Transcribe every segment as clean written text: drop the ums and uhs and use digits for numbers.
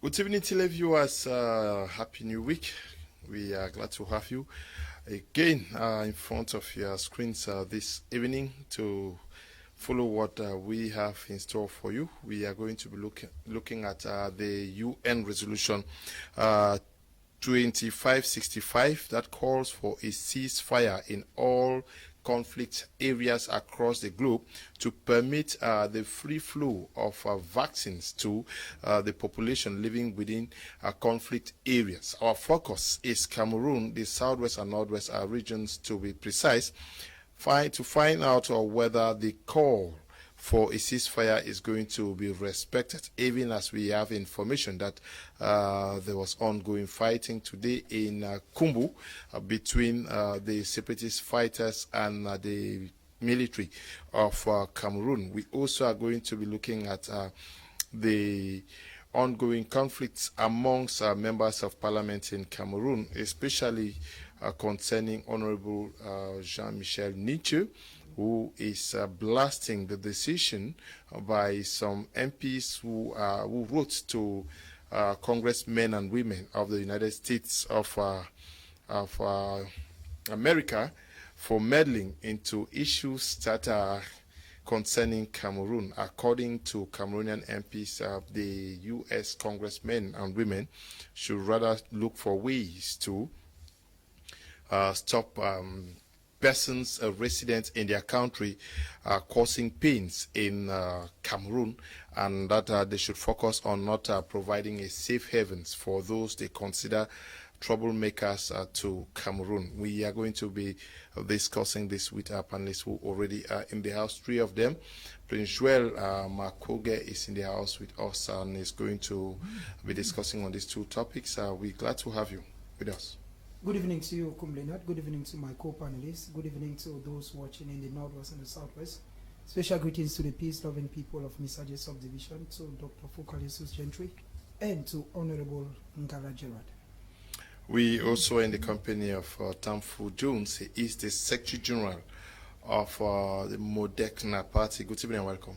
Good evening, televiewers. Happy New Week. We are glad to have you again in front of your screens this evening to follow what we have in store for you. We are going to be looking at the UN resolution 2565 that calls for a ceasefire in all conflict areas across the globe to permit the free flow of vaccines to the population living within conflict areas. Our focus is Cameroon, the southwest and northwest regions to be precise, to find out whether the call for a ceasefire is going to be respected, even as we have information that there was ongoing fighting today in Kumbu between the separatist fighters and the military of Cameroon. We also are going to be looking at the ongoing conflicts amongst members of parliament in Cameroon, especially concerning Honorable Jean-Michel Nietzsche, who is blasting the decision by some MPs who wrote to congressmen and women of the United States of America for meddling into issues that are concerning Cameroon. According to Cameroonian MPs, the U.S. congressmen and women should rather look for ways to stop persons resident in their country causing pains in Cameroon, and that they should focus on not providing a safe havens for those they consider troublemakers to Cameroon. We are going to be discussing this with our panelists who already are in the house, three of them. Prince Joel Makoge is in the house with us and is going to be discussing on these two topics. We're glad to have you with us. Good evening to you, Kumlenat. Good evening to my co-panelists. Good evening to those watching in the northwest and the southwest. Special greetings to the peace-loving people of Misaje Subdivision, to Dr. Focalisus Gentry, and to Honorable Ngala Gerard. We also in the company of Tamfu Jones. He is the Secretary General of the Modekna Party. Good evening and welcome.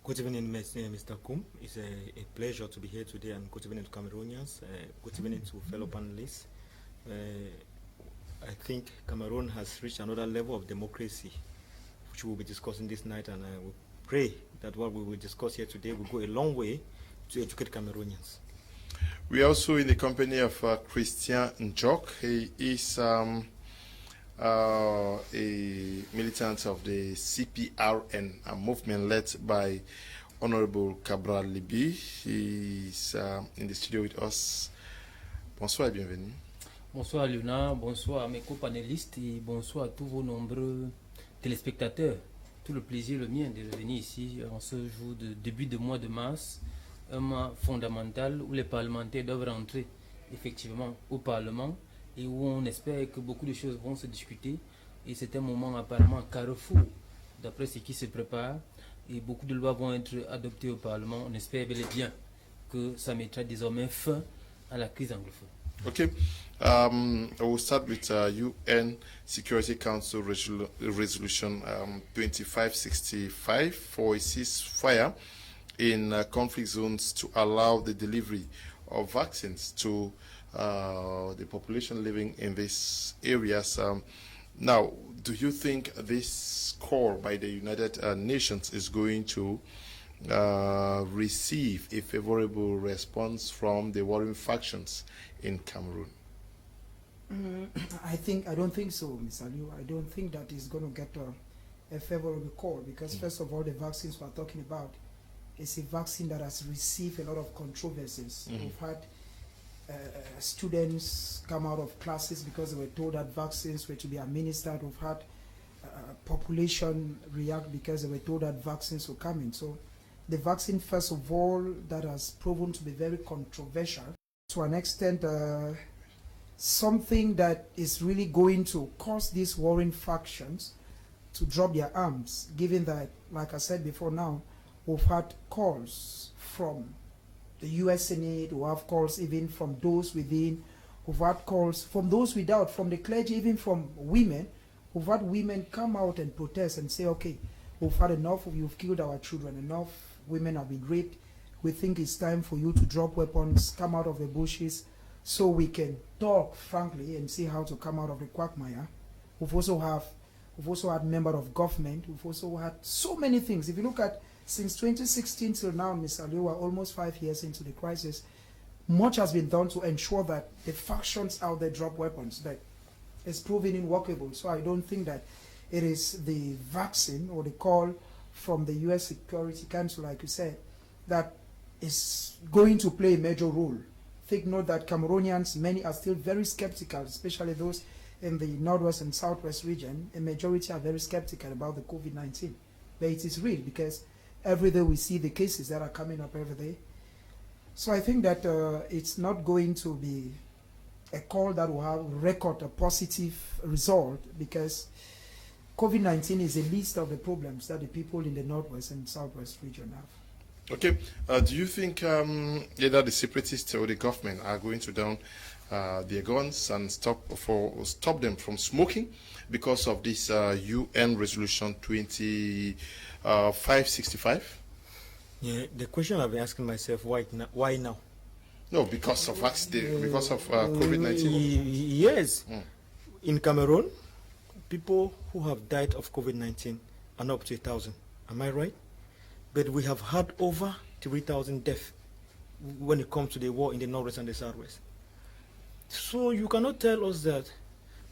Good evening, Mr. Kum. It's a pleasure to be here today, and good evening to Cameroonians. Good evening to fellow panelists. I think Cameroon has reached another level of democracy, which we will be discussing this night, and I will pray that what we will discuss here today will go a long way to educate Cameroonians. We are also in the company of Christian Njok. He is a militant of the CPRN, a movement led by Honorable Cabral Libi. He is in the studio with us. Bonsoir et bienvenue. Bonsoir Luna, bonsoir à mes co-panélistes et bonsoir à tous vos nombreux téléspectateurs. Tout le plaisir le mien de venir ici en ce jour de début de mois de mars, un mois fondamental où les parlementaires doivent rentrer effectivement au Parlement et où on espère que beaucoup de choses vont se discuter. Et c'est un moment apparemment carrefour d'après ce qui se prépare et beaucoup de lois vont être adoptées au Parlement. On espère bel et bien que ça mettra désormais fin à la crise anglophone. Okay, I will start with UN Security Council Resolution 2565 for a ceasefire in conflict zones to allow the delivery of vaccines to the population living in these areas. Now, do you think this call by the United Nations is going to receive a favorable response from the warring factions in Cameroon? I don't think so, Ms. Aliu. I don't think that is going to get a favorable call because, first of all, the vaccines we're talking about is a vaccine that has received a lot of controversies. We've had students come out of classes because they were told that vaccines were to be administered. We've had population react because they were told that vaccines were coming. So the vaccine, first of all, that has proven to be very controversial, to an extent, something that is really going to cause these warring factions to drop their arms, given that, like I said before now, we've had calls from the US Senate, we have calls even from those within, we've had calls from those without, from the clergy, even from women. We've had women come out and protest and say, okay, we've had enough, you've killed our children, enough women have been raped, we think it's time for you to drop weapons, come out of the bushes, so we can talk frankly and see how to come out of the quagmire. We've also had member of government. We've also had so many things. If you look at since 2016 till now, Ms. Ali, we're almost 5 years into the crisis. Much has been done to ensure that the factions out there drop weapons. That is proving unworkable. So I don't think that it is the vaccine or the call from the U.S. Security Council, like you said, that is going to play a major role. Take note that Cameroonians, many are still very skeptical, especially those in the northwest and southwest region. A majority are very skeptical about the COVID-19. But it is real because every day we see the cases that are coming up every day. So I think that it's not going to be a call that will have record a positive result, because COVID-19 is a list of the problems that the people in the northwest and southwest region have. Okay. Do you think either the separatists or the government are going to down their guns and stop them from smoking because of this UN resolution 2565? Yeah, the question I've been asking myself, why now? No, because of COVID-19. Yes. In Cameroon, people who have died of COVID-19 are not up to 1,000. Am I right? But we have had over 3,000 deaths when it comes to the war in the northwest and the southwest. So you cannot tell us that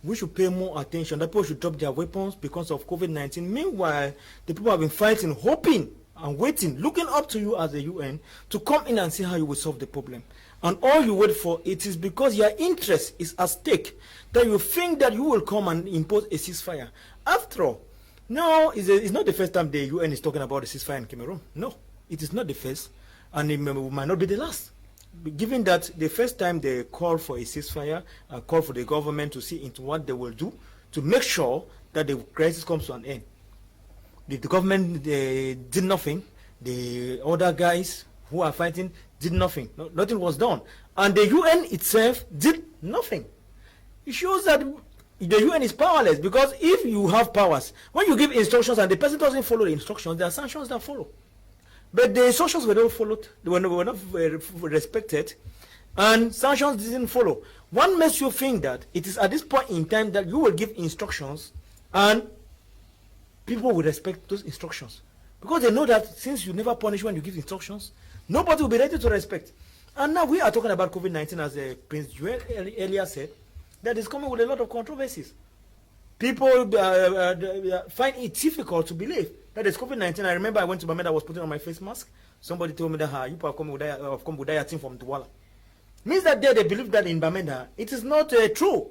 we should pay more attention, that people should drop their weapons because of COVID-19. Meanwhile, the people have been fighting, hoping and waiting, looking up to you as the UN to come in and see how you will solve the problem. And all you wait for, it is because your interest is at stake that you think that you will come and impose a ceasefire. After all, now it's not the first time the UN is talking about a ceasefire in Cameroon. No, it is not the first, and it might not be the last. Given that the first time they called for a ceasefire and called for the government to see into what they will do to make sure that the crisis comes to an end. The government did nothing. The other guys who are fighting did nothing. Nothing was done. And the UN itself did nothing. It shows that the UN is powerless, because if you have powers, when you give instructions and the person doesn't follow the instructions, there are sanctions that follow. But the instructions were not followed, they were not respected, and sanctions didn't follow. One makes you think that it is at this point in time that you will give instructions and people will respect those instructions. Because they know that since you never punish when you give instructions, nobody will be ready to respect. And now we are talking about COVID-19, as Prince Joel earlier said, that is coming with a lot of controversies. People find it difficult to believe that it's COVID-19. I remember I went to Bamenda, I was putting on my face mask. Somebody told me that you have come with that thing from Douala. Means that they believe that in Bamenda, it is not true.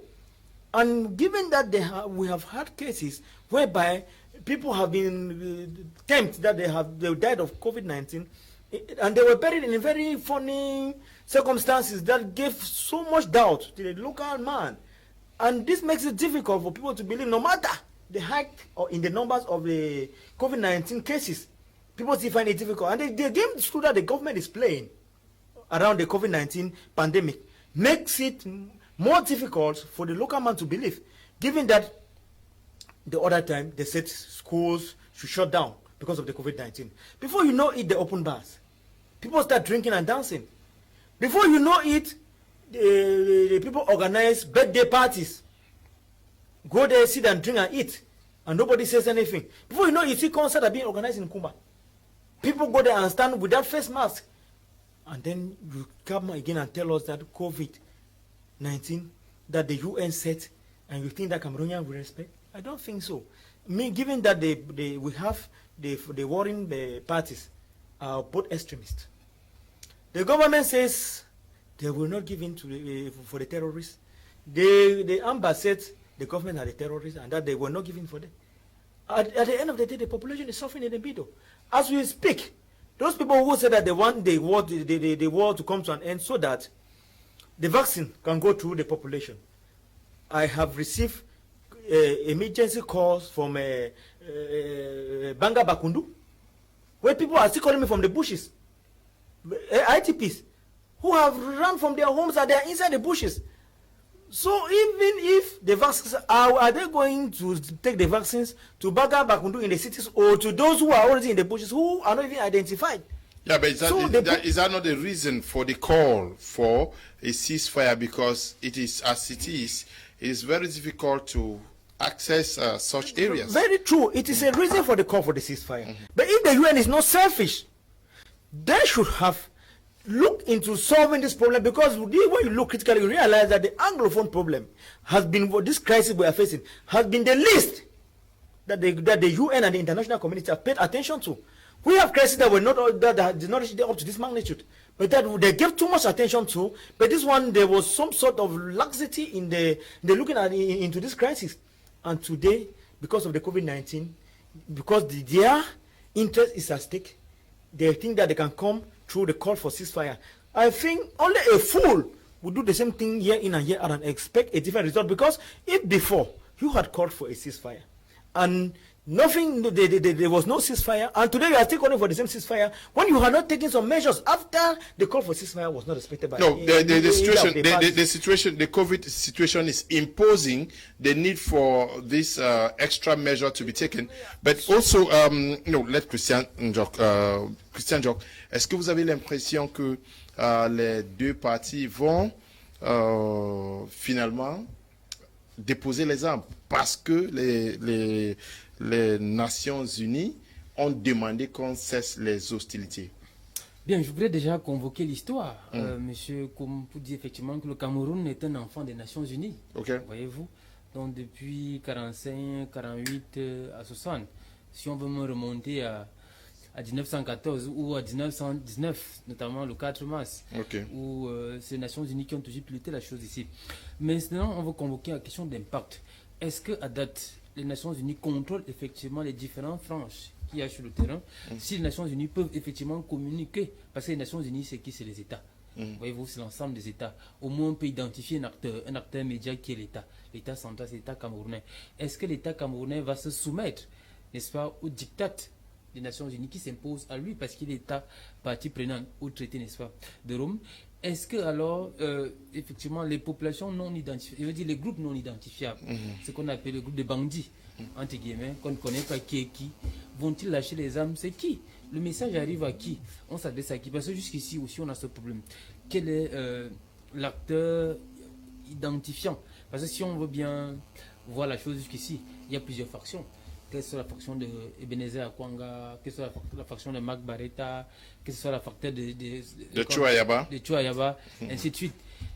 And given that we have had cases whereby people have been tempted that they died of COVID-19, and they were buried in very funny circumstances that gave so much doubt to the local man. And this makes it difficult for people to believe, no matter the hike or in the numbers of the COVID-19 cases, people still find it difficult. And the game that the government is playing around the COVID-19 pandemic makes it more difficult for the local man to believe, given that the other time they said schools should shut down because of the COVID-19. Before you know it, they open bars. People start drinking and dancing. Before you know it, the people organize birthday parties. Go there, sit and drink and eat, and nobody says anything. Before you know it, you see concerts are being organized in Kumba. People go there and stand without face mask. And then you come again and tell us that COVID-19, that the UN said, and you think that Cameroonians will respect? I don't think so. Given that we have the warring parties are both extremists. The government says they will not give in to for the terrorists. The embassy said the government are the terrorists and that they will not give in for them. At the end of the day, the population is suffering in the middle. As we speak, those people who say that they want the war to come to an end so that the vaccine can go through the population. I have received emergency calls from Banga Bakundu, where people are still calling me from the bushes. ITPs who have run from their homes and they are inside the bushes. So even if the vaccines are they going to take the vaccines to Banga Bakundu in the cities, or to those who are already in the bushes who are not even identified? Yeah, but So is that not the reason for the call for a ceasefire? Because it is, as it is very difficult to access such areas. Very true. It is a reason for the call for the ceasefire. But if the UN is not selfish, they should have looked into solving this problem, because when you look critically, you realize that the Anglophone problem has been, this crisis we are facing, has been the least that the UN and the international community have paid attention to. We have crises that were not that did not reach up to this magnitude, but that they gave too much attention to. But this one, there was some sort of laxity in the looking at into this crisis. And today, because of the COVID-19, because their interest is at stake, they think that they can come through the call for ceasefire. I think only a fool would do the same thing year in and year out and expect a different result. Because if before you had called for a ceasefire and nothing, there was no ceasefire, and today you are still calling for the same ceasefire when you had not taken some measures after the call for ceasefire was not respected by the situation, the COVID situation is imposing the need for this extra measure to be taken. But also, let Christian Jock, est-ce que vous avez l'impression que les deux parties vont finalement déposer les armes parce que les Nations Unies ont demandé qu'on cesse les hostilités? Bien, je voudrais déjà convoquer l'histoire, monsieur, comme vous dites effectivement que le Cameroun est un enfant des Nations Unies, voyez-vous. Donc depuis 45, 48 à 60, si on veut me remonter à 1914 ou à 1919, notamment le 4 mars, où c'est les Nations Unies qui ont toujours piloté la chose ici. Maintenant, on va convoquer la question d'impact. Est-ce qu'à date, les Nations Unies contrôlent effectivement les différentes franges qu'il y a sur le terrain? Si les Nations Unies peuvent effectivement communiquer, parce que les Nations Unies, c'est qui? C'est les États. Voyez-vous, c'est l'ensemble des États. Au moins, on peut identifier un acteur média qui est l'État. L'État central, c'est l'État camerounais. Est-ce que l'État camerounais va se soumettre, n'est-ce pas, au diktat des Nations Unies qui s'impose à lui parce qu'il est partie prenante au traité, n'est-ce pas, de Rome? Est-ce que alors, effectivement, les populations non identifiées, je veux dire les groupes non identifiables, ce qu'on appelle le groupe de bandits, entre guillemets, qu'on ne connaît pas qui est qui, vont-ils lâcher les armes? C'est qui? Le message arrive à qui? On s'adresse à qui? Parce que jusqu'ici aussi, on a ce problème. Quel est l'acteur identifiant? Parce que si on veut bien voir la chose jusqu'ici, il y a plusieurs factions. Que ce soit la faction de Ebenezer Akwanga, que ce soit la faction de Marc Barretta, que ce soit la faction de Chouayaba, ainsi de suite.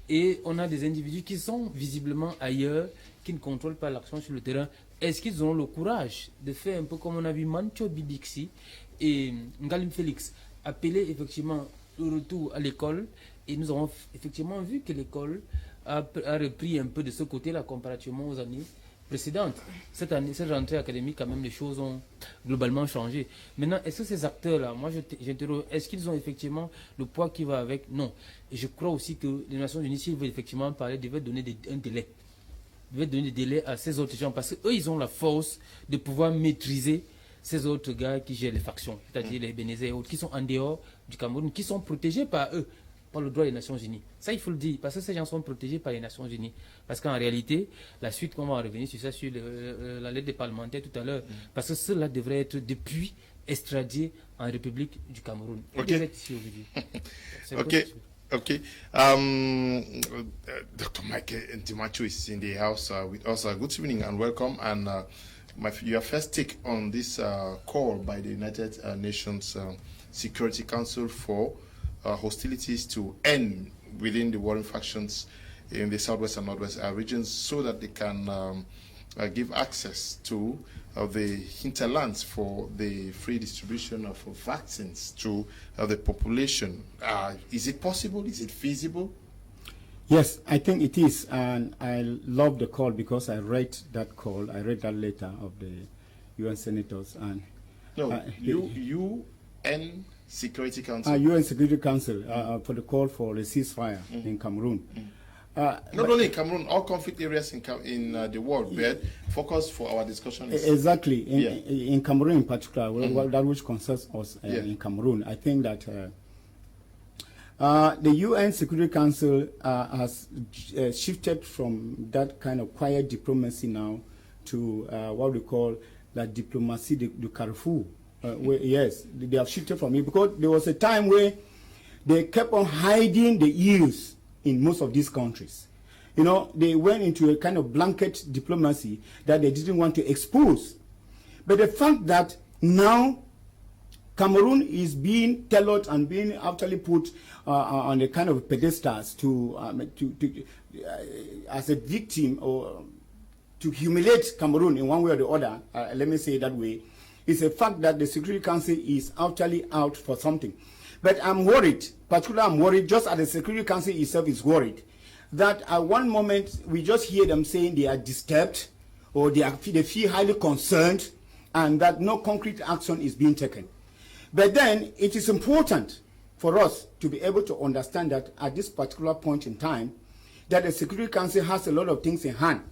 Et on a des individus qui sont visiblement ailleurs, qui ne contrôlent pas l'action sur le terrain. Est-ce qu'ils ont le courage de faire un peu comme on a vu Mancho Bibixi et Ngalim Félix appeler effectivement le retour à l'école? Et nous avons effectivement vu que l'école a repris un peu de ce côté-là comparativement aux années précédente. Cette année, cette rentrée académique, quand même, les choses ont globalement changé. Maintenant, est-ce que ces acteurs-là, moi j'interroge, est-ce qu'ils ont effectivement le poids qui va avec? Non. Et je crois aussi que les Nations Unies, s'ils veulent effectivement parler, devaient donner un délai. Devaient donner des délais à ces autres gens, parce qu'eux, ils ont la force de pouvoir maîtriser ces autres gars qui gèrent les factions, c'est-à-dire les Bénézés et autres, qui sont en dehors du Cameroun, qui sont protégés par eux, par le droit des Nations Unies. Ça, il faut le dire, parce que ces gens sont protégés par les Nations Unies. Parce qu'en réalité, la suite, qu'on va revenir sur ça, sur la lettre des parlementaires tout à l'heure, parce que cela devrait être depuis extradé en République du Cameroun. Okay. Dr. Mike Ndimacho is in the house with us. Good evening and welcome. And your first take on this call by the United Nations Security Council for hostilities to end within the warring factions in the southwest and northwest regions, so that they can give access to the hinterlands for the free distribution of vaccines to the population. Is it possible? Is it feasible? Yes, I think it is, and I love the call because I read that call. I read that letter of the UN senators and UN Security Council. UN Security Council for the call for the ceasefire in Cameroon. Not only in Cameroon, all conflict areas in the world, but focus for our discussion is... Exactly. In Cameroon in particular, that which concerns us in Cameroon, I think that the UN Security Council has shifted from that kind of quiet diplomacy now to what we call la diplomatie du carrefour. Yes, they have shifted from it because there was a time where they kept on hiding the ills in most of these countries. You know, they went into a kind of blanket diplomacy that they didn't want to expose. But the fact that now Cameroon is being tailored and being actually put on a kind of pedestals as a victim or to humiliate Cameroon in one way or the other, let me say it that way, is a fact that the Security Council is actually out for something. But I'm worried, particularly I'm worried, just as the Security Council itself is worried, that at one moment we just hear them saying they are disturbed or they feel highly concerned and that no concrete action is being taken. But then it is important for us to be able to understand that at this particular point in time, that the Security Council has a lot of things in hand.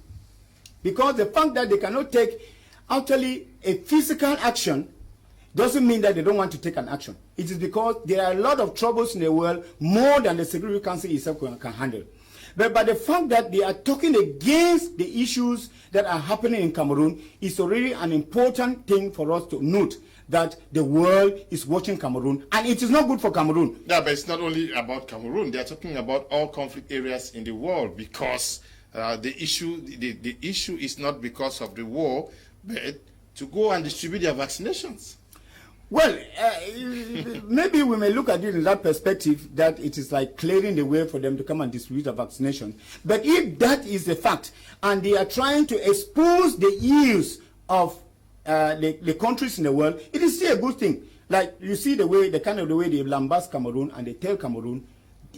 Because the fact that they cannot take actually a physical action doesn't mean that they don't want to take an action. It is because there are a lot of troubles in the world more than the Security Council itself can handle. But by the fact that they are talking against the issues that are happening in Cameroon is already an important thing for us to note, that the world is watching Cameroon, and it is not good for Cameroon. Yeah, but it's not only about Cameroon. They are talking about all conflict areas in the world because the issue is not because of the war, but to go and distribute their vaccinations. Well, maybe we may look at it in that perspective, that it is like clearing the way for them to come and distribute the vaccination. But if that is the fact, and they are trying to expose the ills of the countries in the world, it is still a good thing. Like you see the way they lambast Cameroon and they tell Cameroon,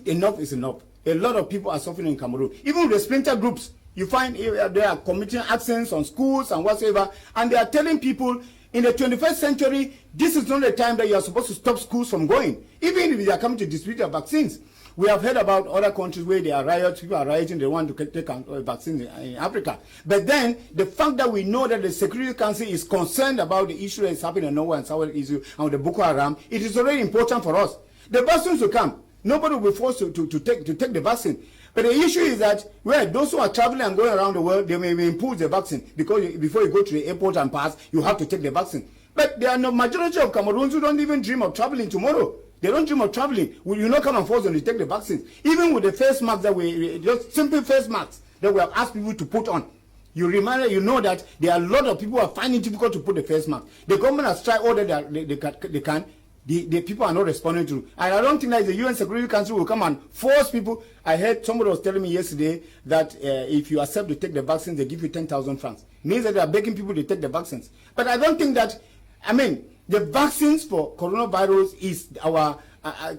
enough is enough. A lot of people are suffering in Cameroon. Even the splinter groups, you find they are committing actions on schools and whatsoever, and they are telling people, in the 21st century, this is not the time that you are supposed to stop schools from going, even if they are coming to distribute their vaccines. We have heard about other countries where there are riots, people are rioting, they want to take vaccines in Africa. But then, the fact that we know that the Security Council is concerned about the issue that is happening in North and South issue and the Boko Haram, it is already important for us. The vaccines will come. Nobody will be forced to take the vaccine. But the issue is that those who are traveling and going around the world, they may impose the vaccine because before you go to the airport and pass, you have to take the vaccine. But there are no majority of Cameroons who don't even dream of traveling tomorrow. They don't dream of traveling. Will you not come and force them to take the vaccine? Even with the face masks that just simple face masks that we have asked people to put on. You know that there are a lot of people who are finding it difficult to put the face mask. The government has tried all that they can. The people are not responding to. And I don't think that the UN Security Council will come and force people. I heard somebody was telling me yesterday that if you accept to take the vaccines, they give you 10,000 francs. Means that they are begging people to take the vaccines. But I don't think that, the vaccines for coronavirus is our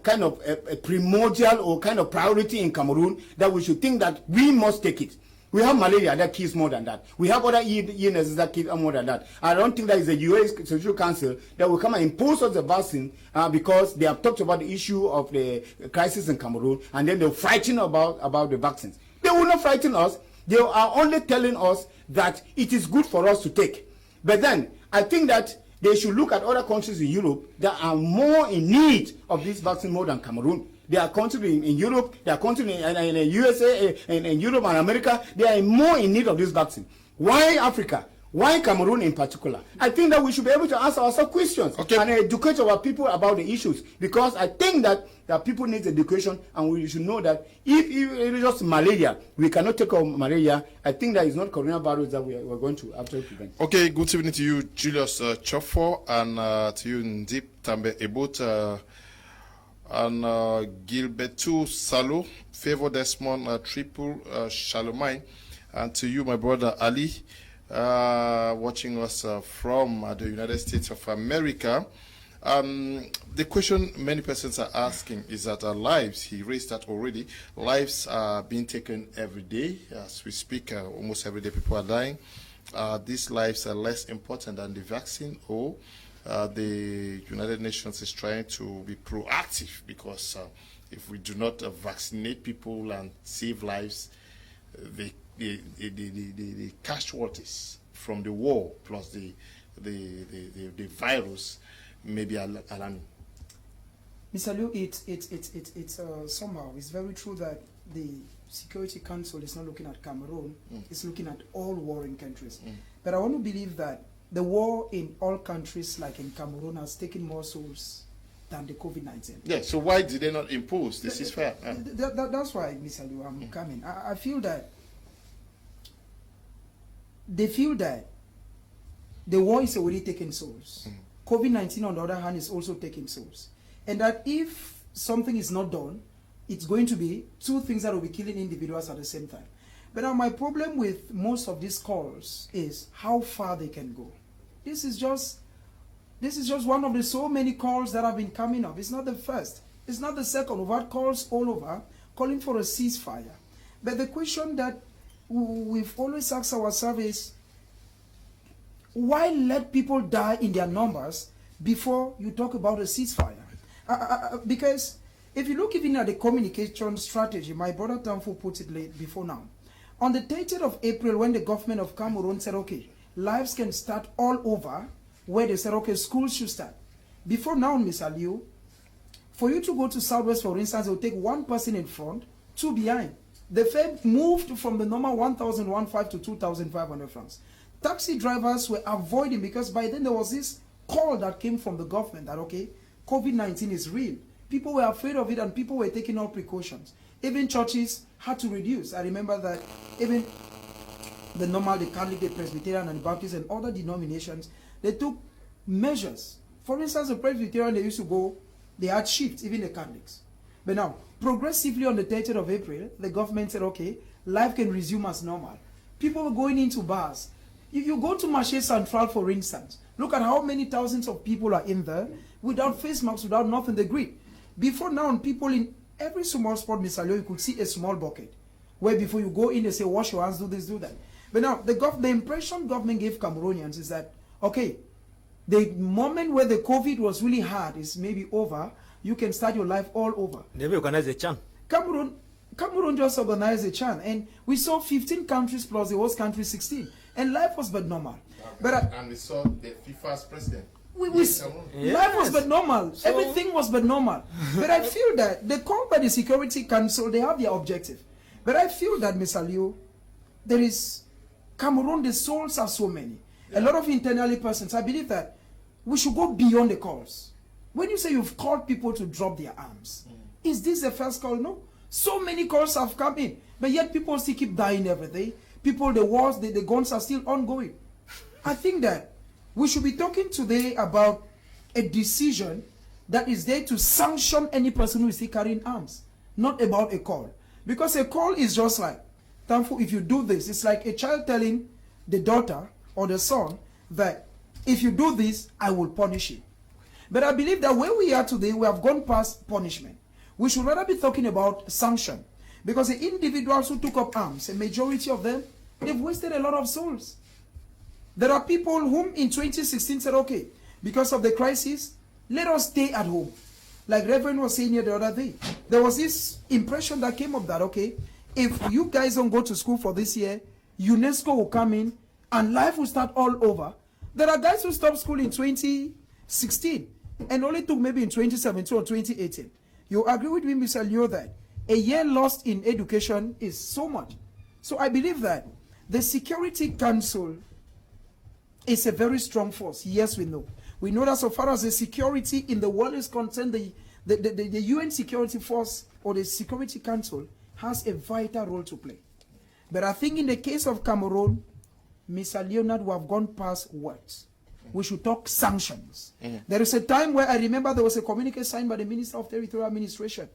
kind of a primordial or kind of priority in Cameroon, that we should think that we must take it. We have malaria that kills more than that. We have other illnesses that kill more than that. I don't think that is the UN Security Council that will come and impose us the vaccine because they have talked about the issue of the crisis in Cameroon, and then they'll frighten about the vaccines. They will not frighten us. They are only telling us that it is good for us to take. But then, I think that they should look at other countries in Europe that are more in need of this vaccine more than Cameroon. There are countries in Europe, there are countries in the USA, in Europe and America, they are more in need of this vaccine. Why Africa? Why Cameroon in particular? I think that we should be able to ask ourselves questions and educate our people about the issues. Because I think that people need education, and we should know that if it is just malaria, we cannot take on malaria. I think that is not coronavirus that we're going to actually prevent. Okay, good evening to you, Julius Chofo, and to you, Ndip Tambe Ebot, and Gilberto Salo, Favor Desmond, Triple Shalomine, and to you, my brother Ali, watching us from the United States of America. The question many persons are asking is that our lives, he raised that already, lives are being taken every day. As we speak, almost every day people are dying. These lives are less important than the vaccine, or the United Nations is trying to be proactive, because if we do not vaccinate people and save lives, the casualties from the war plus the virus may be alarming. Mr. Liu, it's somehow it's very true that the Security Council is not looking at Cameroon; it's looking at all warring countries. But I want to believe that the war in all countries, like in Cameroon, has taken more souls than the COVID-19. Yeah, so why did they not impose the ceasefire? That's why, Mr. Liu, I'm coming. I feel that they feel that the war is already taking souls. COVID-19, on the other hand, is also taking souls. And that if something is not done, it's going to be two things that will be killing individuals at the same time. But now my problem with most of these calls is how far they can go. This is just one of the so many calls that have been coming up. It's not the first. It's not the second. We've had calls all over calling for a ceasefire. But the question that we've always asked ourselves is, why let people die in their numbers before you talk about a ceasefire? Because if you look even at the communication strategy, my brother Tamfu put it late before now. On the 30th of April, when the government of Cameroon said, okay, lives can start all over, where they said, okay, schools should start. Before now, Mr. Liu, for you to go to Southwest, for instance, it will take one person in front, two behind. The fare moved from the normal 1,105 to 2,500 francs. Taxi drivers were avoiding, because by then there was this call that came from the government that, okay, COVID-19 is real. People were afraid of it and people were taking all precautions. Even churches had to reduce. I remember that even the normal, the Catholic, the Presbyterian, and the Baptist, and other denominations, they took measures. For instance, the Presbyterian, they used to go, they had shifts, even the Catholics. But now, progressively on the 30th of April, the government said, okay, life can resume as normal. People were going into bars. If you go to Marché Central, for instance, look at how many thousands of people are in there without face masks, without nothing, they greet. Before now, people in every small spot, Mr. Leo, you could see a small bucket where before you go in, they say, wash your hands, do this, do that. But now, the impression government gave Cameroonians is that, okay, the moment where the COVID was really hard is maybe over, you can start your life all over. They organize a chant. Cameroon just organized a chant, and we saw 15 countries plus the host country 16, and life was but normal. And we saw the FIFA's president. Life was but normal. So, everything was but normal. But I feel that the call by the Security Council, they have their objective. But I feel that, Mr. Liu, there is Cameroon, the souls are so many. A lot of internally persons. I believe that we should go beyond the calls. When you say you've called people to drop their arms, is this the first call? No. So many calls have come in, but yet people still keep dying every day. People, the wars, the guns are still ongoing. I think that we should be talking today about a decision that is there to sanction any person who is still carrying arms, not about a call. Because a call is just like, Tamfu, if you do this, it's like a child telling the daughter or the son that if you do this, I will punish you. But I believe that where we are today, we have gone past punishment. We should rather be talking about sanction. Because the individuals who took up arms, a majority of them, they've wasted a lot of souls. There are people whom in 2016 said, okay, because of the crisis, let us stay at home. Like Reverend was saying here the other day, there was this impression that came up that, okay, if you guys don't go to school for this year, UNESCO will come in and life will start all over. There are guys who stopped school in 2016 and only took maybe in 2017 or 2018. You agree with me, Mr. Leo, that a year lost in education is so much. So I believe that the Security Council is a very strong force. Yes, we know. We know that so far as the security in the world is concerned, the UN Security Force or the Security Council has a vital role to play. But I think in the case of Cameroon, Mr. Leonard, we have gone past words. We should talk sanctions. There is a time where I remember there was a communique signed by the Minister of Territorial Administration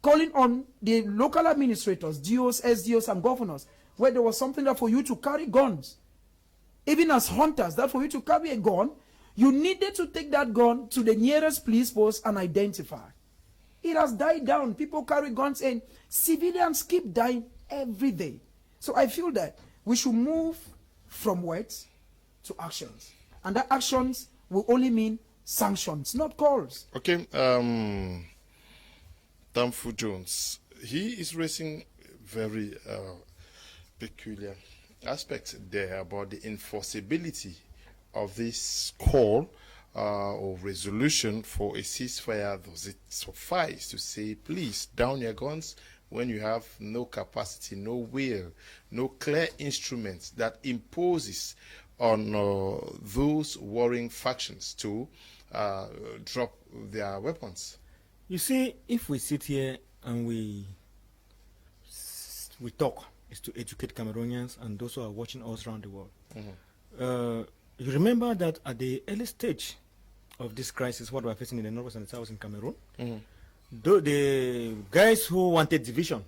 calling on the local administrators, DOs, SDOs, and governors, where there was something that for you to carry guns, even as hunters, that for you to carry a gun, you needed to take that gun to the nearest police post and identify. It has died down. People carry guns and civilians keep dying every day. So I feel that we should move from words to actions. And that actions will only mean sanctions, not calls. Okay, Tamfu Jones, he is raising very peculiar aspects there about the enforceability of this call or resolution for a ceasefire. Does it suffice to say, please, down your guns when you have no capacity, no will, no clear instruments that imposes on those warring factions to drop their weapons? You see, if we sit here and we talk, is to educate Cameroonians and those who are watching us around the world. You remember that at the early stage of this crisis, what we're facing in the north and the south in Cameroon, the guys who wanted division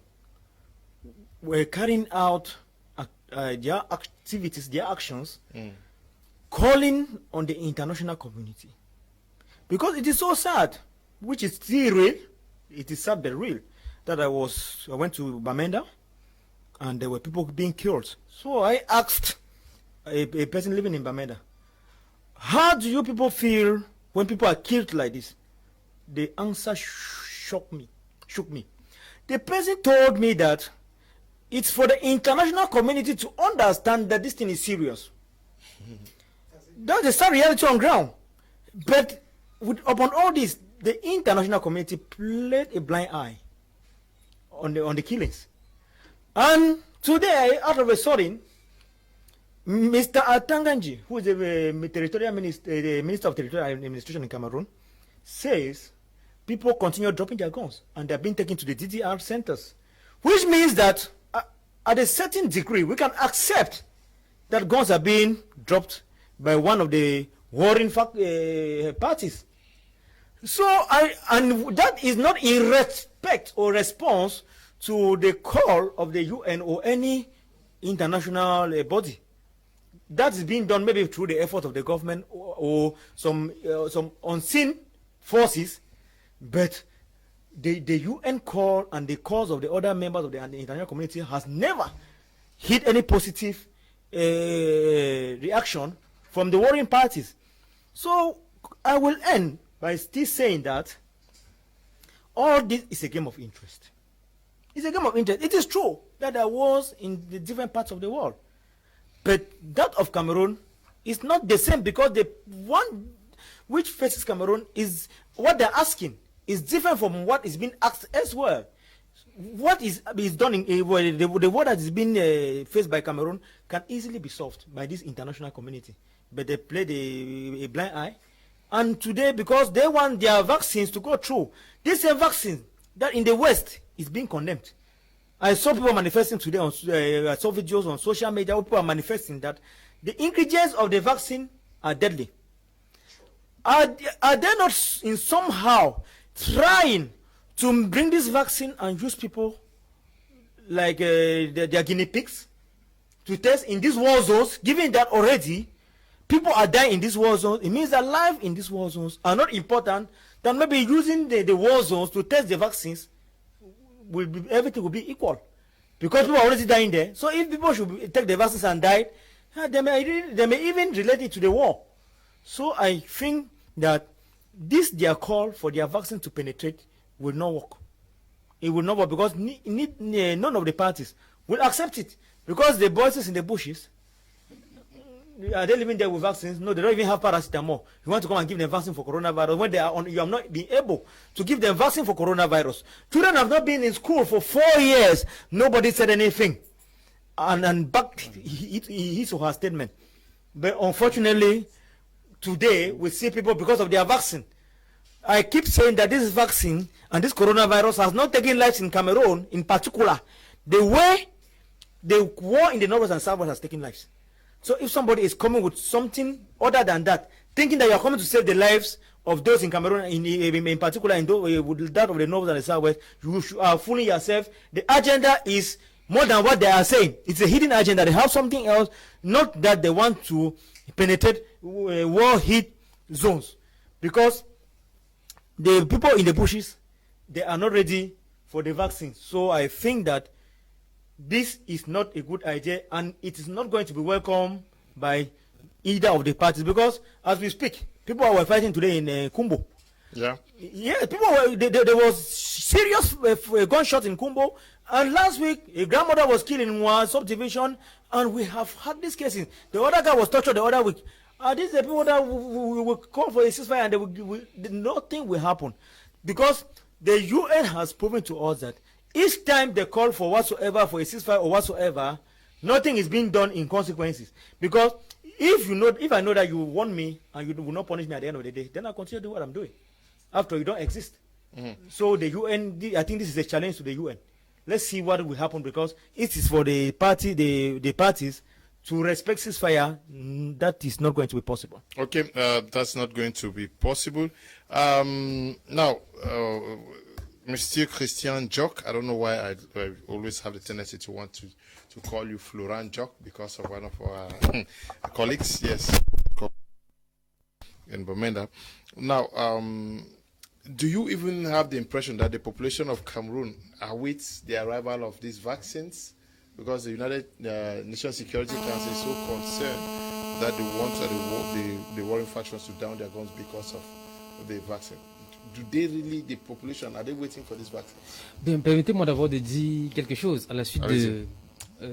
were carrying out their activities, their actions, calling on the international community. Because it is so sad, which is still real, it is sad but real, that I went to Bamenda and there were people being killed. So I asked a person living in Bamenda, how do you people feel when people are killed like this? The answer shook me. The person told me that it's for the international community to understand that this thing is serious. That's the sad reality on ground. But upon all this, the international community played a blind eye on the killings. And today, out of a sudden, Mr. Atanganji, who is the territorial minister, the Minister of Territorial Administration in Cameroon, says people continue dropping their guns and they're being taken to the DDR centers, which means that at a certain degree, we can accept that guns are being dropped by one of the warring parties. So, and that is not in respect or response to the call of the UN or any international body. That is being done maybe through the effort of the government or some unseen forces, but the UN call and the calls of the other members of the international community has never hit any positive reaction from the warring parties. So I will end by still saying that all this is a game of interest. It's a game of interest. It is true that there was in the different parts of the world, but that of Cameroon is not the same, because the one which faces Cameroon is what they're asking is different from what is being asked elsewhere. What is done in the war that is being faced by Cameroon can easily be solved by this international community, but they played a blind eye. And today, because they want their vaccines to go through, this is a vaccine that in the West is being condemned. I saw people manifesting today, I saw videos on social media where people are manifesting that the ingredients of the vaccine are deadly. Are they not in somehow trying to bring this vaccine and use people like their guinea pigs to test in these war zones, given that already people are dying in these war zones? It means that life in these war zones are not important than maybe using the war zones to test the vaccines. Everything will be equal, because people are already dying there. So if people should take the vaccines and die, they may even relate it to the war. So I think that their call for their vaccine to penetrate will not work. It will not work, because none of the parties will accept it, because the voices in the bushes, are they living there with vaccines? No, they don't even have paracetamol. You want to come and give them vaccine for coronavirus when they are on, you have not been able to give them vaccine for coronavirus. Children have not been in school for 4 years. Nobody said anything and backed his or her statement. But unfortunately, today we see people, because of their vaccine. I keep saying that this vaccine and this coronavirus has not taken lives in Cameroon in particular the way the war in the north and south has taken lives. So if somebody is coming with something other than that, thinking that you are coming to save the lives of those in Cameroon, in particular, in those, with that of the north and the southwest, you are fooling yourself. The agenda is more than what they are saying. It's a hidden agenda. They have something else, not that they want to penetrate war-hit zones. Because the people in the bushes, they are not ready for the vaccine. So I think that this is not a good idea, and it is not going to be welcomed by either of the parties, because as we speak, people were fighting today in Kumbo. Yeah, people were, there was serious gunshot in Kumbo, and last week a grandmother was killed in one subdivision, and we have had these cases. The other guy was tortured the other week. These are the people that we will call for a ceasefire, and nothing will happen, because the UN has proven to us that each time they call for whatsoever, for a ceasefire or whatsoever, nothing is being done in consequences. Because if I know that you want me and you will not punish me at the end of the day, then I'll continue to do what I'm doing. After you don't exist. So the UN, I think this is a challenge to the UN. Let's see what will happen, because it is for the parties to respect ceasefire. That is not going to be possible. Okay, that's not going to be possible. Now, Mr. Christian Jock, I don't know why I always have the tendency to want to call you Florent Jock because of one of our colleagues, yes, in Bamenda. Now, do you even have the impression that the population of Cameroon awaits the arrival of these vaccines? Because the United Nations Security Council is so concerned that they want the warring factions to down their guns because of the vaccine. Do they really, the population, are they waiting for this vaccine? Bien, permettez-moi d'abord de dire quelque chose à la suite de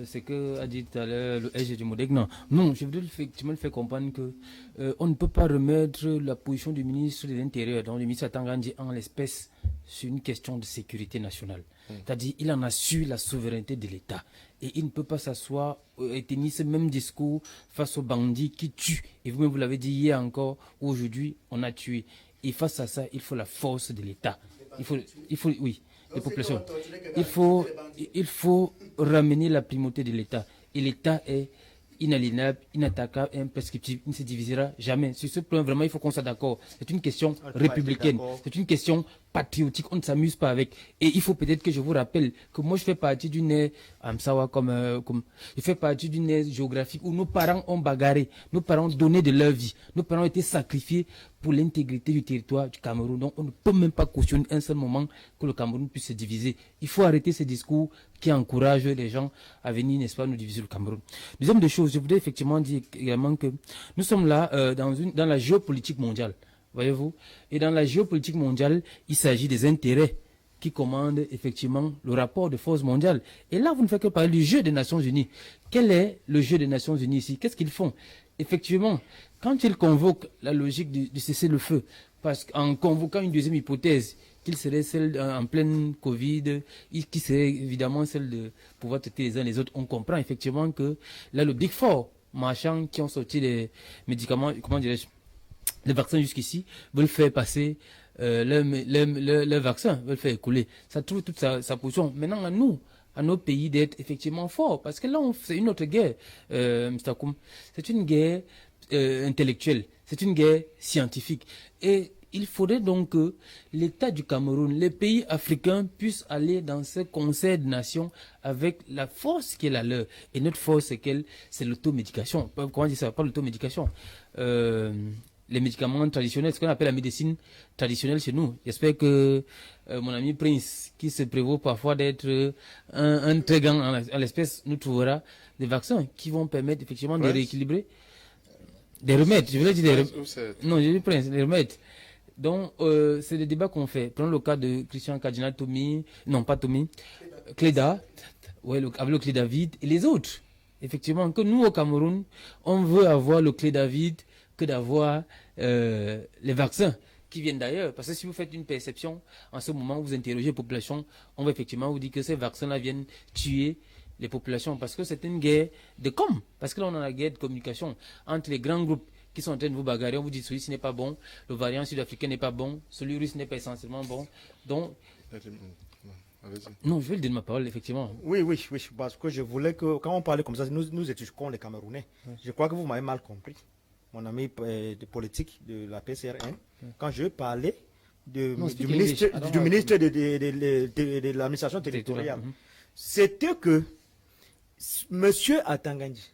ce que a dit tout à l'heure le SG du Meddling. Non, je voudrais effectivement le faire comprendre que on ne peut pas remettre la position du ministre de l'Intérieur, donc le ministre Tangandji, en l'espèce sur une question de sécurité nationale. C'est-à-dire, il en assure la souveraineté de l'État. Et il ne peut pas s'asseoir et tenir ce même discours face aux bandits qui tuent. Et vous-même, vous l'avez dit hier encore, aujourd'hui, on a tué. Et face à ça, il faut la force de l'État. Il faut, oui, les populations. Il faut ramener la primauté de l'État. Et l'État est inaliénable, inattaquable et imprescriptible. Il ne se divisera jamais. Sur ce point, vraiment, il faut qu'on soit d'accord. C'est une question républicaine. C'est une question patriotique. On ne s'amuse pas avec. Et il faut peut-être que je vous rappelle que moi, je fais partie d'une ère, je fais partie d'une ère géographique où nos parents ont bagarré. Nos parents ont donné de leur vie. Nos parents ont été sacrifiés pour l'intégrité du territoire du Cameroun. Donc, on ne peut même pas cautionner un seul moment que le Cameroun puisse se diviser. Il faut arrêter ces discours qui encouragent les gens à venir, n'est-ce pas, nous diviser le Cameroun. Deuxième des choses, je voudrais effectivement dire également que nous sommes là dans la géopolitique mondiale, voyez-vous. Et dans la géopolitique mondiale, il s'agit des intérêts qui commandent effectivement le rapport de force mondiale. Et là, vous ne faites que parler du jeu des Nations Unies. Quel est le jeu des Nations Unies ici? Qu'est-ce qu'ils font? Effectivement, quand ils convoquent la logique du cessez-le-feu, parce qu'en convoquant une deuxième hypothèse, qu'il serait celle en pleine Covid, qui serait évidemment celle de pouvoir traiter les uns les autres, on comprend effectivement que là, le Big Four, marchands qui ont sorti les médicaments, comment dirais-je, les vaccins jusqu'ici, veulent faire passer le vaccin, veulent faire écouler. Ça trouve toute sa position. Maintenant, à nos pays, d'être effectivement forts, parce que là, c'est une autre guerre, Mr. Koum. C'est une guerre intellectuelle, c'est une guerre scientifique. Et il faudrait donc que l'État du Cameroun, les pays africains puissent aller dans ce concert de nations avec la force qui est la leur. Et notre force, c'est l'automédication. Comment dire ça? Pas l'automédication. Les médicaments traditionnels, ce qu'on appelle la médecine traditionnelle chez nous. J'espère que mon ami Prince, qui se prévaut parfois d'être un très grand en l'espèce, nous trouvera des vaccins qui vont permettre effectivement de rééquilibrer. Des remèdes, je voulais dire des remèdes. Non, j'ai dit Prince, des remèdes. Donc, c'est le débat qu'on fait. Prenons le cas de Christian Cardinal Tommy, non pas Tommy, Cléda, ouais, avec le Clé David et les autres. Effectivement, que nous au Cameroun, on veut avoir le Clé David que d'avoir les vaccins qui viennent d'ailleurs. Parce que si vous faites une perception, en ce moment où vous interrogez la population, on va effectivement vous dire que ces vaccins-là viennent tuer les populations. Parce que c'est une guerre de com. Parce que là, on a la guerre de communication entre les grands groupes qui sont en train de vous bagarrer. On vous dit celui-ci n'est pas bon, le variant sud-africain n'est pas bon, celui russe n'est pas essentiellement bon. Donc, non, je vais le dire de ma parole, effectivement. Oui, parce que je voulais que, quand on parlait comme ça, nous étions les Camerounais. Je crois que vous m'avez mal compris, mon ami de politique de la PCRN, quand je parlais du ministre de l'administration territoriale. C'était que Monsieur Atangandji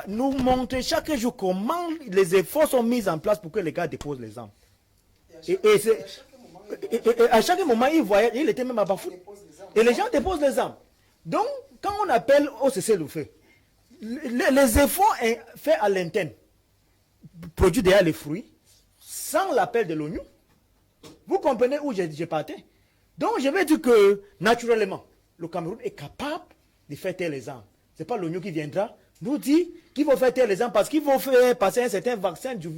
nous montrer chaque jour comment les efforts sont mis en place pour que les gars déposent les armes. Et à chaque moment, il était même à Bafout. Et les gens déposent les armes. Donc, quand on appelle au cessez-le-feu, les efforts faits à l'interne produisent déjà les fruits sans l'appel de l'ONU. Vous comprenez où j'ai parté? Donc, je vais dire que, naturellement, le Cameroun est capable de faire taire les armes. Ce n'est pas l'ONU qui viendra nous dit qu'il faut faire taire les armes parce qu'ils vont faire passer un certain vaccin du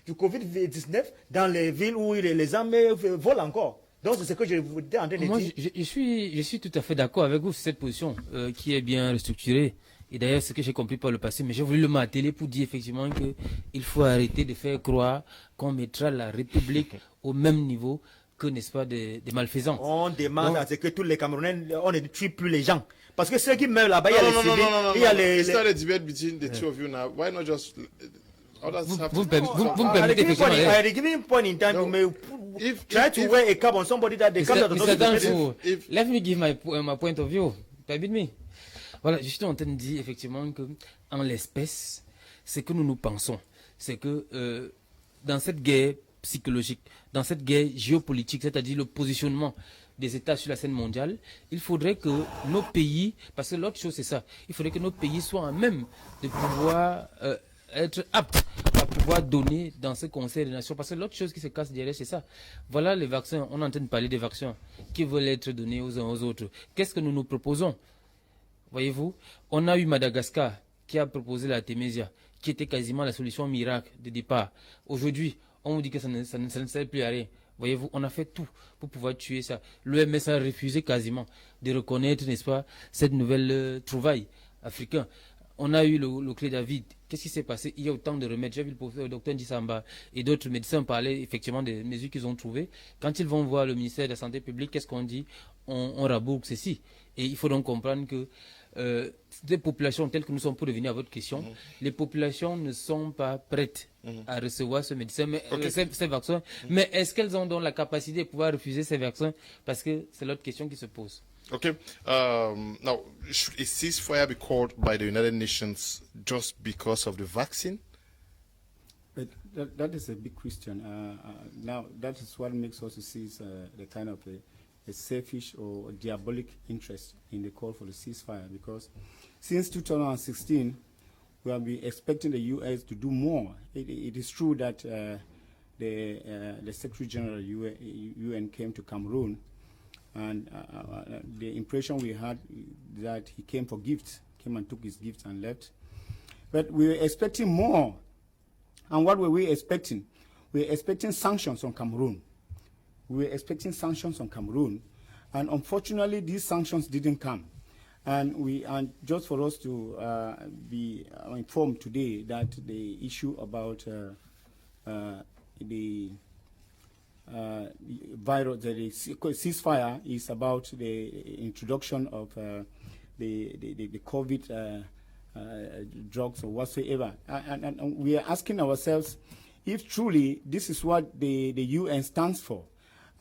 Covid-19 dans les villes où les armes volent encore. Donc c'est ce que je vous dis en train de dire. Moi, je suis tout à fait d'accord avec vous sur cette position qui est bien structurée, Et d'ailleurs, ce que j'ai compris par le passé, mais j'ai voulu le marteler pour dire effectivement qu'il faut arrêter de faire croire qu'on mettra la République au même niveau que, n'est-ce pas, des malfaisants. On demande à ce que tous les Camerounais, on ne tue plus les gens. Parce que ceux qui meurent là-bas, il y a les civils, il y a les... It's not a debate between the two of you now. Why not just... Vous me permettez effectivement... I give him point in time to try to wear a cap on somebody that they come to... Let me give my point of view. Permit me. Voilà, je suis en train de dire effectivement que, en l'espèce, ce que nous pensons, c'est que dans cette guerre psychologique, dans cette guerre géopolitique, c'est-à-dire le positionnement des États sur la scène mondiale, il faudrait que nos pays, parce que l'autre chose c'est ça, il faudrait que nos pays soient en même de pouvoir être aptes à pouvoir donner dans ce Conseil des Nations. Parce que l'autre chose qui se casse derrière, c'est ça. Voilà les vaccins, on est en train de parler des vaccins qui veulent être donnés aux uns aux autres. Qu'est-ce que nous nous proposons? Voyez-vous, on a eu Madagascar qui a proposé la Témésia, qui était quasiment la solution miracle de départ. Aujourd'hui, on vous dit que ça ne sert plus à rien. Voyez-vous, on a fait tout pour pouvoir tuer ça. L'OMS a refusé quasiment de reconnaître, n'est-ce pas, cette nouvelle trouvaille africaine. On a eu le clé David. Qu'est-ce qui s'est passé? Il y a autant de remèdes. J'ai vu le docteur Ndisamba et d'autres médecins parler effectivement des mesures qu'ils ont trouvées. Quand ils vont voir le ministère de la Santé publique, qu'est-ce qu'on dit? On rabourgue ceci. Et il faut donc comprendre que des populations telles que nous sommes, pour revenir à votre question, les populations ne sont pas prêtes à recevoir ce médecin, mais, ces vaccins. Mais est-ce qu'elles ont donc la capacité de pouvoir refuser ces vaccins? Parce que c'est l'autre question qui se pose. Okay. Now, should a ceasefire be called by the United Nations just because of the vaccine? But that is a big question. Now, that is what makes us see the kind of a selfish or diabolic interest in the call for the ceasefire, because since 2016, we have been expecting the U.S. to do more. It is true that the Secretary General UN came to Cameroon, and the impression we had that he came for gifts, came and took his gifts and left. But we were expecting more. And what were we expecting? We were expecting sanctions on Cameroon. We were expecting sanctions on Cameroon, and unfortunately, these sanctions didn't come. And just for us to be informed today that the issue about the virus, the ceasefire, is about the introduction of the COVID drugs or whatsoever. And we are asking ourselves if truly this is what the UN stands for.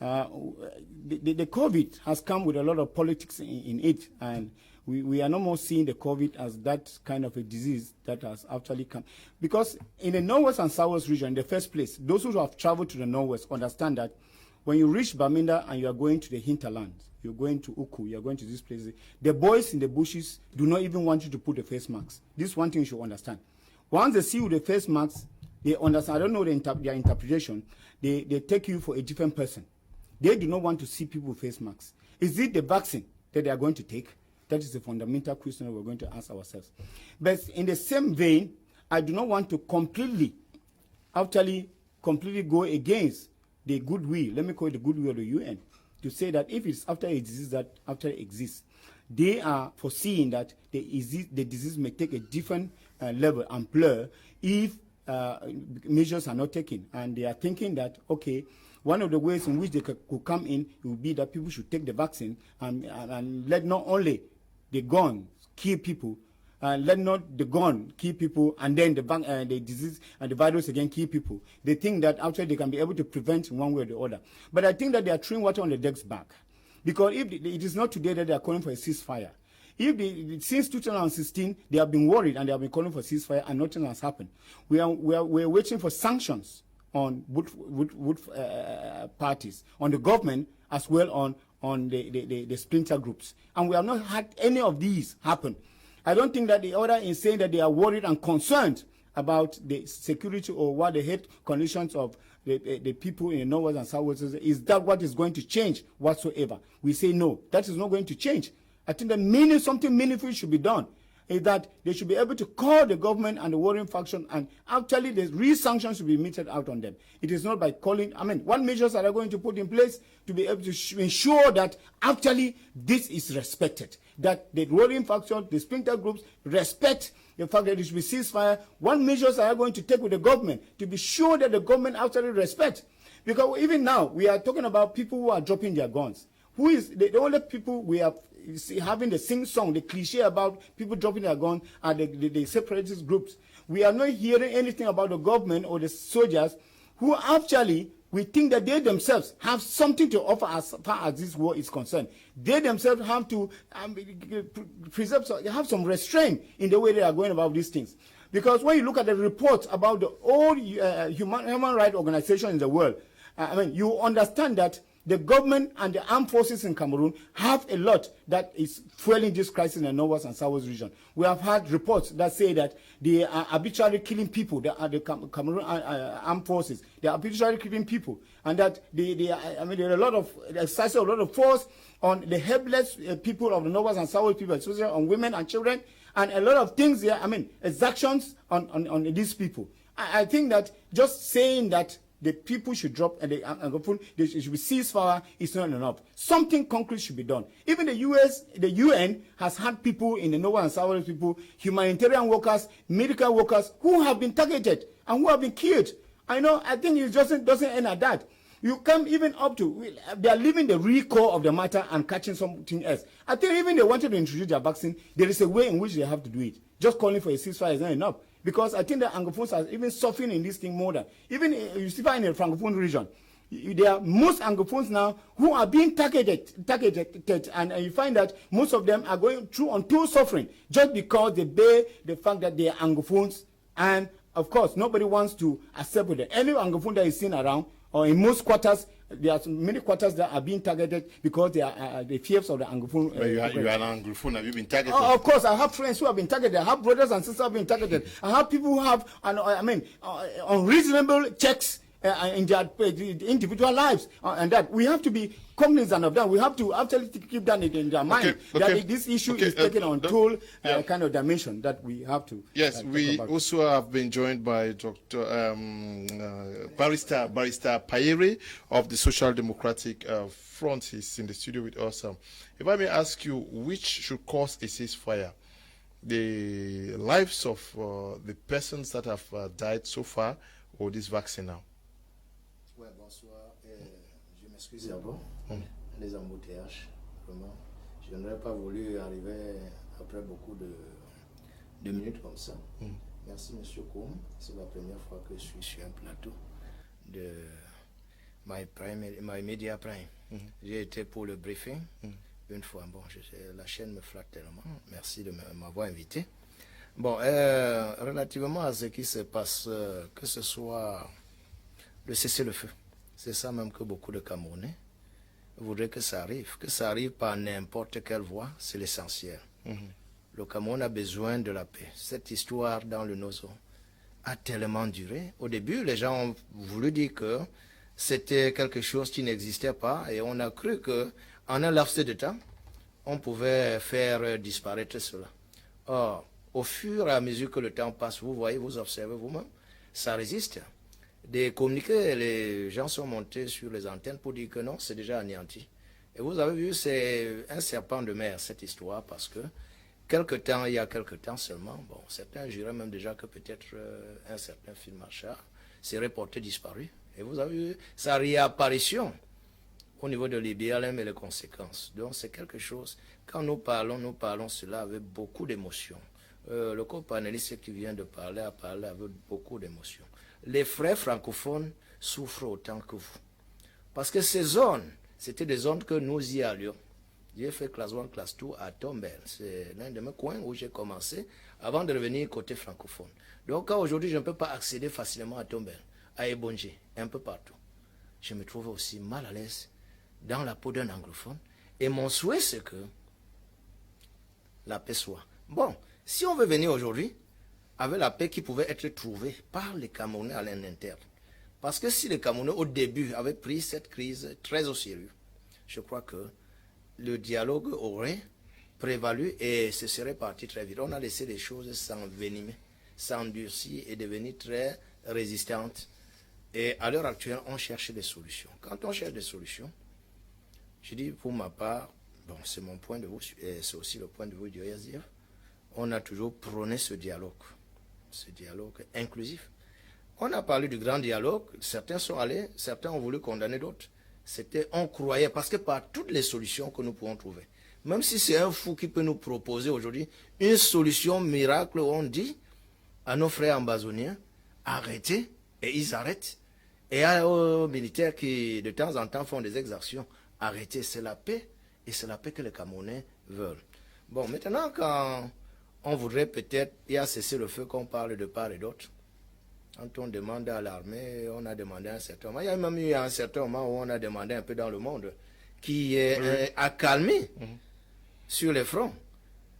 The COVID has come with a lot of politics in it, and we are no more seeing the COVID as that kind of a disease that has actually come. Because in the Northwest and Southwest region, in the first place, those who have traveled to the Northwest understand that when you reach Bamenda and you are going to the hinterland, you're going to Uku, you're going to these places, the boys in the bushes do not even want you to put the face masks. This is one thing you should understand. Once they see you with the face masks, they understand, I don't know their interpretation, they take you for a different person. They do not want to see people with face masks. Is it the vaccine that they are going to take? That is the fundamental question that we're going to ask ourselves. But in the same vein, I do not want to completely go against the goodwill, let me call it the goodwill of the UN, to say that if it's after a disease that after it exists, they are foreseeing that the disease may take a different level and blur if measures are not taken. And they are thinking that, okay, one of the ways in which they could come in would be that people should take the vaccine and let not only the gun kill people, let not the gun kill people, and then the disease and the virus again kill people. They think that actually they can be able to prevent in one way or the other. But I think that they are throwing water on the duck's back. Because if it is not today that they are calling for a ceasefire. Since 2016, they have been worried and they have been calling for a ceasefire, and nothing has happened. We're waiting for sanctions on both parties, on the government as well on the splinter groups. And we have not had any of these happen. I don't think that the order is saying that they are worried and concerned about the security or what the health conditions of the people in the Northwest and Southwest. Is that what is going to change whatsoever? We say no, that is not going to change. I think that something meaningful should be done. is that they should be able to call the government and the warring faction, and actually the real sanctions should be meted out on them. It is not by calling, what measures are they going to put in place to be able to ensure that actually this is respected, that the warring faction, the splinter groups respect the fact that it should be ceasefire. What measures are they going to take with the government to be sure that the government actually respects? Because even now, we are talking about people who are dropping their guns. Who is the only people we are having the sing-song, the cliche about people dropping their guns are the separatist groups. We are not hearing anything about the government or the soldiers who actually, we think that they themselves have something to offer as far as this war is concerned. They themselves have to have some restraint in the way they are going about these things. Because when you look at the reports about the all human rights organizations in the world, you understand that the government and the armed forces in Cameroon have a lot that is fueling this crisis in the North and South region. We have had reports that say that they are arbitrarily killing people, the Cameroon armed forces. They are arbitrarily killing people, and that there are a lot of exercising a lot of force on the helpless people of the North and South people, especially on women and children, and a lot of things there. Exactions on these people. I think that just saying that the people should drop and they should be ceasefire is not enough. Something concrete should be done. Even the UN has had people in the North and South people, humanitarian workers, medical workers who have been targeted and who have been killed. I think it doesn't end at that. You come even up to, they are leaving the real core of the matter and catching something else. I think even they wanted to introduce their vaccine, there is a way in which they have to do it. Just calling for a ceasefire is not enough. Because I think the Anglophones are even suffering in this thing more than, even you see in the Francophone region, there are most Anglophones now who are being targeted, and you find that most of them are going through untold suffering just because they bear the fact that they are Anglophones, and of course nobody wants to accept with it. Any Anglophone that is seen around, or in most quarters, there are many quarters that are being targeted because they are the fears of the Anglophone. You are an Anglophone. Have you been targeted? Of course, I have friends who have been targeted. I have brothers and sisters who have been targeted. I have people who have, unreasonable checks in their individual lives, and that we have to be cognizant of that. We have to actually keep that in their mind that this issue is taken on toll kind of dimension that we have to. Yes, we also have been joined by Dr. Barrister Payere of the Social Democratic Front. He's in the studio with us. If I may ask you, which should cause a ceasefire? The lives of the persons that have died so far, or this vaccine now? Ouais, bonsoir. Je m'excuse d'abord. Les embouteillages, vraiment. Je n'aurais pas voulu arriver après beaucoup de minutes comme ça. Merci, Monsieur Koum. C'est la première fois que je suis sur un plateau de My Media Prime. J'ai été pour le briefing une fois. Bon, la chaîne me flatte tellement. Merci de m'avoir invité. Bon, relativement à ce qui se passe, que ce soit le cessez-le-feu, c'est ça même que beaucoup de Camerounais voudraient que ça arrive par n'importe quelle voie, c'est l'essentiel. Le Cameroun a besoin de la paix. Cette histoire dans le Nozo a tellement duré. Au début, les gens ont voulu dire que c'était quelque chose qui n'existait pas, et on a cru que en un laps de temps, on pouvait faire disparaître cela. Or, au fur et à mesure que le temps passe, vous voyez, vous observez vous-même, ça résiste. Des communiqués, les gens sont montés sur les antennes pour dire que non, c'est déjà anéanti. Et vous avez vu, c'est un serpent de mer, cette histoire, parce que il y a quelque temps seulement, bon, certains juraient même déjà que peut-être un certain Phil Marchard serait porté disparu. Et vous avez vu sa réapparition au niveau de l'IBLM et les conséquences. Donc c'est quelque chose, quand nous parlons cela avec beaucoup d'émotion. Le co-panéliste qui vient de parler a parlé avec beaucoup d'émotion. Les frères francophones souffrent autant que vous. Parce que ces zones, c'était des zones que nous y allions. J'ai fait classe 1, classe 2 à Tombel. C'est l'un de mes coins où j'ai commencé avant de revenir côté francophone. Donc aujourd'hui, je ne peux pas accéder facilement à Tombel, à Ebonge, un peu partout. Je me trouve aussi mal à l'aise dans la peau d'un anglophone. Et mon souhait, c'est que la paix soit. Bon, si on veut venir aujourd'hui, avec la paix qui pouvait être trouvée par les Camerounais à l'interne. Parce que si les Camerounais, au début, avaient pris cette crise très au sérieux, je crois que le dialogue aurait prévalu et ce serait parti très vite. On a laissé les choses s'envenimer, s'endurcir et devenir très résistantes. Et à l'heure actuelle, on cherche des solutions. Quand on cherche des solutions, je dis pour ma part, bon, c'est mon point de vue, et c'est aussi le point de vue du SDF, on a toujours prôné ce dialogue inclusif. On a parlé du grand dialogue, certains sont allés, certains ont voulu condamner d'autres. On croyait, parce que par toutes les solutions que nous pouvons trouver, même si c'est un fou qui peut nous proposer aujourd'hui une solution miracle où on dit à nos frères ambazoniens, arrêtez, et ils arrêtent. Et aux militaires qui de temps en temps font des exactions, arrêtez, c'est la paix, et c'est la paix que les Camerounais veulent. Bon, maintenant quand on voudrait peut-être, il y a cessé le feu qu'on parle de part et d'autre. Quand on demande à l'armée, on a demandé à un certain moment, il y a même eu un certain moment où on a demandé un peu dans le monde, qui est accalmie sur les fronts.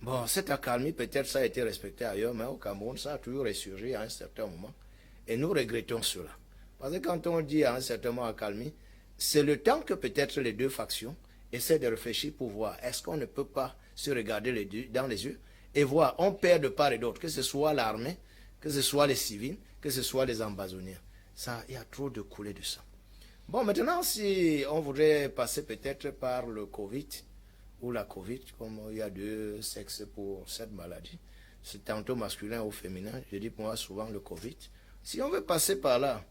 Bon, cette accalmie, peut-être ça a été respecté ailleurs, mais au Cameroun, ça a toujours ressurgi à un certain moment. Et nous regrettons cela. Parce que quand on dit à un certain moment accalmie, c'est le temps que peut-être les deux factions essaient de réfléchir pour voir, est-ce qu'on ne peut pas se regarder dans les yeux et voir, on perd de part et d'autre, que ce soit l'armée, que ce soit les civils, que ce soit les ambazoniens. Ça, il y a trop de coulées de sang. Bon, maintenant, si on voudrait passer peut-être par le Covid, ou la Covid, comme il y a deux sexes pour cette maladie, c'est tantôt masculin ou féminin, je dis pour moi souvent le Covid. Si on veut passer par là,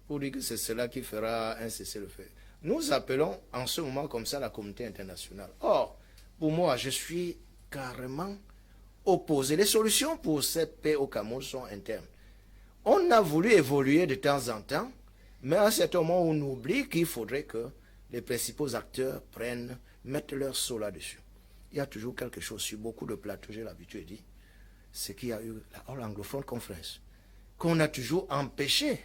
pour dire que c'est cela qui fera un cessez-le-feu, nous appelons en ce moment comme ça la communauté internationale. Or, pour moi, je suis carrément opposé. Les solutions pour cette paix au Cameroun sont internes. On a voulu évoluer de temps en temps, mais à un certain moment, on oublie qu'il faudrait que les principaux acteurs mettent leur sceau là-dessus. Il y a toujours quelque chose sur beaucoup de plateaux, j'ai l'habitude de dire, c'est qu'il y a eu la Anglophone Conference, qu'on a toujours empêché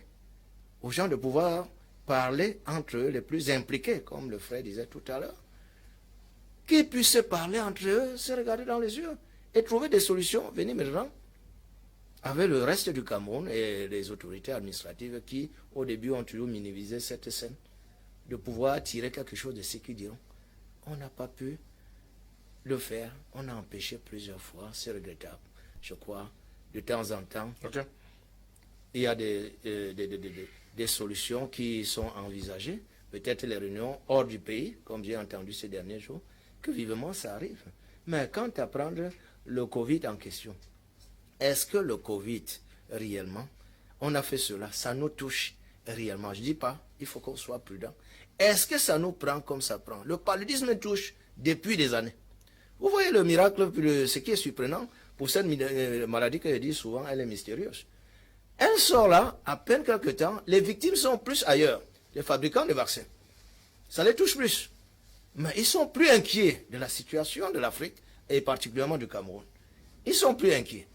aux gens de pouvoir parler entre eux, les plus impliqués, comme le frère disait tout à l'heure, qu'ils puissent parler entre eux, se regarder dans les yeux et trouver des solutions. Venez maintenant avec le reste du Cameroun et les autorités administratives qui, au début, ont toujours minimisé cette scène, de pouvoir tirer quelque chose de ce qu'ils diront. On n'a pas pu le faire, on a empêché plusieurs fois, c'est regrettable. Je crois, de temps en temps, il y a des solutions qui sont envisagées, peut-être les réunions hors du pays, comme j'ai entendu ces derniers jours, que vivement ça arrive. Mais quant à prendre le Covid en question, est-ce que le Covid, réellement, on a fait cela, ça nous touche réellement? Je ne dis pas, il faut qu'on soit prudent. Est-ce que ça nous prend comme ça prend? Le paludisme touche depuis des années. Vous voyez le miracle, ce qui est surprenant, pour cette maladie que je dis souvent, elle est mystérieuse. Elle sort là, à peine quelques temps, les victimes sont plus ailleurs, les fabricants de vaccins. Ça les touche plus. Mais ils sont plus inquiets de la situation de l'Afrique, et particulièrement du Cameroun. Ils sont plus inquiets.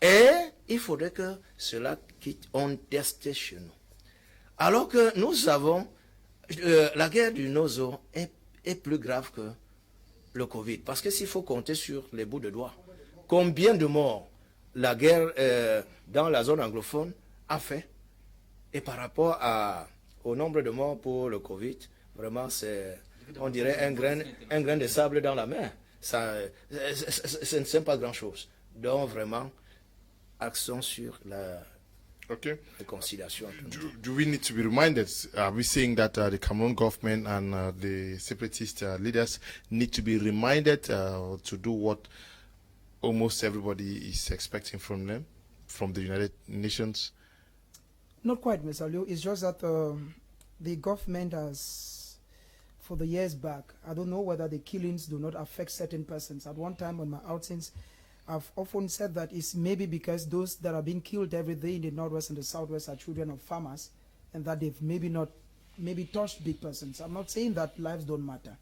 Et il faudrait que cela quitte, on teste chez nous. Alors que nous avons, la guerre du Nozo est plus grave que le Covid. Parce que s'il faut compter sur les bouts de doigts, combien de morts la guerre dans la zone anglophone a fait, et par rapport au nombre de morts pour le Covid, vraiment c'est, on dirait un grain de sable dans la mer. Ça, ce n'est pas grand-chose. Donc vraiment, accent sur la réconciliation. Do we need to be reminded? Are we saying that the Cameroon government and the separatist leaders need to be reminded to do what almost everybody is expecting from them, from the United Nations? Not quite, Mr. Liu. It's just that the government has, for the years back, I don't know whether the killings do not affect certain persons. At one time on my outings, I've often said that it's maybe because those that are being killed every day in the northwest and the southwest are children of farmers, and that they've maybe touched big persons. I'm not saying that lives don't matter.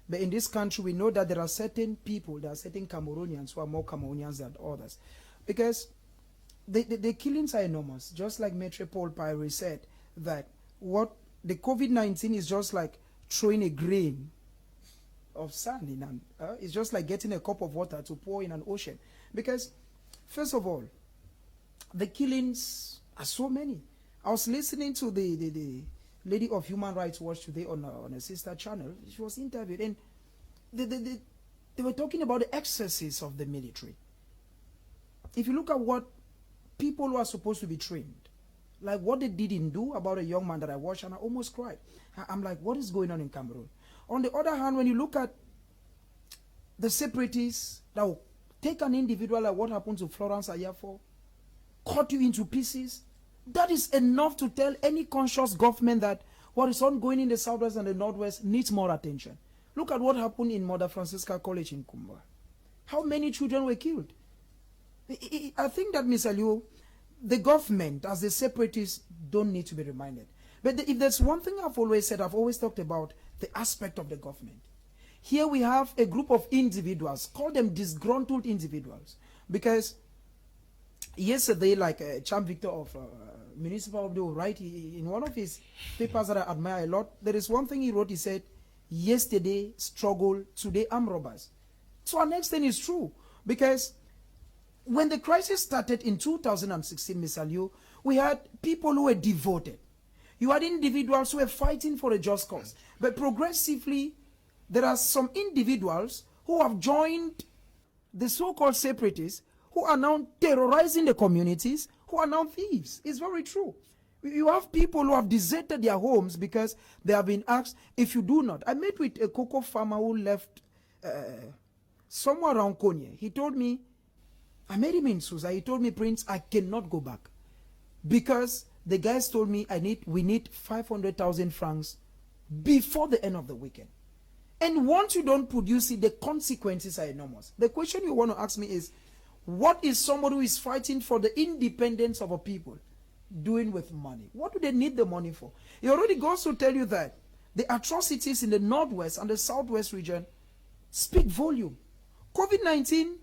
But in this country, we know that there are certain people, there are certain Cameroonians who are more Cameroonians than others. Because the killings are enormous. Just like Maitre Paul Pyre said, that what the COVID-19 is just like throwing a grain of sand in an, it's just like getting a cup of water to pour in an ocean. Because, first of all, the killings are so many. I was listening to the lady of Human Rights Watch today on a sister channel. She was interviewed, and the They were talking about the excesses of the military. If you look at what people who are supposed to be trained, like what they didn't do about a young man that I watched, and I almost cried. I'm like, what is going on in Cameroon? On the other hand, when you look at the separatists that will take an individual like what happened to Florence Ayafo, cut you into pieces, that is enough to tell any conscious government that what is ongoing in the southwest and the northwest needs more attention. Look at what happened in Mother Francisca College in Kumba. How many children were killed? I think that, Mr. Liu, the government, as the separatists, don't need to be reminded. But if there's one thing I've always said, I've always talked about the aspect of the government. Here we have a group of individuals, call them disgruntled individuals, because yesterday, like Champ Victor of Municipal of the right, in one of his papers that I admire a lot, there is one thing he wrote. He said, yesterday struggle, today armed robbers. To an extent, it's true, because when the crisis started in 2016, Mr. Liu, we had people who were devoted. You had individuals who were fighting for a just cause. But progressively, there are some individuals who have joined the so-called separatists who are now terrorizing the communities, who are now thieves. It's very true. You have people who have deserted their homes because they have been asked, if you do not. I met with a cocoa farmer who left somewhere around Konye. He told me, I met him in Susa. He told me, Prince, I cannot go back because the guys told me we need 500,000 francs before the end of the weekend. And once you don't produce it, the consequences are enormous. The question you want to ask me is, what is somebody who is fighting for the independence of a people doing with money? What do they need the money for? He already goes to tell you that the atrocities in the northwest and the southwest region speak volume. COVID-19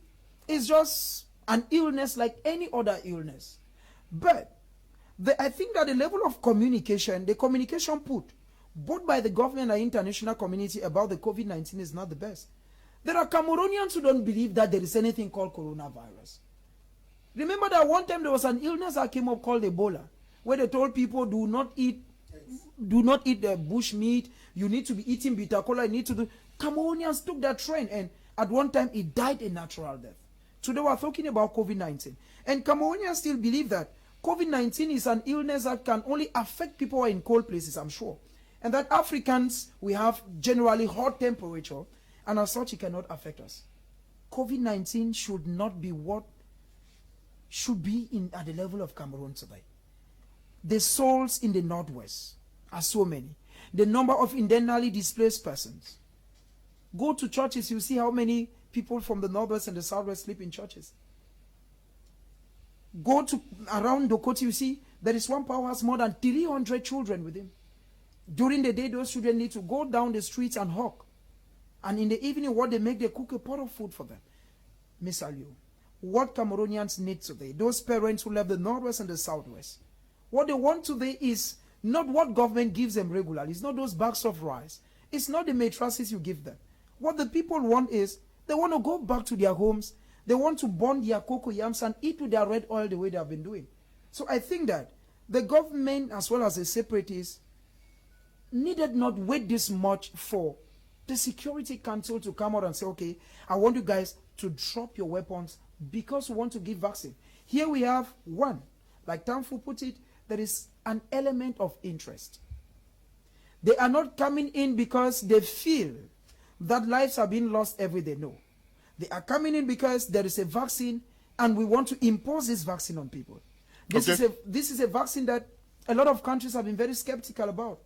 is just an illness like any other illness. But I think that the level of communication, the communication put both by the government and international community about the COVID-19 is not the best. There are Cameroonians who don't believe that there is anything called coronavirus. Remember that one time there was an illness that came up called Ebola, where they told people do not eat the bush meat, you need to be eating bitter cola, you need to do. Cameroonians took that trend, and at one time it died a natural death. Today we're talking about COVID-19. And Cameroonians still believe that COVID-19 is an illness that can only affect people who are in cold places, I'm sure. And that Africans, we have generally hot temperature, and as such it cannot affect us. COVID-19 should not be what should be at the level of Cameroon today. The souls in the northwest are so many. The number of internally displaced persons. Go to churches, you see how many people from the northwest and the southwest sleep in churches. Go to around Dokoti, you see there is one powerhouse, more than 300 children with him. During the day, those children need to go down the streets and hawk. And in the evening, what they make, they cook a pot of food for them. Miss Aliu, what Cameroonians need today, those parents who left the northwest and the southwest, what they want today is not what government gives them regularly. It's not those bags of rice. It's not the mattresses you give them. What the people want is, they want to go back to their homes. They want to burn their cocoa yams and eat with their red oil the way they have been doing. So I think that the government, as well as the separatists, needed not wait this much for the Security Council to come out and say, okay, I want you guys to drop your weapons because we want to give vaccine. Here we have one, like Tanfu put it, there is an element of interest. They are not coming in because they feel that lives are being lost every day. No. They are coming in because there is a vaccine and we want to impose this vaccine on people. This is a vaccine that a lot of countries have been very skeptical about.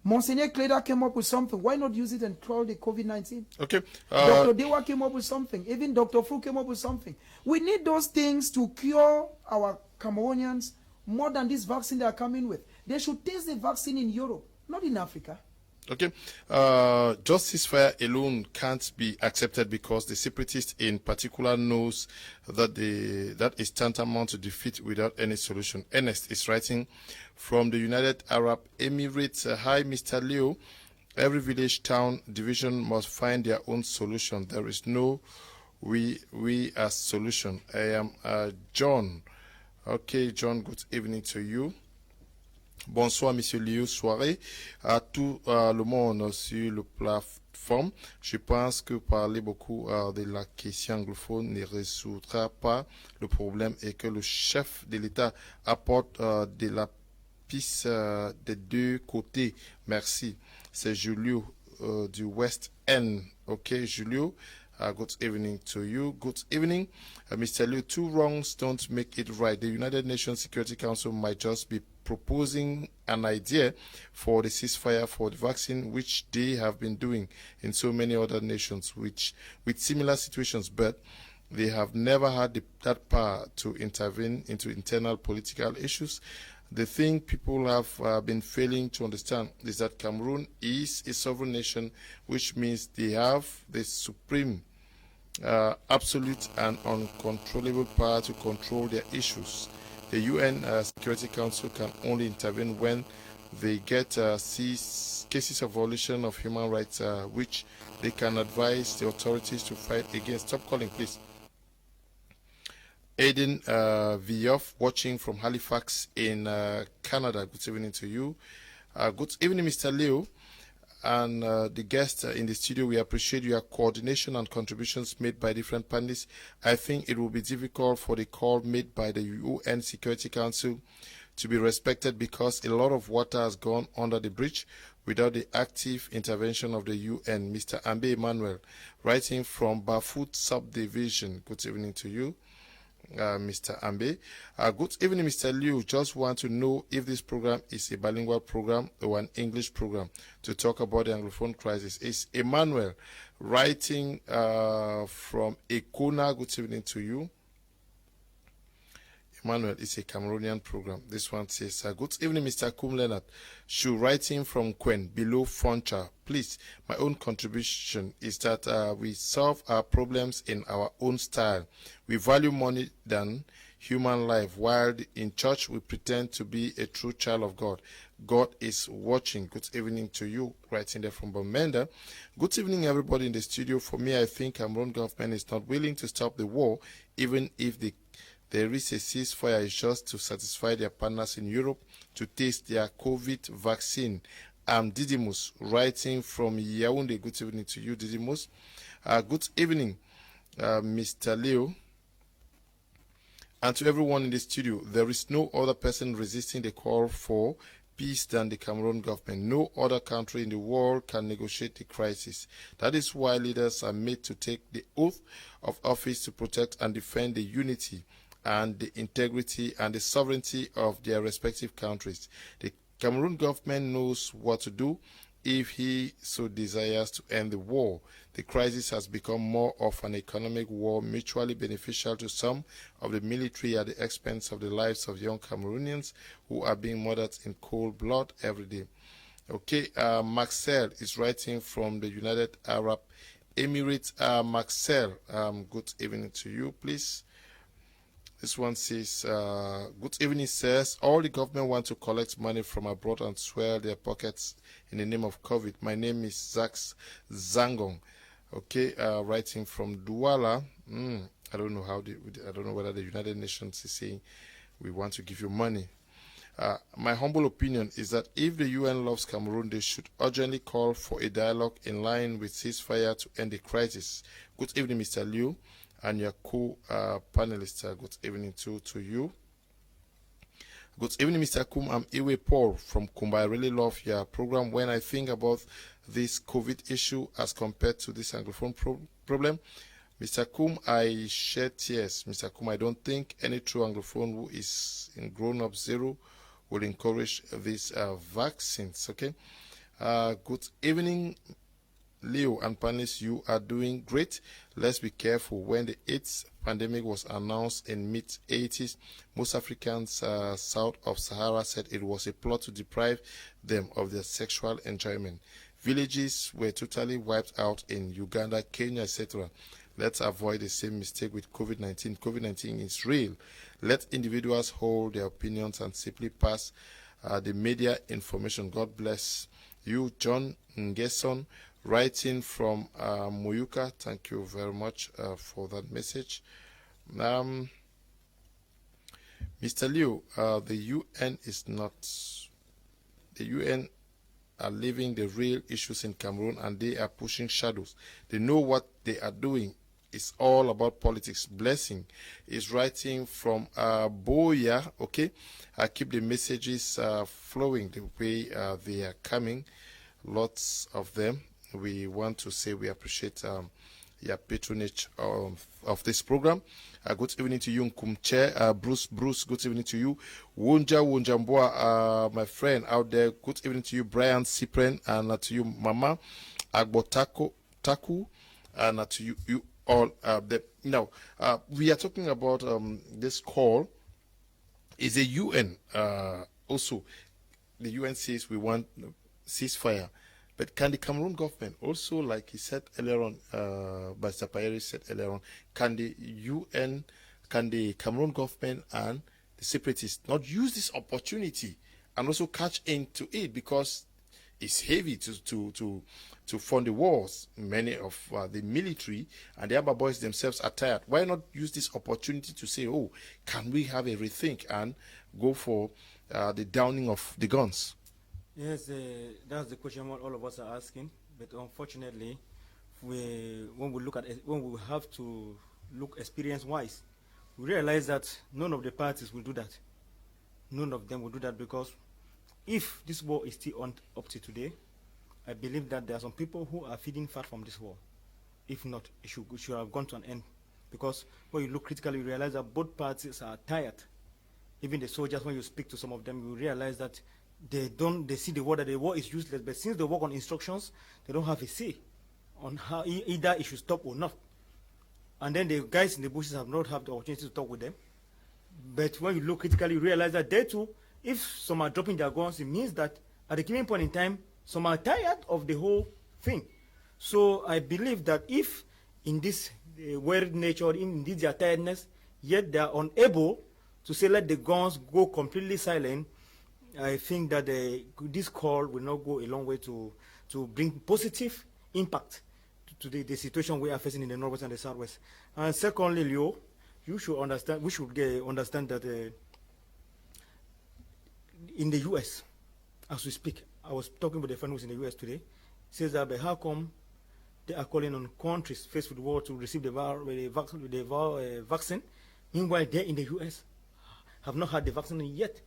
Monsignor Cleda came up with something. Why not use it and call it COVID-19? Okay. Dr. Dewa came up with something. Even Dr. Fu came up with something. We need those things to cure our Cameroonians more than this vaccine they are coming with. They should test the vaccine in Europe, not in Africa. Okay. Just ceasefire alone can't be accepted because the separatist in particular knows that that is tantamount to defeat without any solution. Ernest is writing from the United Arab Emirates. Hi, Mr. Leo. Every village, town, division must find their own solution. There is no we as solution. I am John. Okay, John, good evening to you. Bonsoir, Monsieur Liu, soirée à tout le monde sur le forme. Je pense que parler beaucoup de la question anglophone ne résoudra pas le problème et que le chef de l'État apporte de la piste des deux côtés. Merci. C'est Julio du West End. Okay, Julio. Good evening to you. Good evening. Mr. Liu, two wrongs don't make it right. The United Nations Security Council might just be proposing an idea for the ceasefire for the vaccine, which they have been doing in so many other nations with similar situations, but they have never had that power to intervene into internal political issues. The thing people have been failing to understand is that Cameroon is a sovereign nation, which means they have the supreme, absolute and uncontrollable power to control their issues. The UN Security Council can only intervene when they get cases of violation of human rights, which they can advise the authorities to fight against. Stop calling, please. Aiden Vioff, watching from Halifax in Canada. Good evening to you. Good evening, Mr. Leo, and the guests in the studio. We appreciate your coordination and contributions made by different panelists. I think it will be difficult for the call made by the UN Security Council to be respected because a lot of water has gone under the bridge without the active intervention of the UN. Mr. Ambe Emmanuel, writing from Bafut Subdivision. Good evening to you. Mr. Ambe. Good evening, Mr. Liu. Just want to know if this program is a bilingual program or an English program to talk about the Anglophone crisis. It's Emmanuel writing from Ekona. Good evening to you. Emmanuel, it's a Cameroonian program. This one says, good evening, Mr. Kum Leonard. Shu writing from Quen, below Foncha. Please, my own contribution is that we solve our problems in our own style. We value money than human life, while in church we pretend to be a true child of God. God is watching. Good evening to you, writing there from Bomenda. Good evening, everybody in the studio. For me, I think Cameroon government is not willing to stop the war, even if there is a ceasefire, is just to satisfy their partners in Europe to taste their COVID vaccine. Didymus, writing from Yaoundé. Good evening to you, Didymus. Good evening, Mr. Leo, and to everyone in the studio. There is no other person resisting the call for peace than the Cameroon government. No other country in the world can negotiate the crisis. That is why leaders are made to take the oath of office to protect and defend the unity and the integrity and the sovereignty of their respective countries. The Cameroon government knows what to do if he so desires to end the war. The crisis has become more of an economic war, mutually beneficial to some of the military at the expense of the lives of young Cameroonians who are being murdered in cold blood every day. Okay, Maxel is writing from the United Arab Emirates. Maxel, good evening to you, please. This one says, good evening, sirs. All the government want to collect money from abroad and swell their pockets in the name of COVID. My name is Zax Zangong. Okay, writing from Douala. I don't know I don't know whether the United Nations is saying we want to give you money. My humble opinion is that if the UN loves Cameroon, they should urgently call for a dialogue in line with ceasefire to end the crisis. Good evening, Mr. Liu, and your co-panelists. Good evening to you. Good evening, Mr. Kum. I'm Iwe Paul from Kumba. I really love your program. When I think about this COVID issue as compared to this Anglophone problem, Mr. Kum, I shed tears. Mr. Kum, I don't think any true Anglophone who is in grown-up zero will encourage these vaccines. Okay. Good evening, Leo and panelists. You are doing great. Let's be careful. When the AIDS pandemic was announced in mid-80s, most Africans south of Sahara said it was a plot to deprive them of their sexual enjoyment. Villages were totally wiped out in Uganda, Kenya, etc. Let's avoid the same mistake with COVID-19. COVID-19 is real. Let individuals hold their opinions and simply pass the media information. God bless you. John Ngeson, writing from Moyuka. Thank you very much for that message. Mr. Liu, the UN is not... The UN are living the real issues in Cameroon, and they are pushing shadows. They know what they are doing. It's all about politics. Blessing is writing from Boya. Okay, I keep the messages flowing the way they are coming. Lots of them. We want to say we appreciate your patronage of this program. Good evening to you, Nkumche. Bruce, good evening to you. Wonjambua, my friend out there, good evening to you. Brian Cyprian, and to you, Mama Taku, and to you all. Now, we are talking about this call. Is a UN also. The UN says we want ceasefire. But can the Cameroon government also, like he said earlier on, Mr. Payeri said earlier on, can the Cameroon government and the separatists not use this opportunity and also catch into it, because it's heavy to fund the wars. Many of the military and the Aba boys themselves are tired. Why not use this opportunity to say, oh, can we have a rethink and go for the downing of the guns? Yes, that's the question all of us are asking. But unfortunately, when we have to look experience-wise, we realize that none of the parties will do that. None of them will do that, because if this war is still on up to today, I believe that there are some people who are feeding fat from this war. If not, it should have gone to an end. Because when you look critically, you realize that both parties are tired. Even the soldiers, when you speak to some of them, you realize that they see the war, that the war is useless, but since they work on instructions, they don't have a say on how either it should stop or not. And then the guys in the bushes have not had the opportunity to talk with them. But when you look critically, you realize that they too, if some are dropping their guns, it means that at a given point in time, some are tired of the whole thing. So I believe that if in this world nature, in this their tiredness, yet they are unable to say let the guns go completely silent, I think that this call will not go a long way to bring positive impact to the situation we are facing in the Northwest and the Southwest. And secondly, Leo, we should understand that in the U.S., as we speak, I was talking with a friend who's in the U.S. today, says that, but how come they are calling on countries faced with war to receive the vaccine, meanwhile they in the U.S. have not had the vaccine yet?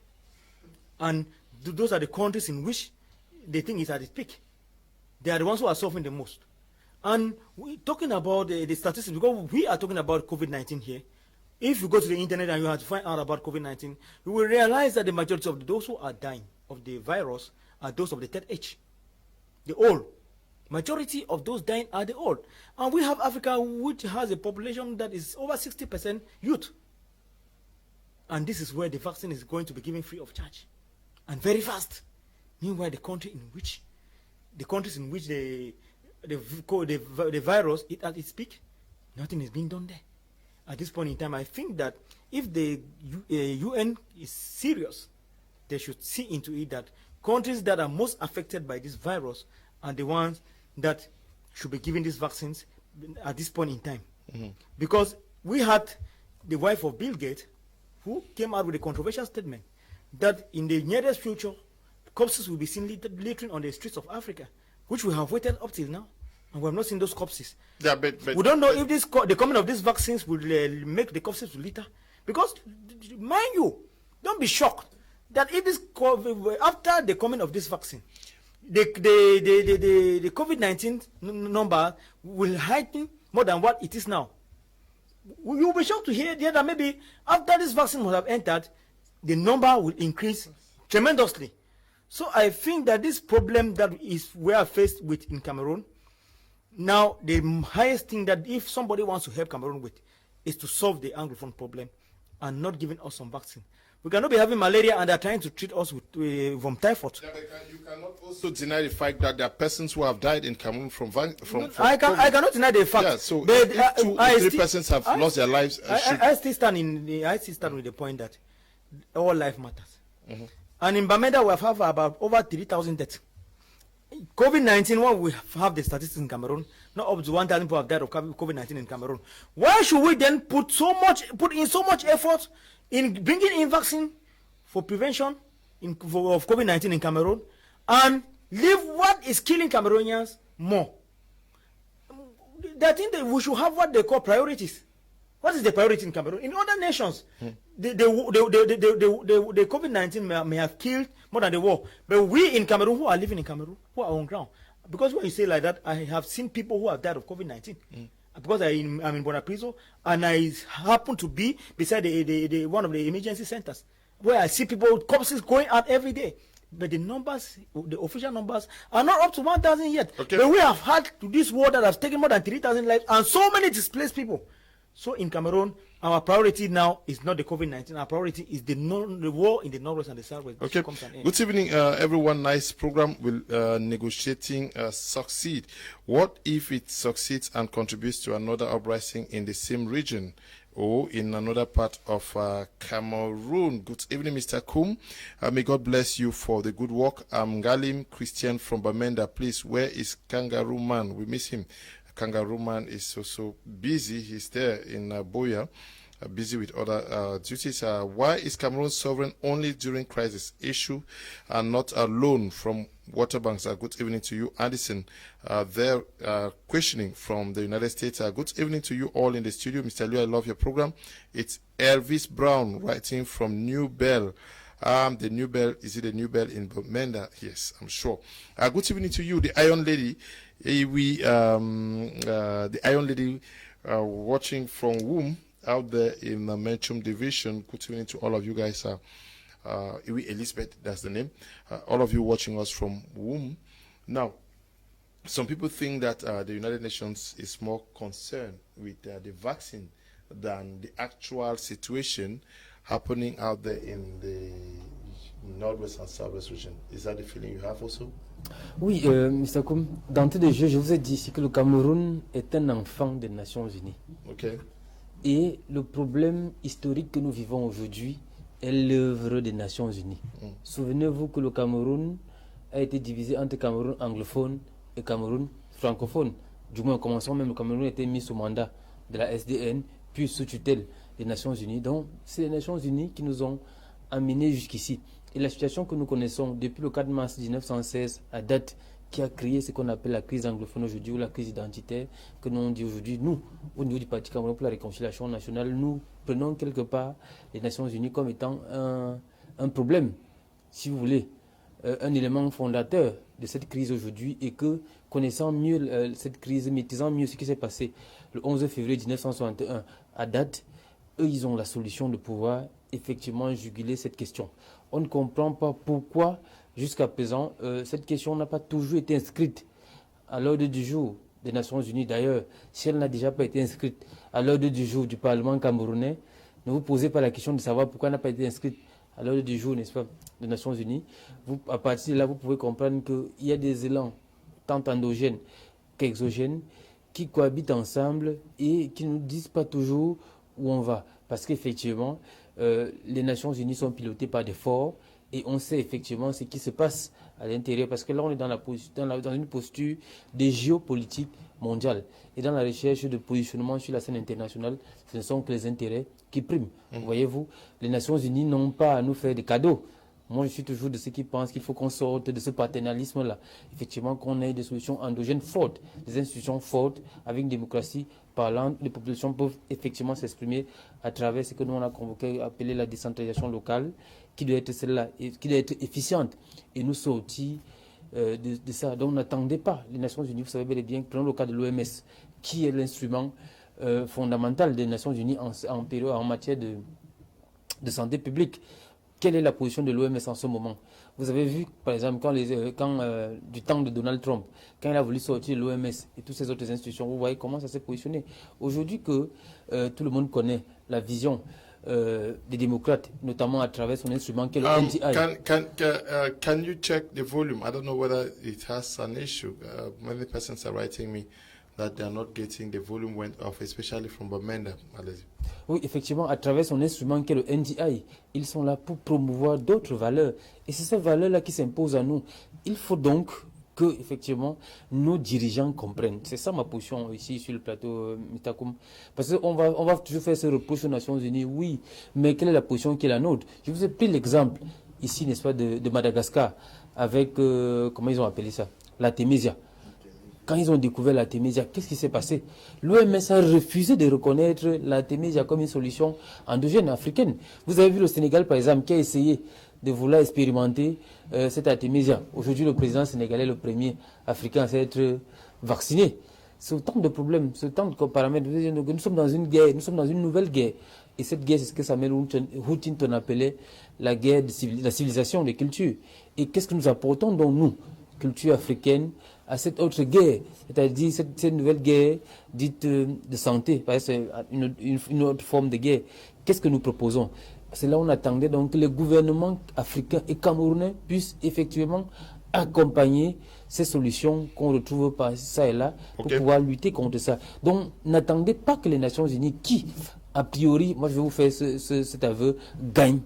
And those are the countries in which they think it's at its peak. They are the ones who are suffering the most. And we're talking about the statistics, because we are talking about COVID-19 here. If you go to the internet and you have to find out about COVID-19, you will realize that the majority of those who are dying of the virus are those of the third age, the old. Majority of those dying are the old. And we have Africa, which has a population that is over 60% youth. And this is where the vaccine is going to be given free of charge. And very fast. Meanwhile, the countries in which the virus is at its peak, nothing is being done there. At this point in time, I think that if the UN is serious, they should see into it that countries that are most affected by this virus are the ones that should be given these vaccines at this point in time. Mm-hmm. Because we had the wife of Bill Gates who came out with a controversial statement that in the nearest future, corpses will be seen littering on the streets of Africa, which we have waited up till now, and we have not seen those corpses. Yeah, but we don't know if the coming of these vaccines will make the corpses to litter. Because, mind you, don't be shocked that if this after the coming of this vaccine, the COVID-19 number will heighten more than what it is now. You will be shocked to hear that maybe after this vaccine will have entered, the number will increase tremendously. So I think that this problem that we are faced with in Cameroon, now the highest thing that if somebody wants to help Cameroon with is to solve the Anglophone problem and not giving us some vaccine. We cannot be having malaria and they're trying to treat us with from typhoid. Yeah, you cannot also deny the fact that there are persons who have died in Cameroon from I cannot deny the fact. Yeah, so but if 2 or 3 persons have lost their lives. I still stand with the point that all life matters. Mm-hmm. And in Bamenda we have about over 3,000 deaths. COVID-19, when we have the statistics in Cameroon, not up to 1,000 people have died of COVID-19 in Cameroon. Why should we then put in so much effort in bringing in vaccine for prevention of COVID-19 in Cameroon, and Leave what is killing Cameroonians more. I think that we should have what they call priorities. What is the priority in Cameroon? In other nations, the COVID-19 may have killed more than the war. But we in Cameroon, who are living in Cameroon, who are on ground, because when you say like that, I have seen people who have died of COVID-19. Because I'm in Bonapriso, and I happen to be beside the one of the emergency centers, where I see people, corpses going out every day. But the numbers, the official numbers, are not up to 1,000 yet. Okay. But we have had to this war that has taken more than 3,000 lives and so many displaced people. So in Cameroon, our priority now is not the COVID-19. Our priority is the war in the northwest and the southwest. Okay. Good evening, everyone. Nice program. Will negotiating succeed? What if it succeeds and contributes to another uprising in the same region or in another part of Cameroon? Good evening, Mr. Kum. May God bless you for the good work. I'm Galim Christian from Bamenda. Please, where is Kangaroo Man? We miss him. Kangaroo Man is also busy. He's there in Boya, busy with other duties. Why is Cameroon sovereign only during crisis issue and not a loan from water banks? Good evening to you, Addison. They're questioning from the United States. Good evening to you all in the studio. Mr. Liu, I love your program. It's Elvis Brown writing from New Bell. The New Bell, is it the New Bell in Bamenda? Yes, I'm sure. Good evening to you, the Iron Lady. The Iron Lady watching from Womb out there in the Menchum Division. Good evening to all of you guys. Elizabeth, that's the name. All of you watching us from Womb. Now, some people think that the United Nations is more concerned with the vaccine than the actual situation happening out there in the northwest and southwest region. Is that the feeling you have also? Oui, Mr. Koum, d'entrée de jeu, je vous ai dit ici que le Cameroun est un enfant des Nations Unies. Okay. Et le problème historique que nous vivons aujourd'hui est l'œuvre des Nations Unies. Souvenez-vous que le Cameroun a été divisé entre Cameroun anglophone et Cameroun francophone. Du moins, en commençant même, le Cameroun a été mis sous mandat de la SDN, puis sous tutelle des Nations Unies. Donc, c'est les Nations Unies qui nous ont amenés jusqu'ici. Et la situation que nous connaissons depuis le 4 mars 1916 à date, qui a créé ce qu'on appelle la crise anglophone aujourd'hui, ou la crise identitaire, que nous on dit aujourd'hui, nous, au niveau du Parti Cameroun pour la réconciliation nationale, nous prenons quelque part les Nations Unies comme étant un problème, si vous voulez, un élément fondateur de cette crise aujourd'hui, et que, connaissant mieux cette crise, maîtrisant mieux ce qui s'est passé le 11 février 1961 à date, eux, ils ont la solution de pouvoir effectivement juguler cette question. On ne comprend pas pourquoi, jusqu'à présent, cette question n'a pas toujours été inscrite à l'ordre du jour des Nations Unies. D'ailleurs, si elle n'a déjà pas été inscrite à l'ordre du jour du Parlement camerounais, ne vous posez pas la question de savoir pourquoi elle n'a pas été inscrite à l'ordre du jour, n'est-ce pas, des Nations Unies. Vous, à partir de là, vous pouvez comprendre qu'il y a des élans, tant endogènes qu'exogènes, qui cohabitent ensemble et qui ne nous disent pas toujours où on va. Parce qu'effectivement, les Nations Unies sont pilotées par des forts et on sait effectivement ce qui se passe à l'intérieur. Parce que là, on est dans une posture de géopolitique mondiale. Et dans la recherche de positionnement sur la scène internationale, ce ne sont que les intérêts qui priment. Voyez-vous, les Nations Unies n'ont pas à nous faire des cadeaux. Moi, je suis toujours de ceux qui pensent qu'il faut qu'on sorte de ce paternalisme-là. Effectivement, qu'on ait des solutions endogènes fortes, des institutions fortes, avec une démocratie parlante. Les populations peuvent effectivement s'exprimer à travers ce que nous on a convoqué, appelé la décentralisation locale, qui doit être celle-là, qui doit être efficiente. Et nous sortir de ça. Donc, n'attendez pas les Nations Unies. Vous savez bel et bien, prenons le cas de l'OMS, qui est l'instrument fondamental des Nations Unies en matière de santé publique. Quelle est la position de l'OMS en ce moment? Vous avez vu, par exemple, du temps de Donald Trump, quand il a voulu sortir l'OMS et toutes ces autres institutions, vous voyez comment ça s'est positionné. Aujourd'hui que tout le monde connaît la vision des démocrates, notamment à travers son instrument qui est le NDI. Can you check the volume? I don't know whether it has an issue. Many persons are writing me that they are not getting, the volume went off, especially from Bamenda. Oui, effectivement, à travers son instrument qui est le NDI, ils sont là pour promouvoir d'autres valeurs. Et c'est ces valeurs-là qui s'imposent à nous. Il faut donc que, effectivement, nos dirigeants comprennent. C'est ça ma position ici sur le plateau, Mitakoum. Parce qu'on va toujours faire ce reproche aux Nations Unies, oui, mais quelle est la position qui est la nôtre? Je vous ai pris l'exemple ici, n'est-ce pas, de Madagascar, avec, comment ils ont appelé ça, la Témésia. Quand ils ont découvert la Témésia, qu'est-ce qui s'est passé? L'OMS a refusé de reconnaître la Témésia comme une solution endogène africaine. Vous avez vu le Sénégal, par exemple, qui a essayé de vouloir expérimenter cette Artémisia. Aujourd'hui, le président sénégalais est le premier africain à s'être vacciné. C'est autant de problèmes, c'est autant de paramètres. Nous sommes dans une guerre, nous sommes dans une nouvelle guerre. Et cette guerre, c'est ce que Samuel Huntington appelait la guerre de la civilisation, des cultures. Et qu'est-ce que nous apportons donc, nous, culture africaine, à cette autre guerre, c'est-à-dire cette nouvelle guerre dite de santé, parce que c'est une autre forme de guerre. Qu'est-ce que nous proposons? C'est là où on attendait donc que les gouvernements africains et camerounais puissent effectivement accompagner ces solutions qu'on retrouve par ça et là pour pouvoir lutter contre ça. Donc n'attendez pas que les Nations Unies, qui a priori, moi je vais vous faire cet aveu, gagnent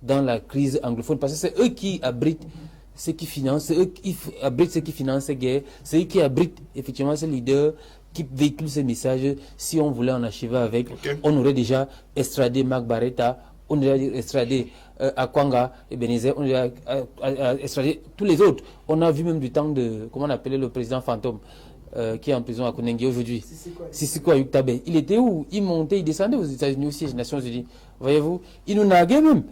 dans la crise anglophone, parce que c'est eux qui abritent ceux qui financent, c'est eux qui abritent ceux qui financent ces guerres, c'est eux qui abritent effectivement ces leaders qui véhiculent ces messages. Si on voulait en achever avec, on aurait déjà extradé Marc Barretta, on aurait extradé Akwanga et Benezet, on aurait extradé tous les autres. On a vu même du temps de, comment on appelait le président fantôme, qui est en prison à Konengue aujourd'hui, Sissiko Ayuktabe. Il était où? Il montait, il descendait aux États-Unis aussi, aux Nations Unies. Voyez-vous, il nous narguait même.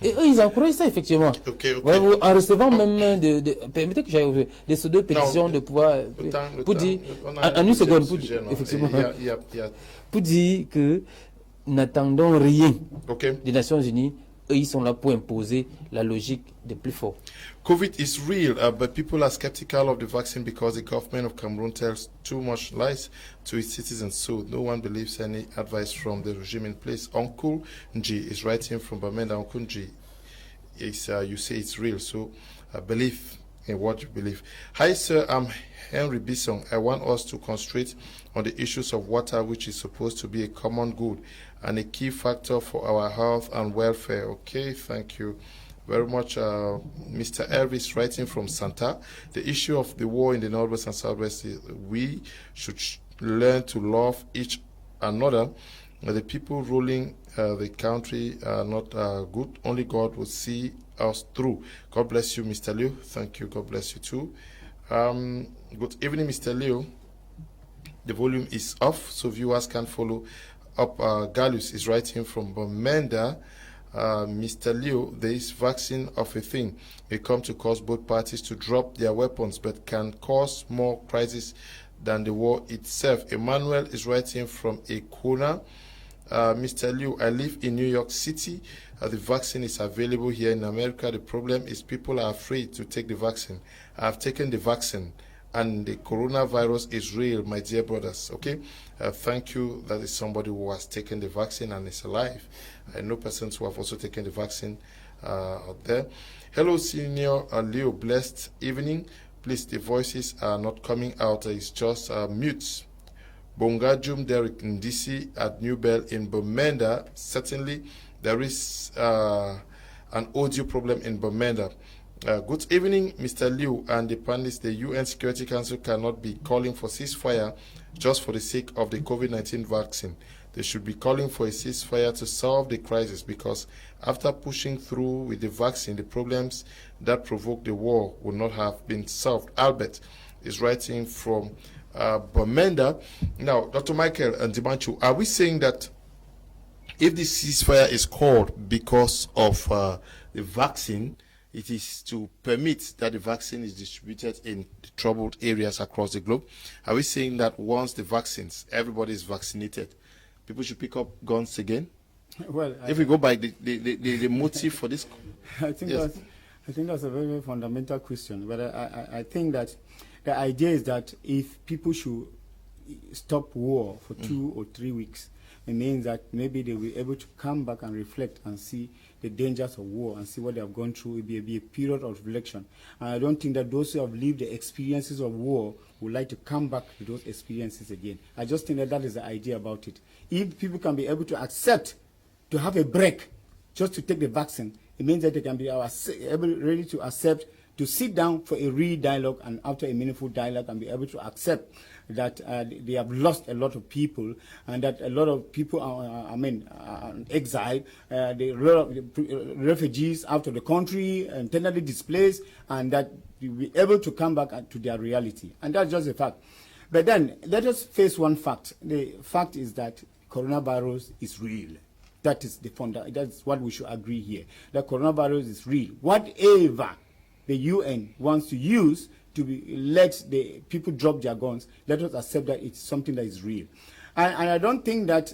Et eux, ils encouragent ça, effectivement. Voyez-vous, en recevant même permettez que j'aille de ces deux pétitions de pouvoir. Pour dire, en une seconde, pour dire, effectivement, pour dire que n'attendons rien des Nations Unies. Eux, ils sont là pour imposer la logique des plus forts. COVID is real, but people are skeptical of the vaccine because the government of Cameroon tells too much lies to its citizens. So no one believes any advice from the regime in place. Uncle Nji is writing from Bamenda. Uncle Nji, you say it's real, so believe in what you believe. Hi, sir. I'm Henry Bisson. I want us to concentrate on the issues of water, which is supposed to be a common good and a key factor for our health and welfare. Okay, thank you very much. Mr. Elvis writing from Santa. The issue of the war in the Northwest and Southwest is we should learn to love each another. The people ruling the country are not good. Only God will see us through. God bless you, Mr. Liu. Thank you. God bless you too. Good evening, Mr. Liu. The volume is off, so viewers can follow up. Gallus is writing from Bomenda. Mr. Leo, this vaccine of a thing may come to cause both parties to drop their weapons, but can cause more crisis than the war itself. Emmanuel is writing from Ekona. Mr. Liu, I live in New York City. The vaccine is available here in America. The problem is people are afraid to take the vaccine. I have taken the vaccine, and the coronavirus is real, my dear brothers. Okay, thank you. That is somebody who has taken the vaccine and is alive. I know persons who have also taken the vaccine out there. Hello, Senior Leo. Blessed evening. Please, the voices are not coming out. It's just mutes. Bongajum Derek Ndisi at New Bell in Bomenda. Certainly, there is an audio problem in Bomenda. Good evening, Mr. Liu and the panelists. The UN Security Council cannot be calling for ceasefire just for the sake of the COVID-19 vaccine. They should be calling for a ceasefire to solve the crisis, because after pushing through with the vaccine, the problems that provoked the war would not have been solved. Albert is writing from Bomenda. Now, Dr. Michael and Dimanchu, are we saying that if the ceasefire is called because of the vaccine, it is to permit that the vaccine is distributed in the troubled areas across the globe? Are we saying that once the vaccines, everybody is vaccinated, people should pick up guns again? Well, if we go by the motive for this, I think that's a very, very fundamental question. But I think that the idea is that if people should stop war for 2 or 3 weeks, it means that maybe they will be able to come back and reflect and see the dangers of war and see what they have gone through. It will be a period of reflection. And I don't think that those who have lived the experiences of war would like to come back to those experiences again. I just think that that is the idea about it. If people can be able to accept to have a break just to take the vaccine, it means that they can be ready to accept to sit down for a real dialogue, and after a meaningful dialogue and be able to accept that they have lost a lot of people, and that a lot of people are, exiled, the refugees out of the country, internally displaced, and that will be able to come back to their reality. And that's just a fact. But then, let us face one fact. The fact is that coronavirus is real. That is that's what we should agree here. That coronavirus is real. Whatever the UN wants to use to let the people drop their guns, let us accept that it's something that is real. And I don't think that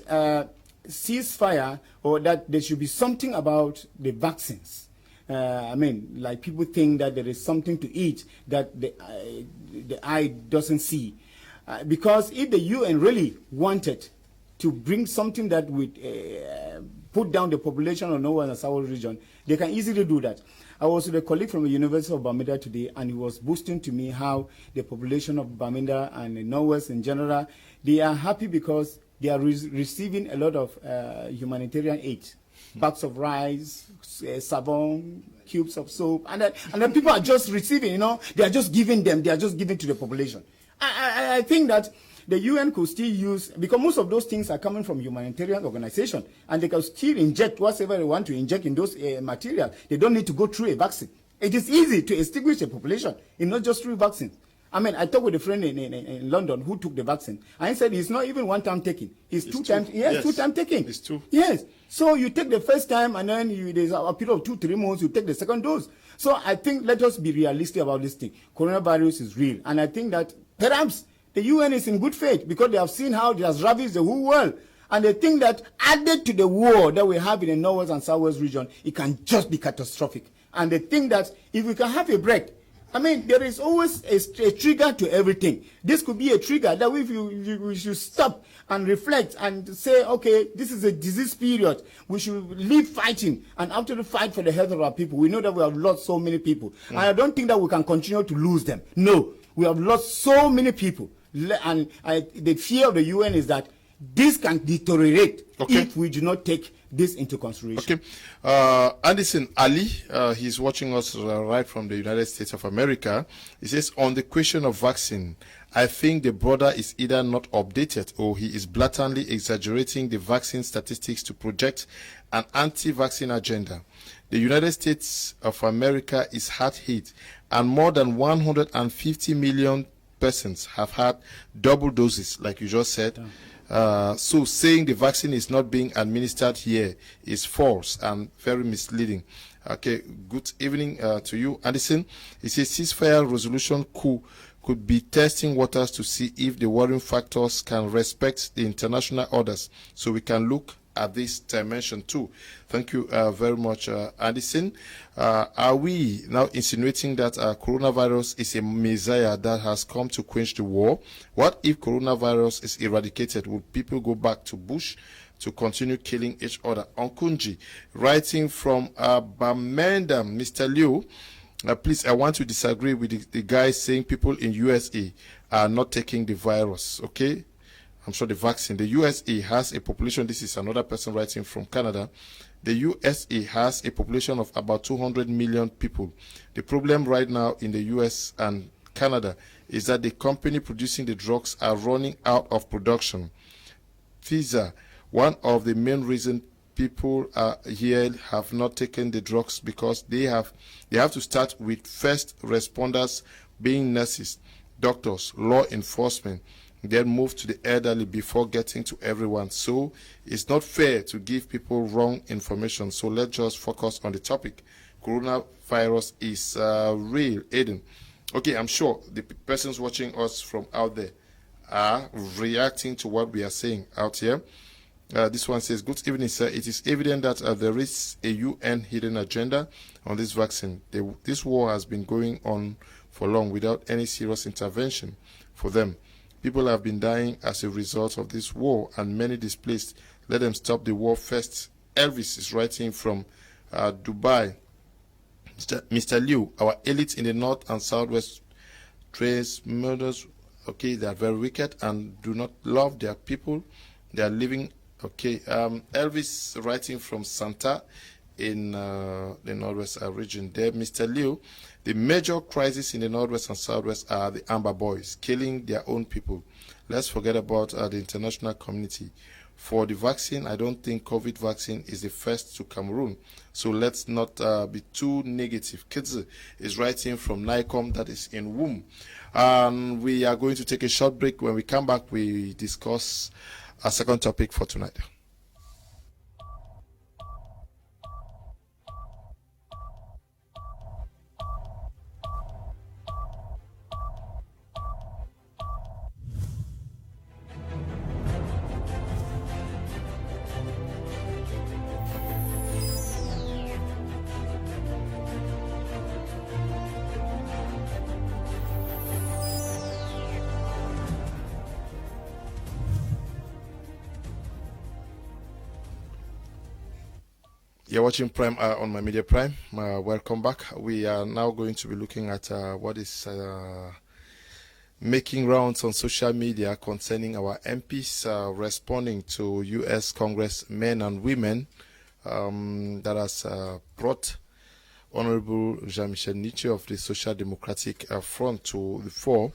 ceasefire, or that there should be something about the vaccines. Like people think that there is something to eat that the eye doesn't see. Because if the UN really wanted to bring something that would put down the population of Northern and South region, they can easily do that. I was with a colleague from the University of Bamenda today, and he was boasting to me how the population of Bamenda and the Northwest in general, they are happy because they are receiving a lot of humanitarian aid. Bags of rice, savon, cubes of soap, and then people are just receiving, they are just giving them, they are just giving to the population. I think that the UN could still use, because most of those things are coming from humanitarian organizations, and they can still inject whatever they want to inject in those materials. They don't need to go through a vaccine. It is easy to extinguish a population, not just through vaccines. I talked with a friend in London who took the vaccine, and he said it's not even one time taking. It's two times. Yes, 2 time taking. It's 2. Yes. So you take the first time, and then there's a period of 2-3 months, you take the second dose. So I think let us be realistic about this thing. Coronavirus is real, and I think that perhaps the UN is in good faith because they have seen how it has ravaged the whole world. And they think that added to the war that we have in the Northwest and Southwest region, it can just be catastrophic. And they think that if we can have a break, there is always a trigger to everything. This could be a trigger that if we should stop and reflect and say, okay, this is a disease period. We should leave fighting and after the fight for the health of our people. We know that we have lost so many people. And I don't think that we can continue to lose them. No, we have lost so many people. And the fear of the UN is that this can deteriorate if we do not take this into consideration. Okay. Anderson Ali, he's watching us right from the United States of America. He says, on the question of vaccine, I think the brother is either not updated or he is blatantly exaggerating the vaccine statistics to project an anti-vaccine agenda. The United States of America is hard hit, and more than 150 million persons have had double doses, like you just said. So saying the vaccine is not being administered here is false and very misleading. Okay, good evening to you, Anderson. He says ceasefire resolution could be testing waters to see if the worrying factors can respect the international orders, so we can look at this dimension too. Thank you very much, Anderson. Are we now insinuating that coronavirus is a messiah that has come to quench the war? What if coronavirus is eradicated? Would people go back to bush to continue killing each other? Onkunji, writing from Bamenda, Mr. Liu, please, I want to disagree with the guy saying people in USA are not taking the virus, okay? I'm sure the vaccine. The USA has a population, this is another person writing from Canada. The USA has a population of about 200 million people. The problem right now in the US and Canada is that the company producing the drugs are running out of production. Pfizer, one of the main reasons people here have not taken the drugs because they have to start with first responders being nurses, doctors, law enforcement, then move to the elderly before getting to everyone. So it's not fair to give people wrong information. So let's just focus on the topic. Coronavirus is real, Aiden. Okay, I'm sure the persons watching us from out there are reacting to what we are saying out here. This one says, good evening, sir. It is evident that there is a UN hidden agenda on this vaccine. This war has been going on for long without any serious intervention for them. People have been dying as a result of this war and many displaced. Let them stop the war first. Elvis is writing from Dubai. Mr. Liu, our elites in the north and southwest trace murders, okay, they are very wicked and do not love their people. They are living, okay. Elvis writing from Santa in the Northwest region there. Mr. Liu, the major crises in the Northwest and Southwest are the Amber Boys killing their own people. Let's forget about the international community. For the vaccine, I don't think COVID vaccine is the first to Cameroon. So let's not be too negative. Kids is writing from NICOM, that is in Womb. We are going to take a short break. When we come back, we discuss our second topic for tonight. You're watching Prime on My Media Prime. Welcome back. We are now going to be looking at what is making rounds on social media concerning our MPs responding to U.S. Congressmen and women that has brought Honorable Jean-Michel Nietzsche of the Social Democratic Front to the fore,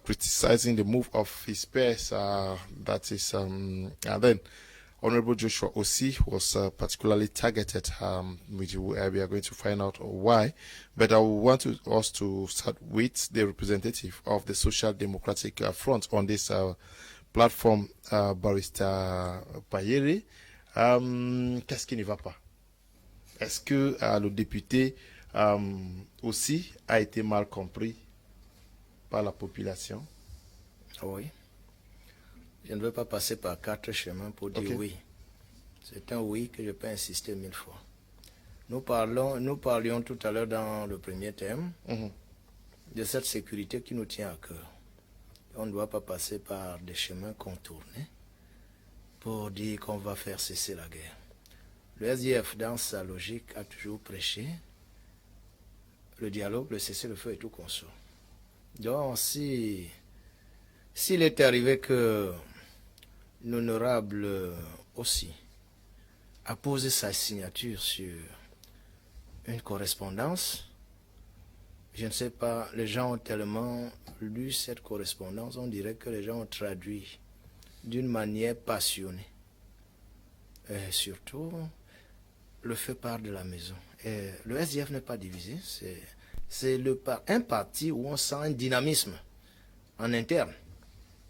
criticizing the move of his peers. That is, and then Honorable Joshua Ossi was particularly targeted, which we are going to find out why. But I want us to start with the representative of the Social Democratic Front on this platform, Barrister Payere. Qu'est-ce qui ne va pas? Est-ce que le député aussi a été mal compris par la population? Oui. Je ne veux pas passer par 4 chemins pour dire oui. C'est un oui que je peux insister 1000 fois. Nous parlions tout à l'heure dans le premier thème de cette sécurité qui nous tient à cœur. On ne doit pas passer par des chemins contournés pour dire qu'on va faire cesser la guerre. Le SDF, dans sa logique, a toujours prêché le dialogue, le cessez-le-feu et tout consort. Donc, s'il est arrivé que l'honorable aussi a posé sa signature sur une correspondance, je ne sais pas, les gens ont tellement lu cette correspondance, on dirait que les gens ont traduit d'une manière passionnée. Et surtout, le fait part de la maison. Et le SDF n'est pas divisé, c'est un parti où on sent un dynamisme en interne.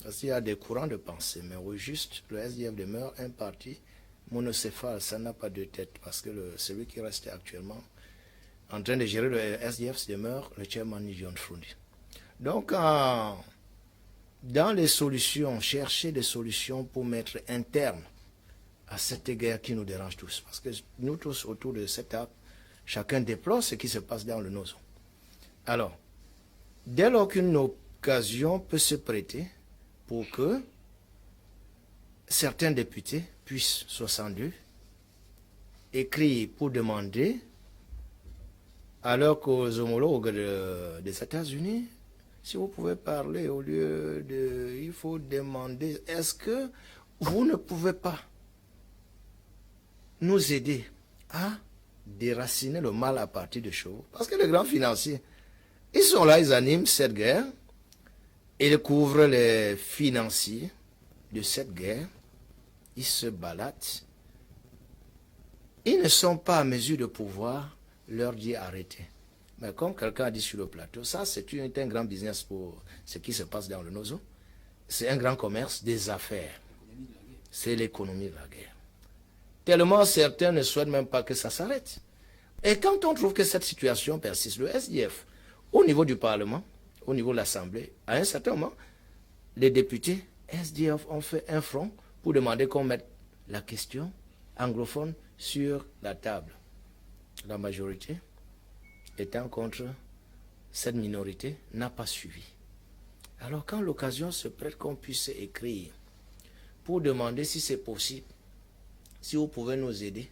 Parce qu'il y a des courants de pensée, mais au juste, le SDF demeure un parti monocéphale, ça n'a pas de tête, parce que celui qui reste actuellement en train de gérer le SDF demeure le chairman John Frundi. Donc, dans les solutions, chercher des solutions pour mettre un terme à cette guerre qui nous dérange tous, parce que nous tous autour de cette table, chacun déplore ce qui se passe dans le nôtre. Alors, dès lors qu'une occasion peut se prêter pour que certains députés puissent, 62, écrire pour demander à leurs homologues des États-Unis, si vous pouvez parler au lieu de... Il faut demander, est-ce que vous ne pouvez pas nous aider à déraciner le mal à partir de chevaux? Parce que les grands financiers, ils sont là, ils animent cette guerre, ils couvrent les financiers de cette guerre, ils se baladent, ils ne sont pas à mesure de pouvoir leur dire arrêtez. Mais comme quelqu'un a dit sur le plateau, ça c'est un grand business pour ce qui se passe dans le Nozo. C'est un grand commerce des affaires. C'est l'économie de la guerre. Tellement certains ne souhaitent même pas que ça s'arrête. Et quand on trouve que cette situation persiste, le SDF, au niveau du Parlement, au niveau de l'Assemblée, à un certain moment, les députés SDF ont fait un front pour demander qu'on mette la question anglophone sur la table. La majorité, étant contre cette minorité, n'a pas suivi. Alors quand l'occasion se prête qu'on puisse écrire pour demander si c'est possible, si vous pouvez nous aider,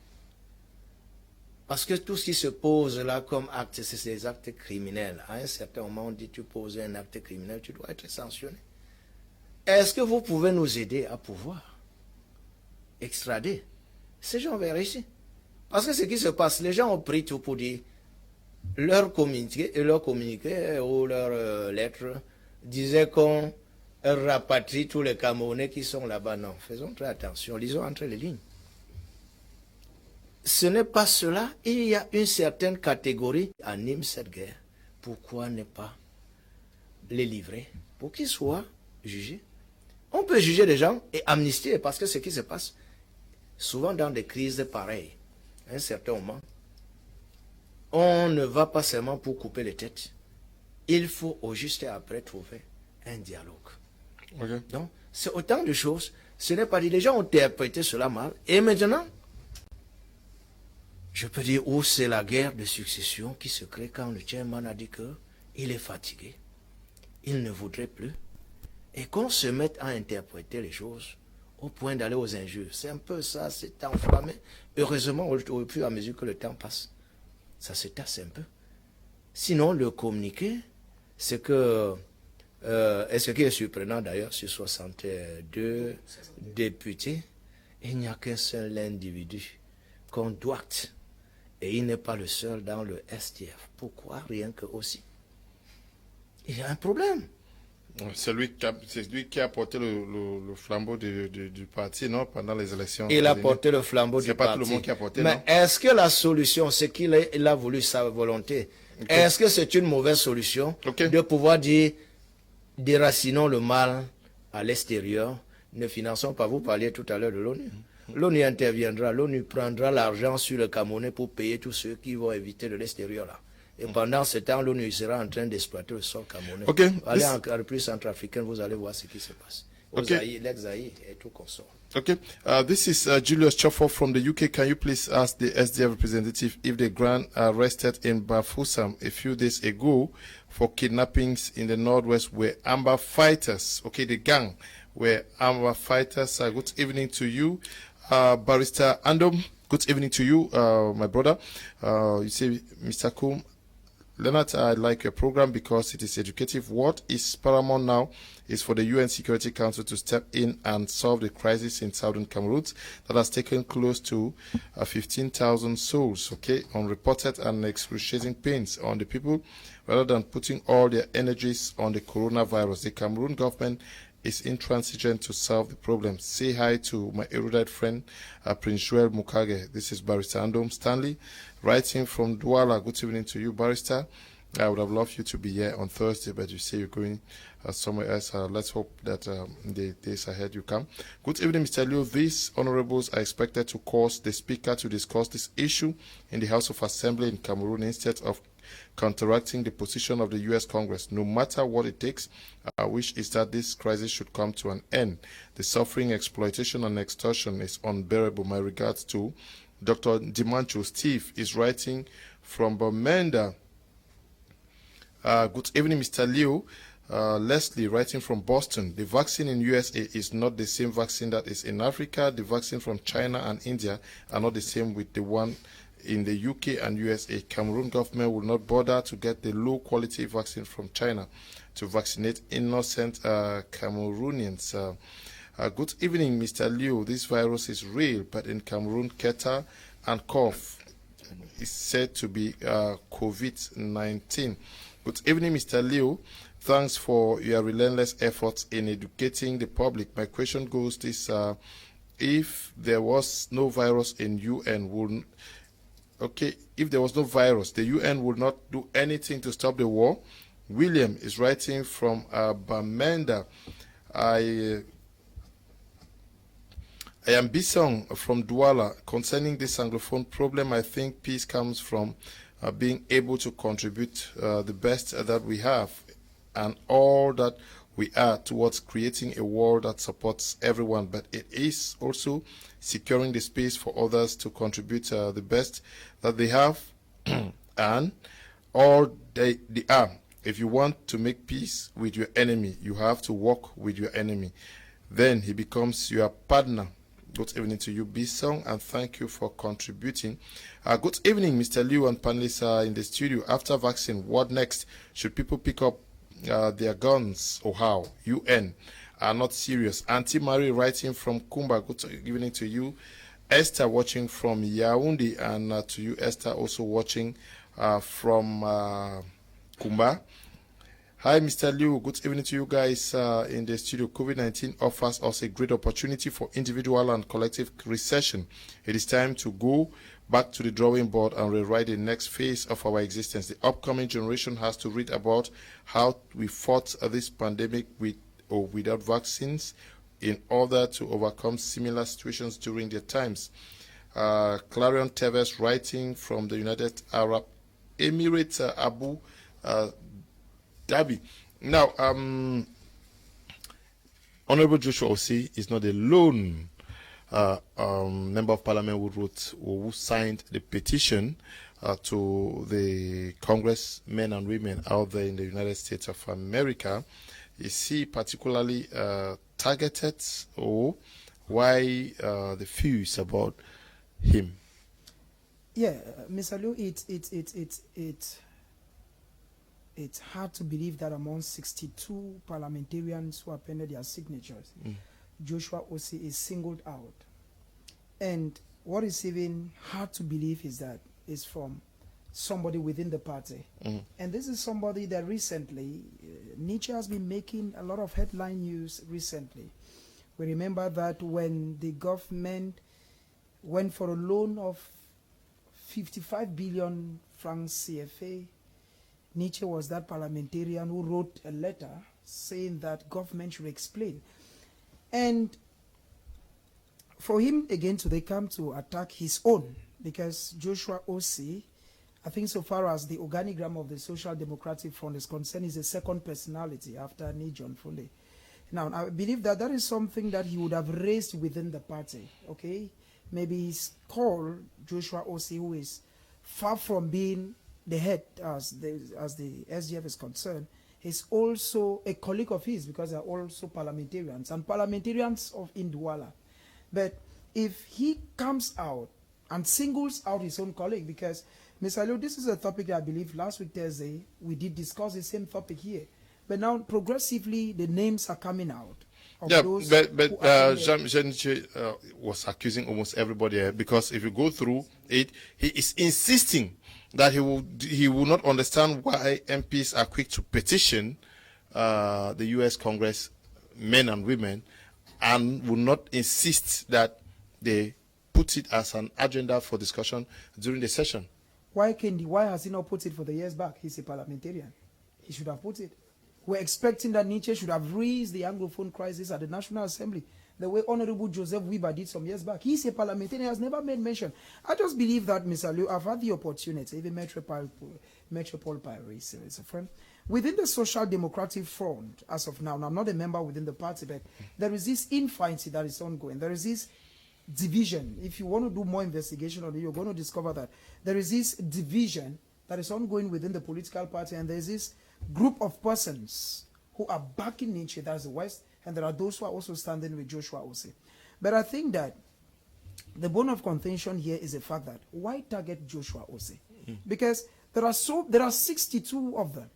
parce que tout ce qui se pose là comme acte, c'est des actes criminels. À un certain moment, on dit tu poses un acte criminel, tu dois être sanctionné. Est-ce que vous pouvez nous aider à pouvoir extrader ces gens vers ici? Parce que ce qui se passe, les gens ont pris tout pour dire leur communiqué ou leur lettre disait qu'on rapatrie tous les Camerounais qui sont là-bas. Non, faisons très attention, lisons entre les lignes. Ce n'est pas cela. Il y a une certaine catégorie qui anime cette guerre. Pourquoi ne pas les livrer pour qu'ils soient jugés? On peut juger les gens et amnistier, parce que ce qui se passe, souvent dans des crises pareilles, à un certain moment, on ne va pas seulement pour couper les têtes. Il faut au juste après trouver un dialogue. Okay. Donc, c'est autant de choses. Ce n'est pas dit, les gens ont interprété cela mal. Et maintenant, je peux dire où c'est la guerre de succession qui se crée quand le chairman a dit qu'il est fatigué. Il ne voudrait plus. Et qu'on se mette à interpréter les choses au point d'aller aux injures. C'est un peu ça, c'est enflammé. Heureusement, au fur et à mesure que le temps passe, ça se tasse un peu. Sinon, le communiqué, c'est que, et ce qui est surprenant d'ailleurs, sur 62 députés, il n'y a qu'un seul individu qu'on doit. Et il n'est pas le seul dans le STF. Pourquoi? Rien que aussi. Il y a un problème. C'est lui qui a porté le flambeau du parti, non, pendant les élections. Il a porté le flambeau du parti. C'est pas tout le monde qui a porté, mais non? Est-ce que la solution, c'est qu'il a voulu sa volonté? Okay. Est-ce que c'est une mauvaise solution de pouvoir dire déracinons le mal à l'extérieur, ne finançons pas, vous parliez tout à l'heure de l'ONU. L'ONU interviendra, l'ONU prendra l'argent sur le Camerounais pour payer tous ceux qui vont éviter de l'extérieur là. Et pendant ce temps, l'ONU sera en train d'exploiter le sol camerounais. Allez en République centrafricaine, vous allez voir ce qui se passe. L'ex-Zaïre et tout consort. Okay, this is Julius Chofo from the UK. Can you please ask the SDF representative if the Grand arrested in Bafoussam a few days ago for kidnappings in the northwest were Amber fighters? Okay, the gang were Amber fighters. Good evening to you, Barrister Andom. Good evening to you, my brother. You say, Mr. Kum, Leonard, I like your program because it is educative. What is paramount now is for the UN Security Council to step in and solve the crisis in southern Cameroon that has taken close to 15,000 souls, okay, unreported and excruciating pains on the people, rather than putting all their energies on the coronavirus. The Cameroon government is intransigent to solve the problem. Say hi to my erudite friend, Prince Joel Mukage. This is Barrister Andom Stanley, writing from Douala. Good evening to you, Barrister. I would have loved you to be here on Thursday, but you say you're going somewhere else. Let's hope that in the days ahead you come. Good evening, Mr. Liu. These honorables are expected to cause the Speaker to discuss this issue in the House of Assembly in Cameroon instead of counteracting the position of the U.S. Congress. No matter what it takes, our wish is that this crisis should come to an end. The suffering, exploitation, and extortion is unbearable. My regards to Dr. Dimancho. Steve is writing from Bamenda. Good evening, Mr. Liu. Leslie, writing from Boston. The vaccine in USA is not the same vaccine that is in Africa. The vaccine from China and India are not the same with the one in the UK and USA. Cameroon government will not bother to get the low-quality vaccine from China to vaccinate innocent Cameroonians. Good evening, Mr. Liu. This virus is real, but in Cameroon, catarrh and cough is said to be COVID-19. Good evening, Mr. Liu. Thanks for your relentless efforts in educating the public. My question goes this, if there was no virus in UN, if there was no virus, the UN would not do anything to stop the war. William is writing from Bamenda. I am Bisong from Douala. Concerning this Anglophone problem, I think peace comes from being able to contribute the best that we have and all that we are towards creating a world that supports everyone. But it is also securing the space for others to contribute the best that they have and all they are. If you want to make peace with your enemy, you have to work with your enemy. Then he becomes your partner. Good evening to you, Bisong, and thank you for contributing. Good evening, Mr. Liu and panelists in the studio. After vaccine, what next? Should people pick up their guns or how? UN are not serious. Auntie Marie writing from Kumba. Good evening to you. Esther watching from Yaoundé, and to you, Esther, also watching from Kumba. Hi, Mr. Liu. Good evening to you guys in the studio. COVID-19 offers us a great opportunity for individual and collective recession. It is time to go back to the drawing board and rewrite the next phase of our existence. The upcoming generation has to read about how we fought this pandemic with or without vaccines in order to overcome similar situations during their times. Clarion Teves, writing from the United Arab Emirates, Abu Dhabi. Now, Honorable Joshua Osei is not a lone member of parliament who wrote or who signed the petition to the congressmen and women out there in the United States of America. Is he particularly targeted, or why the fuse about him? Yeah, Mr. Liu, it's hard to believe that among 62 parliamentarians who appended their signatures, Joshua Osei is singled out. And what is even hard to believe is that it's from somebody within the party. And this is somebody that recently, Nietzsche has been making a lot of headline news recently. We remember that when the government went for a loan of 55 billion francs CFA, Nietzsche was that parliamentarian who wrote a letter saying that government should explain. And for him, again, today come to attack his own, because Joshua Osei, I think so far as the organigram of the Social Democratic Front is concerned, is the second personality after John Funde. Now, I believe that that is something that he would have raised within the party, okay? Maybe he's called Joshua Osei, who is far from being the head as the SDF is concerned, is also a colleague of his, because they're also parliamentarians and parliamentarians of Indwala. But if he comes out and singles out his own colleague, because Mr. Liu, this is a topic that I believe last week Thursday we did discuss the same topic here, but now progressively the names are coming out. Yeah, but Jean was accusing almost everybody, because if you go through it, he is insisting that he will not understand why MPs are quick to petition the U.S. Congress, men and women, and will not insist that they put it as an agenda for discussion during the session. Why has he not put it for the years back? He's a parliamentarian. He should have put it. We're expecting that Nietzsche should have raised the Anglophone crisis at the National Assembly, the way Honorable Joseph Weber did some years back. He's a parliamentarian, has never made mention. I just believe that, Mr. Liu, I've had the opportunity, even Metropole Paris is a friend, within the Social Democratic Front, as of now, and I'm not a member within the party, but there is this infighting that is ongoing. There is this division. If you want to do more investigation on it, you're going to discover that there is this division that is ongoing within the political party, and there's this group of persons who are backing Nietzsche, that's the West, and there are those who are also standing with Joshua Osei. But I think that the bone of contention here is the fact that why target Joshua Osei? Because there are 62 of them.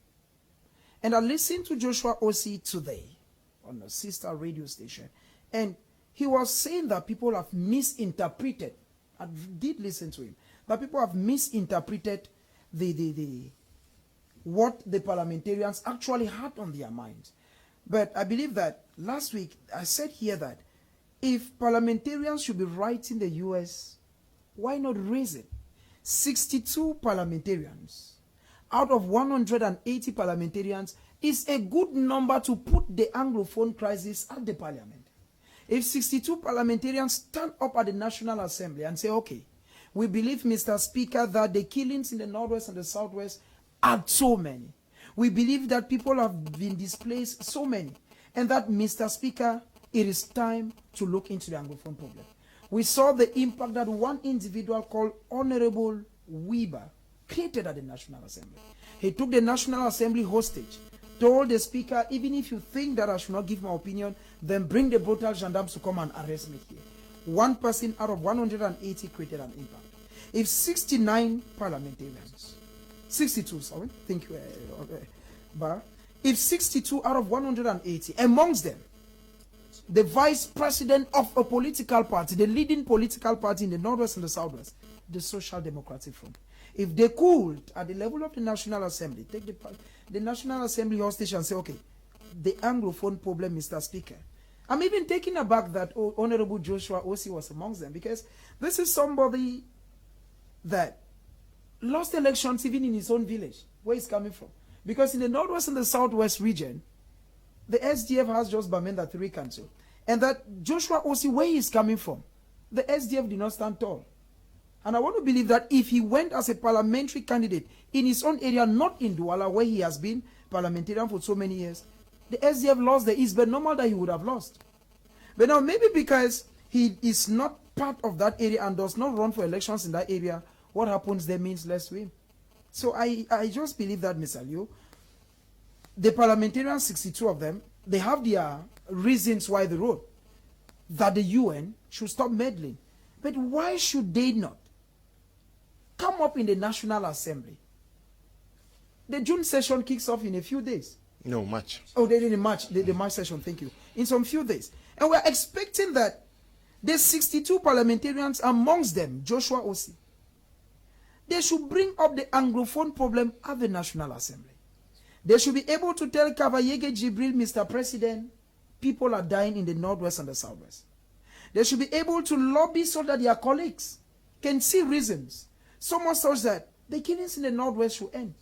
And I listened to Joshua Osei today on a sister radio station, and he was saying that people have misinterpreted. I did listen to him. That people have misinterpreted what the parliamentarians actually had on their minds. But I believe that last week I said here that if parliamentarians should be writing the U.S., why not raise it? 62 parliamentarians out of 180 parliamentarians is a good number to put the Anglophone crisis at the parliament. If 62 parliamentarians stand up at the National Assembly and say, okay, we believe, Mr. Speaker, that the killings in the Northwest and the Southwest are so many. We believe that people have been displaced so many. And that, Mr. Speaker, it is time to look into the Anglophone problem. We saw the impact that one individual called Honorable Weber created at the National Assembly. He took the National Assembly hostage, told the Speaker, even if you think that I should not give my opinion, then bring the brutal gendarmes to come and arrest me here. One person out of 180 created an impact. If 69 parliamentarians, 62, sorry, thank you, Bar. If 62 out of 180, amongst them, the vice president of a political party, the leading political party in the Northwest and the Southwest, the Social Democratic Front. If they could, at the level of the National Assembly, take the National Assembly hostage and say, okay, the Anglophone problem, Mr. Speaker. I'm even taken aback that Honorable Joshua Osi was amongst them, because this is somebody that lost elections even in his own village, where he's coming from. Because in the Northwest and the Southwest region, the SDF has just Bamenda 3 Council. And that Joshua Osi, where he's coming from, the SDF did not stand tall. And I want to believe that if he went as a parliamentary candidate in his own area, not in Douala, where he has been parliamentarian for so many years, the SDF lost the East, but normal that he would have lost. But now maybe because he is not part of that area and does not run for elections in that area, what happens there means less to him. So I just believe that, Mr. Liu, the parliamentarians, 62 of them, they have their reasons why they wrote that the UN should stop meddling. But why should they not come up in the National Assembly? The June session kicks off in a few days. No, March. Oh, they didn't March. The March session, thank you. In some few days. And we're expecting that the 62 parliamentarians, amongst them, Joshua Osi, they should bring up the Anglophone problem at the National Assembly. They should be able to tell Kavayege Jibril, Mr. President, people are dying in the Northwest and the Southwest. They should be able to lobby so that their colleagues can see reasons, so much such that the killings in the Northwest should end.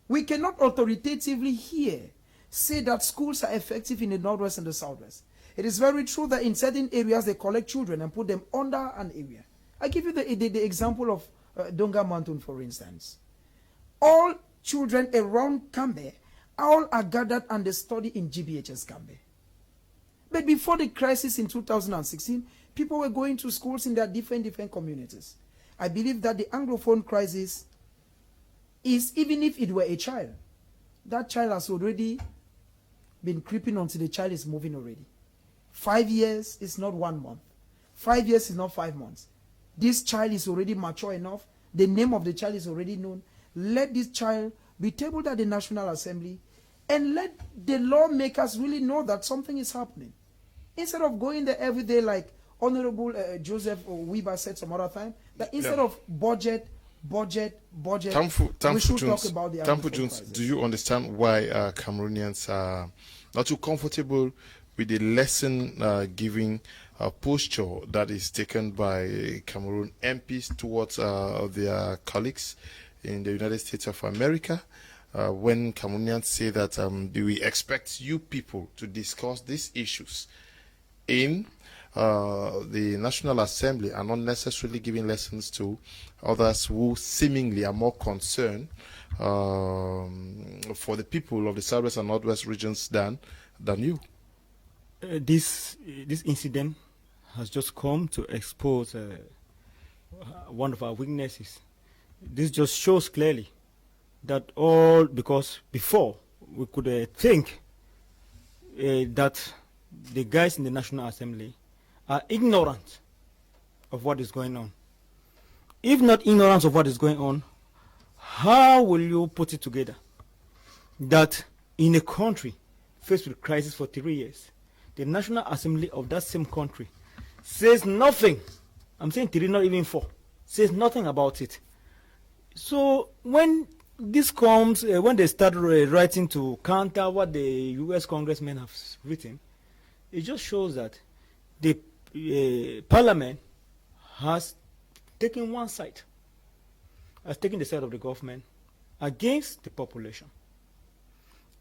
We cannot authoritatively here say that schools are effective in the Northwest and the Southwest. It is very true that in certain areas they collect children and put them under an area. I give you the example of Donga Mountain, for instance. All children around Kmer, all are gathered and they study in GBHS Kmer. But before the crisis in 2016, people were going to schools in their different communities. I believe that the Anglophone crisis is, even if it were a child, that child has already been creeping until the child is moving already. 5 years is not 1 month. 5 years is not 5 months. This child is already mature enough. The name of the child is already known. Let this child be tabled at the National Assembly and let the lawmakers really know that something is happening. Instead of going there every day like Honorable Joseph or Weber said some other time, that instead of budget, we should talk about the Tampu Jones, do you understand why Cameroonians are not too comfortable with the lesson giving posture that is taken by Cameroon MPs towards their colleagues in the United States of America, when Cameroonians say that we expect you people to discuss these issues in the National Assembly and not necessarily giving lessons to others who seemingly are more concerned for the people of the Southwest and Northwest regions than you? This incident has just come to expose one of our weaknesses. This just shows clearly that because before we could think that the guys in the National Assembly are ignorant of what is going on. If not ignorance of what is going on, how will you put it together that in a country faced with crisis for 3 years, the National Assembly of that same country says nothing, I'm saying 3, not even 4, says nothing about it. So when this comes, when they start writing to counter what the US congressmen have written, it just shows that the parliament has taken one side, has taken the side of the government against the population.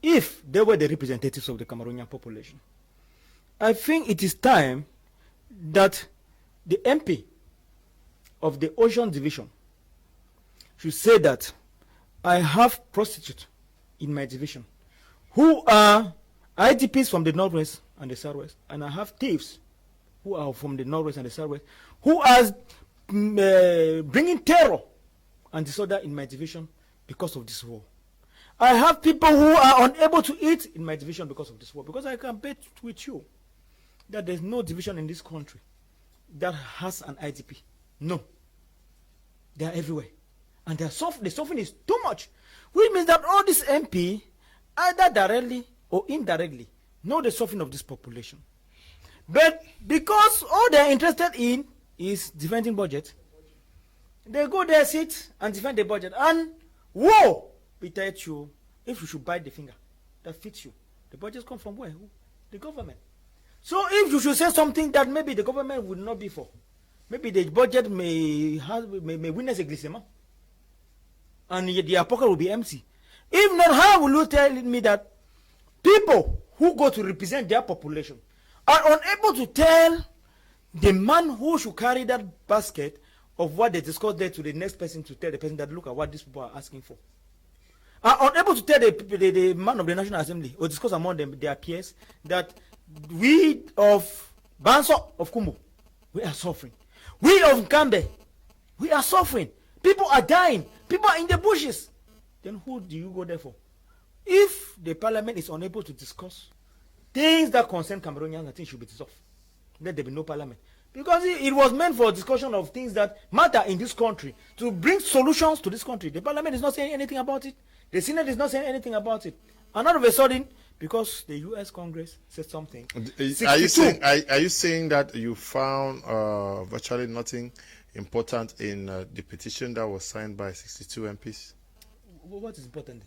If they were the representatives of the Cameroonian population, I think it is time that the MP of the Ocean Division should say that I have prostitutes in my division who are IDPs from the Northwest and the Southwest, and I have thieves who are from the Northwest and the Southwest who are bringing terror and disorder in my division because of this war. I have people who are unable to eat in my division because of this war, because I can bet with you that there's no division in this country that has an IDP. No. They are everywhere. And the suffering is too much. Which means that all these MP, either directly or indirectly, know the suffering of this population. But because all they're interested in is defending budget, they go there, sit and defend the budget. And whoa, we tell you, if you should bite the finger that fits you, the budgets come from where? Who? The government. So if you should say something that maybe the government would not be for, maybe the budget may witness a glissement, and their pocket will be empty. If not, how will you tell me that people who go to represent their population are unable to tell the man who should carry that basket of what they discussed there to the next person, to tell the person that look at what these people are asking for? Are unable to tell the man of the National Assembly or discuss among them, their peers, that we of Banso of Kumbo, we are suffering. We of Kambe, we are suffering. People are dying. People are in the bushes. Then who do you go there for? If the parliament is unable to discuss things that concern Cameroonians, I think should be dissolved. Let there be no parliament. Because it was meant for discussion of things that matter in this country, to bring solutions to this country. The parliament is not saying anything about it. The Senate is not saying anything about it. And all of a sudden, because the U.S. Congress said something. Are you saying that you found virtually nothing important in the petition that was signed by 62 MPs? What is important?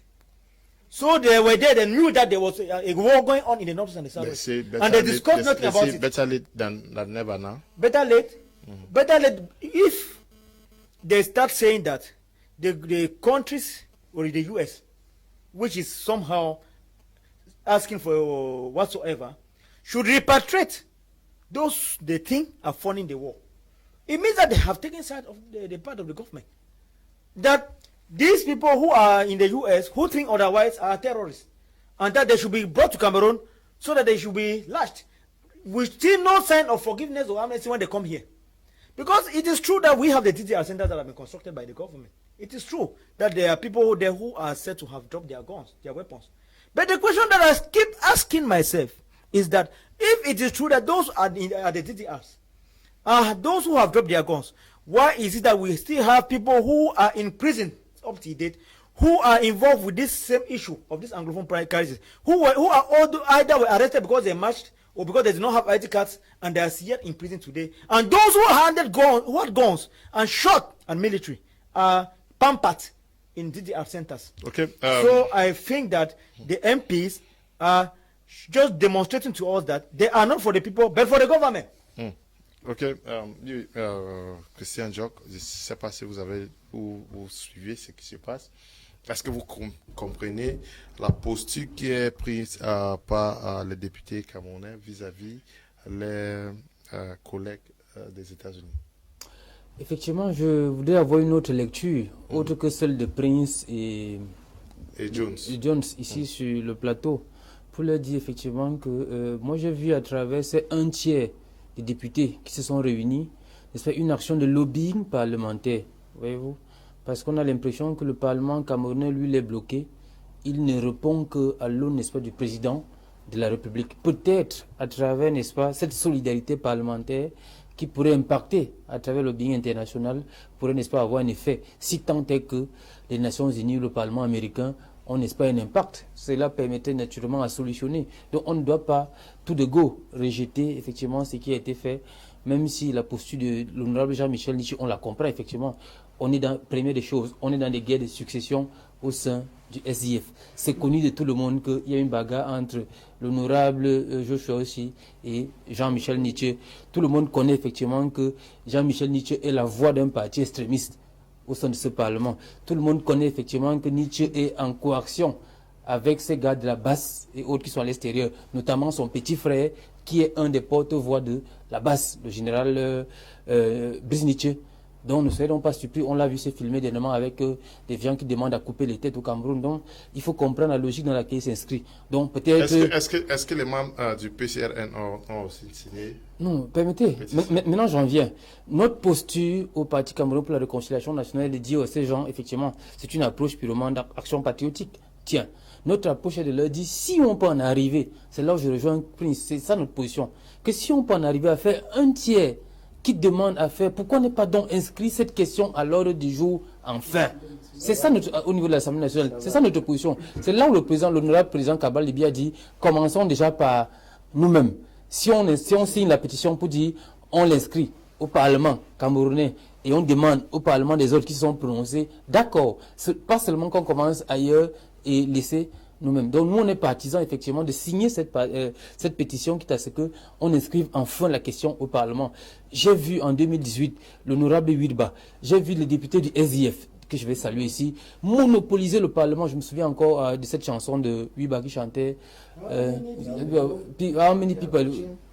So they were there, they knew that there was a war going on in the north and the south. And they discussed nothing about it. Better late than never now. Better late. Better late. If they start saying that the countries or the US, which is somehow asking for whatsoever, should repatriate those they think are funding the war, it means that they have taken side of the part of the government. That these people who are in the US who think otherwise are terrorists, and that they should be brought to Cameroon so that they should be lashed. We see no sign of forgiveness or amnesty when they come here. Because it is true that we have the DDR centers that have been constructed by the government. It is true that there are people there who are said to have dropped their guns, their weapons. But the question that I keep asking myself is that if it is true that those are the DDRs, those who have dropped their guns, why is it that we still have people who are in prison up to date, who are involved with this same issue of this Anglophone crisis, who are all either were arrested because they marched or because they did not have ID cards and they are yet in prison today, and those who had guns and shot and military are pampered in DDR centers. Okay. So I think that the MPs are just demonstrating to us that they are not for the people but for the government. Ok, Christian Jock, je ne sais pas si vous suivez ce qui se passe. Est-ce que vous comprenez la posture qui est prise par les députés camerounais vis-à-vis les collègues des États-Unis? Effectivement, je voudrais avoir une autre lecture, autre que celle de Prince et Jones ici sur le plateau, pour leur dire effectivement que moi j'ai vu à travers ces un tiers des députés qui se sont réunis, n'est-ce pas, une action de lobbying parlementaire, voyez-vous, parce qu'on a l'impression que le Parlement camerounais, lui, l'est bloqué. Il ne répond qu'à l'aune, n'est-ce pas, du président de la République. Peut-être à travers, n'est-ce pas, cette solidarité parlementaire qui pourrait impacter à travers le lobbying international, pourrait, n'est-ce pas, avoir un effet, si tant est que les Nations Unies ou le Parlement américain ont, n'est-ce pas, un impact. Cela permettrait naturellement à solutionner. Donc on ne doit pas tout de go rejeter effectivement ce qui a été fait, même si la posture de l'honorable Jean-Michel Nichi, on la comprend effectivement. On est dans, première des choses, on est dans des guerres de succession au sein du SDF. C'est connu de tout le monde qu'il y a une bagarre entre l'honorable Joshua aussi et Jean-Michel Nichi. Tout le monde connaît effectivement que Jean-Michel Nichi est la voix d'un parti extrémiste au sein de ce Parlement. Tout le monde connaît effectivement que Nichi est en coaction avec ces gars de la basse et autres qui sont à l'extérieur, notamment son petit frère qui est un des porte-voix de la basse, le général Brice Nichi. Donc ne soyons pas surpris, on l'a vu se filmer dernièrement avec des gens qui demandent à couper les têtes au Cameroun. Donc il faut comprendre la logique dans laquelle il s'inscrit. Donc peut-être... Est-ce que les membres du PCRN ont aussi signé? Non, permettez. Maintenant j'en viens. Notre posture au Parti Cameroun pour la réconciliation nationale est de dire à ces gens, effectivement, c'est une approche purement d'action patriotique. Tiens, notre approche est de leur dire, si on peut en arriver, c'est là où je rejoins Prince, c'est ça notre position, que si on peut en arriver à faire un tiers qui demande à faire, pourquoi n'est pas donc inscrit cette question à l'ordre du jour enfin? C'est ça au niveau de l'Assemblée nationale, c'est ça notre position. C'est là où l'honorable président Kabal Libya a dit, commençons déjà par nous-mêmes. si on signe la pétition pour dire on l'inscrit au Parlement camerounais et on demande au Parlement des autres qui se sont prononcés, d'accord, pas seulement qu'on commence ailleurs et laisser nous-mêmes. Donc nous on est partisans effectivement de signer cette pétition quitte à ce qu'on inscrive enfin la question au Parlement. J'ai vu en 2018 l'honorable Wirba, j'ai vu les députés du SDF, que je vais saluer ici, monopoliser le Parlement. Je me souviens encore de cette chanson de Wirba qui chantait How many people.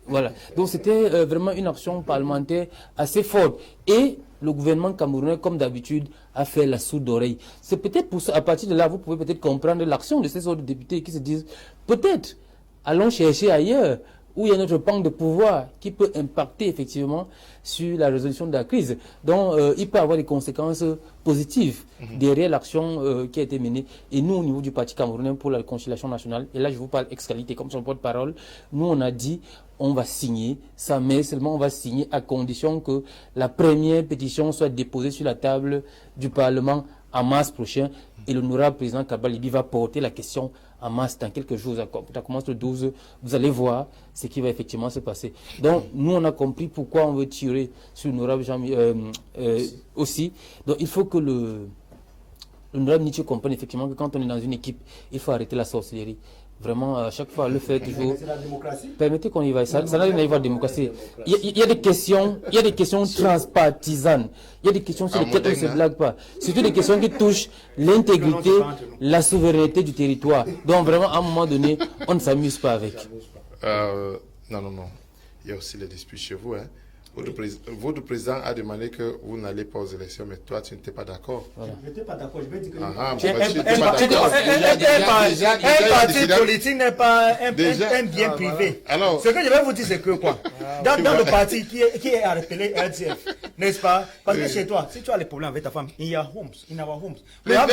Voilà. Donc c'était vraiment une action parlementaire assez forte. Et le gouvernement camerounais, comme d'habitude, a fait la sourde oreille. C'est peut-être pour ça, à partir de là, vous pouvez peut-être comprendre l'action de ces autres députés qui se disent, peut-être, allons chercher ailleurs, où il y a notre pan de pouvoir qui peut impacter effectivement sur la résolution de la crise. Donc, il peut avoir des conséquences positives derrière l'action qui a été menée. Et nous, au niveau du Parti camerounais pour la réconciliation nationale, et là je vous parle ex-qualité comme son porte-parole, nous on a dit, on va signer ça, mais seulement on va signer à condition que la première pétition soit déposée sur la table du Parlement en mars prochain. Et l'honorable président Kabalibi va porter la question en mars dans quelques jours. Ça commence le 12. Vous allez voir ce qui va effectivement se passer. Donc, nous, on a compris pourquoi on veut tirer sur l'honorable Jean aussi. Donc, il faut que l'honorable Nietzsche comprenne effectivement que quand on est dans une équipe, il faut arrêter la sorcellerie. Vraiment, à chaque fois, le fait toujours. C'est la démocratie. Permettez qu'on y va. Ça n'a rien à voir avec la démocratie. Il y a des questions transpartisanes. Il y a des questions sur lesquelles on ne se blague pas. Surtout des questions qui touchent l'intégrité, la souveraineté du territoire. Donc vraiment, à un moment donné, on ne s'amuse pas avec. Non. Il y a aussi les disputes chez vous. Hein. Votre président a demandé que vous n'allez pas aux élections, mais toi, tu n'étais pas d'accord. Voilà. Je n'étais pas d'accord. Je vais dire que un parti politique n'est pas un bien privé. Alors, ce que je vais vous dire, c'est que quoi dans le parti qui est appelé LCF, n'est-ce pas? Parce que chez toi, si tu as les problèmes avec ta femme, in our homes. We don't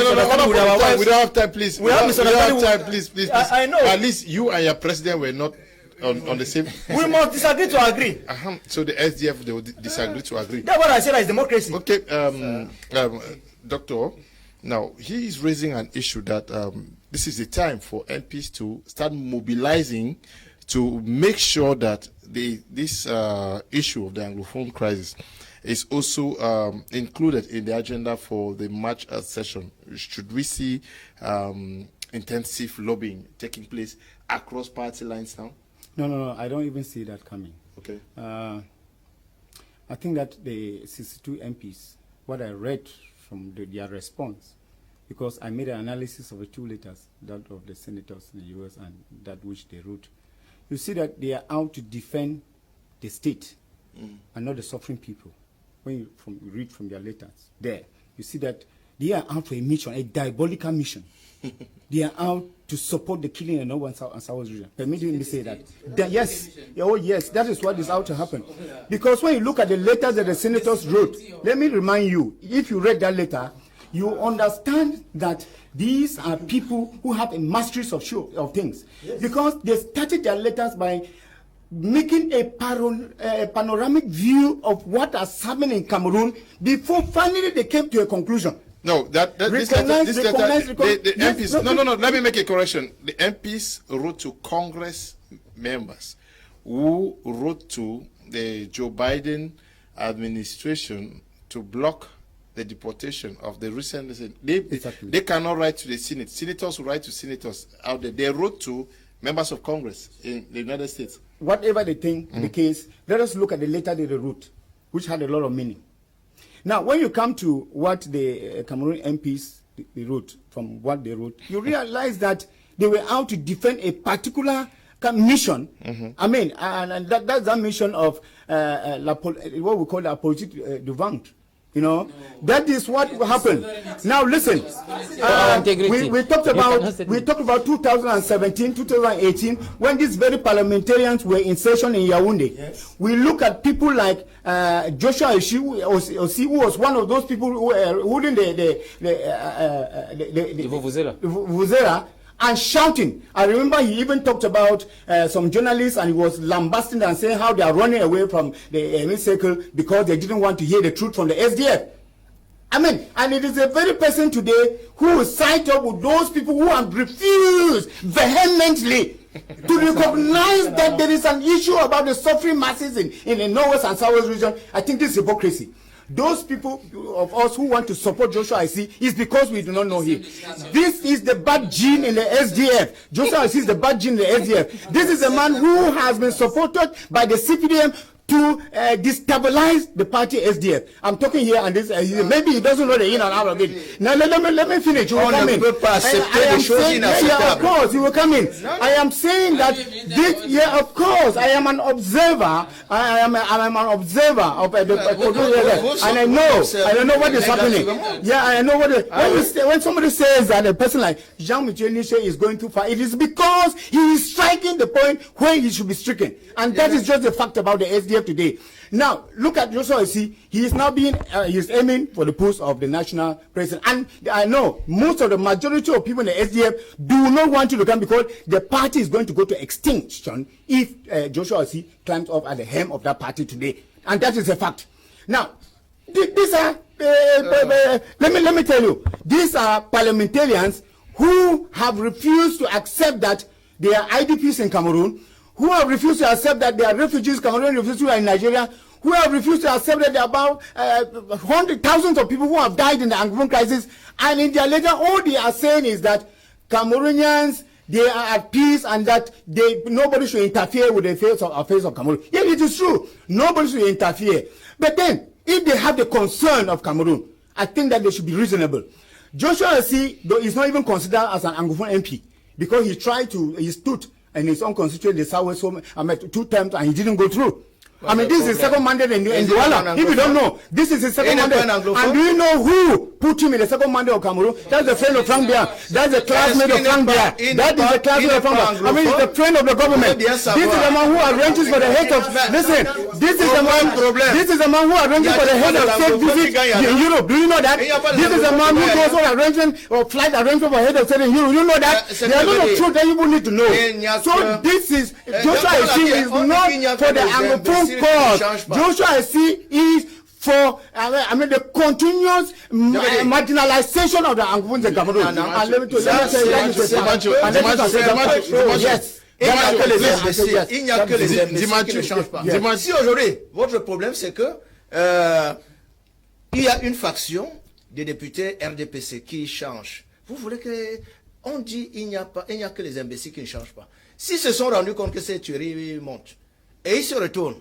have time, please. We have time, please. I know. At least you and your president were not on the same. We must disagree to agree. So the SDF, they will disagree to agree. That's what I said, is democracy. Okay, Doctor, now he is raising an issue that this is the time for MPs to start mobilizing to make sure that this issue of the Anglophone crisis is also included in the agenda for the March session. Should we see intensive lobbying taking place across party lines now? No, I don't even see that coming. Okay. I think that the 62 MPs, what I read from their response, because I made an analysis of the 2 letters, that of the senators in the US and that which they wrote, you see that they are out to defend the state and not the suffering people. When you read from their letters there, you see that they are out for a mission, a diabolical mission. They are out to support the killing in North and South region. Permit me to say that. Yes, that is what is out to happen. Because when you look at the letters that the senators wrote, let me remind you, if you read that letter, you understand that these are people who have a mastery of things. Yes. Because they started their letters by making a panoramic view of what has happened in Cameroon before finally they came to a conclusion. No, the MPs. No. Let me make a correction. The MPs wrote to Congress members who wrote to the Joe Biden administration to block the deportation of the recent. They cannot write to the Senate. Senators write to senators out there. They wrote to members of Congress in the United States. Whatever they think the case, let us look at the letter they wrote, which had a lot of meaning. Now, when you come to what the Cameroon MPs they wrote, from what they wrote, you realize that they were out to defend a particular mission. I mean, and that's that mission of what we call la politique du ventre. You know, that is what happened. Now listen, we talked about 2017, 2018, when these very parliamentarians were in session in Yaoundé. Yes. We look at people like Joshua Osi, who was one of those people who were holding the Vuvuzela and shouting. I remember he even talked about some journalists, and he was lambasting and saying how they are running away from the circle because they didn't want to hear the truth from the SDF. I mean, and it is a very person today who will side up with those people who have refused vehemently to recognize that there is an issue about the suffering masses in the northwest and southwest region. I think this is hypocrisy. Those people of us who want to support Joshua IC is because we do not know him. This is the bad gene in the SDF. Joshua IC is the bad gene in the SDF. This is a man who has been supported by the CPDM to destabilize the party SDF. I'm talking here, and this maybe he doesn't know the in and out of it. Now let me finish. You will come in. Of course, you will come in. I am saying that this. Yeah, of course, I am an observer. I am an observer of the and I know what is happening. Yeah, I know what. When somebody says that a person like Jean-Michel Niche is going too far, it is because he is striking the point where he should be stricken, and that is just the fact about the SDF today. Now, look at Joshua. See, he is now being, he is aiming for the post of the national president. And I know most of the majority of people in the SDF do not want to come because the party is going to go to extinction if Joshua C climbs up at the helm of that party today. And that is a fact. Now, these are, let me tell you, these are parliamentarians who have refused to accept that they are IDPs in Cameroon, who have refused to accept that they are refugees, Cameroon refugees who are in Nigeria, who have refused to accept that there are about thousands of people who have died in the Anglophone crisis, and in their letter, all they are saying is that Cameroonians, they are at peace and that nobody should interfere with the affairs of Cameroon. Yeah, it is true. Nobody should interfere. But then, if they have the concern of Cameroon, I think that they should be reasonable. Joshua C, though, is not even considered as an Anglophone MP because he stood in his own constituency, the Southwest, 2 terms, and he didn't go through. I mean, this is his second mandate in Douala. If you don't know, this is his second mandate. And do you know who put him in the second mandate of Cameroon? That's the friend of Frank Biya. That's the classmate of Frank Biya. That is the classmate of Frank Biya. I mean, he's the friend of the government. This is the man who arranges for the head of... Listen, this is the man who arranges for the head of state visit in Europe. Do you know that? This is the man who goes on arrangement or flight arrangement for head of state in Europe. You know that? There are a lot of truth that you need to know. So this is... Joshua is not for the Anglophone cause. Joshua is for the continuous marginalization of the Anglophones in Cameroon. Yes. Il n'y a que les imbéciles qui ne changent pas. Si aujourd'hui, votre problème c'est que il y a une faction des députés RDPC qui change. Vous voulez que on dit il n'y a que les imbéciles qui ne changent pas. S'ils se sont rendus compte que ces tueries montent et ils se retournent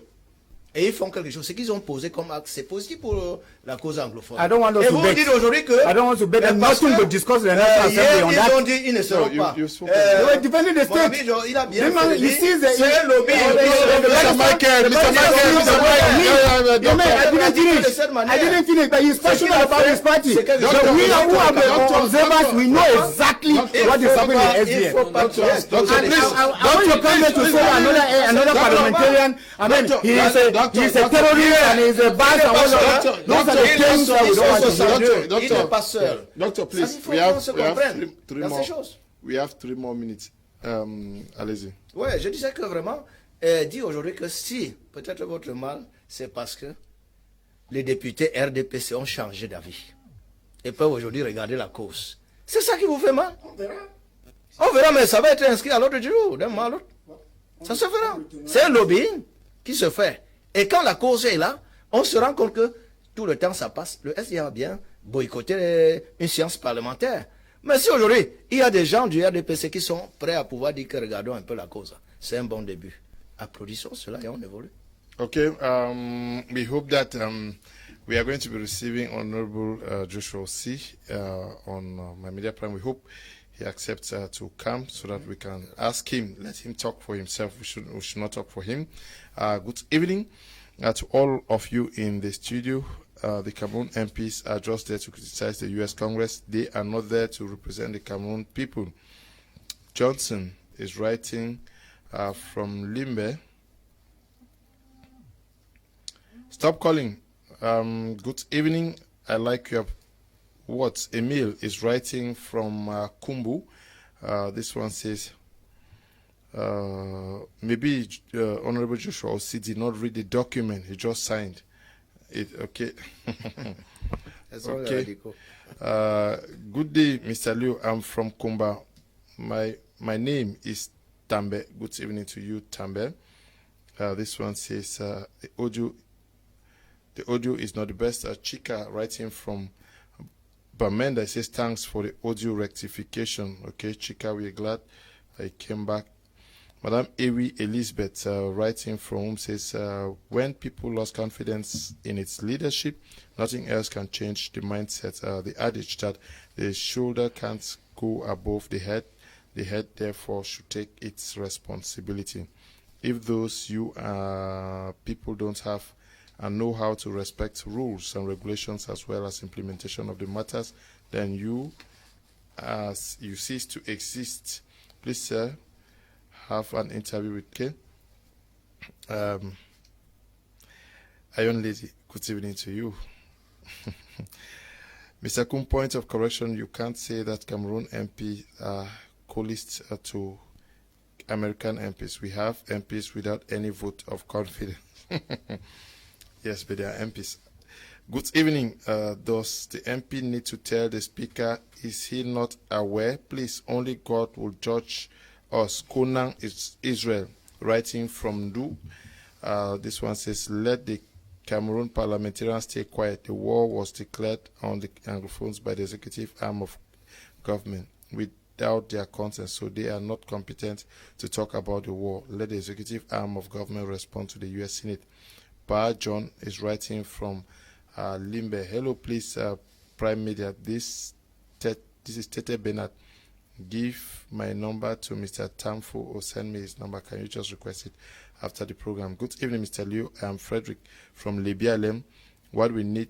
et ils font quelque chose, ce qu'ils ont posé comme acte, c'est positif pour la cause anglophone. I don't want us et to vous bet. dites aujourd'hui que I don't want to bet and nothing but discuss the national assembly on that. Ils ont dit ils ne seront pas. They were defending the state. Il a bien fait. C'est un lobby. I didn't finish, but he's passionate about his party. So we who are the observers, we know exactly what is happening in SDF. I want to come here to say another parliamentarian. I mean, he's a terrorist and he's a bad and all of that. Those are the things that we don't want to do. Doctor, please, we have 3 more minutes. Allez-y. Ouais, je disais que vraiment, dit aujourd'hui que si, peut-être votre mal, c'est parce que les députés RDPC ont changé d'avis et peuvent aujourd'hui regarder la cause. C'est ça qui vous fait mal? On verra, mais ça va être inscrit à l'ordre du jour, d'un mois à l'autre. Ça se fera. C'est un lobbying qui se fait. Et quand la cause est là, on se rend compte que tout le temps ça passe. Le SDA a bien boycotté une séance parlementaire. Mais si aujourd'hui, il y a des gens du RDPC qui sont prêts à pouvoir dire que regardons un peu la cause, c'est un bon début. Applaudissons cela et on évolue. Okay, we hope that we are going to be receiving Honorable Joshua C. On My Media Prime. We hope he accepts to come so that we can ask him, let him talk for himself. We should not talk for him. Good evening to all of you in the studio. The Cameroon MPs are just there to criticize the U.S. Congress. They are not there to represent the Cameroon people. Johnson is writing from Limbe. Stop calling. Good evening. I like your words. Emil is writing from Kumbu. This one says, maybe Honorable Joshua Osei did not read the document. He just signed it. Okay. Okay. Good day, Mr. Liu. I'm from Kumba. My name is Tambe. Good evening to you, Tambe. This one says the audio is not the best. Chika writing from Bamenda says thanks for the audio rectification. Okay, Chika, we're glad I came back. Madam Ewi Elizabeth writing from home says when people lost confidence in its leadership, nothing else can change the mindset. The adage that the shoulder can't go above the head therefore should take its responsibility. If those people don't have and know how to respect rules and regulations as well as implementation of the matters, then you cease to exist. Please, sir, have an interview with K. Iron Lady, good evening to you. Mr. Kum, point of correction, you can't say that Cameroon MP are co-list to American MPs. We have MPs without any vote of confidence. Yes, but they are MPs. Good evening. Does the MP need to tell the speaker? Is he not aware? Please, only God will judge us. Conan is Israel, writing from Du. This one says, let the Cameroon parliamentarians stay quiet. The war was declared on the Anglophones by the executive arm of government without their consent, so they are not competent to talk about the war. Let the executive arm of government respond to the U.S. Senate. Pa John is writing from Limbe. Hello, please, Prime Media. This is Tete Bernard. Give my number to Mr. Tamfo or send me his number. Can you just request it after the program? Good evening, Mr. Liu. I am Frederick from Libya. What we need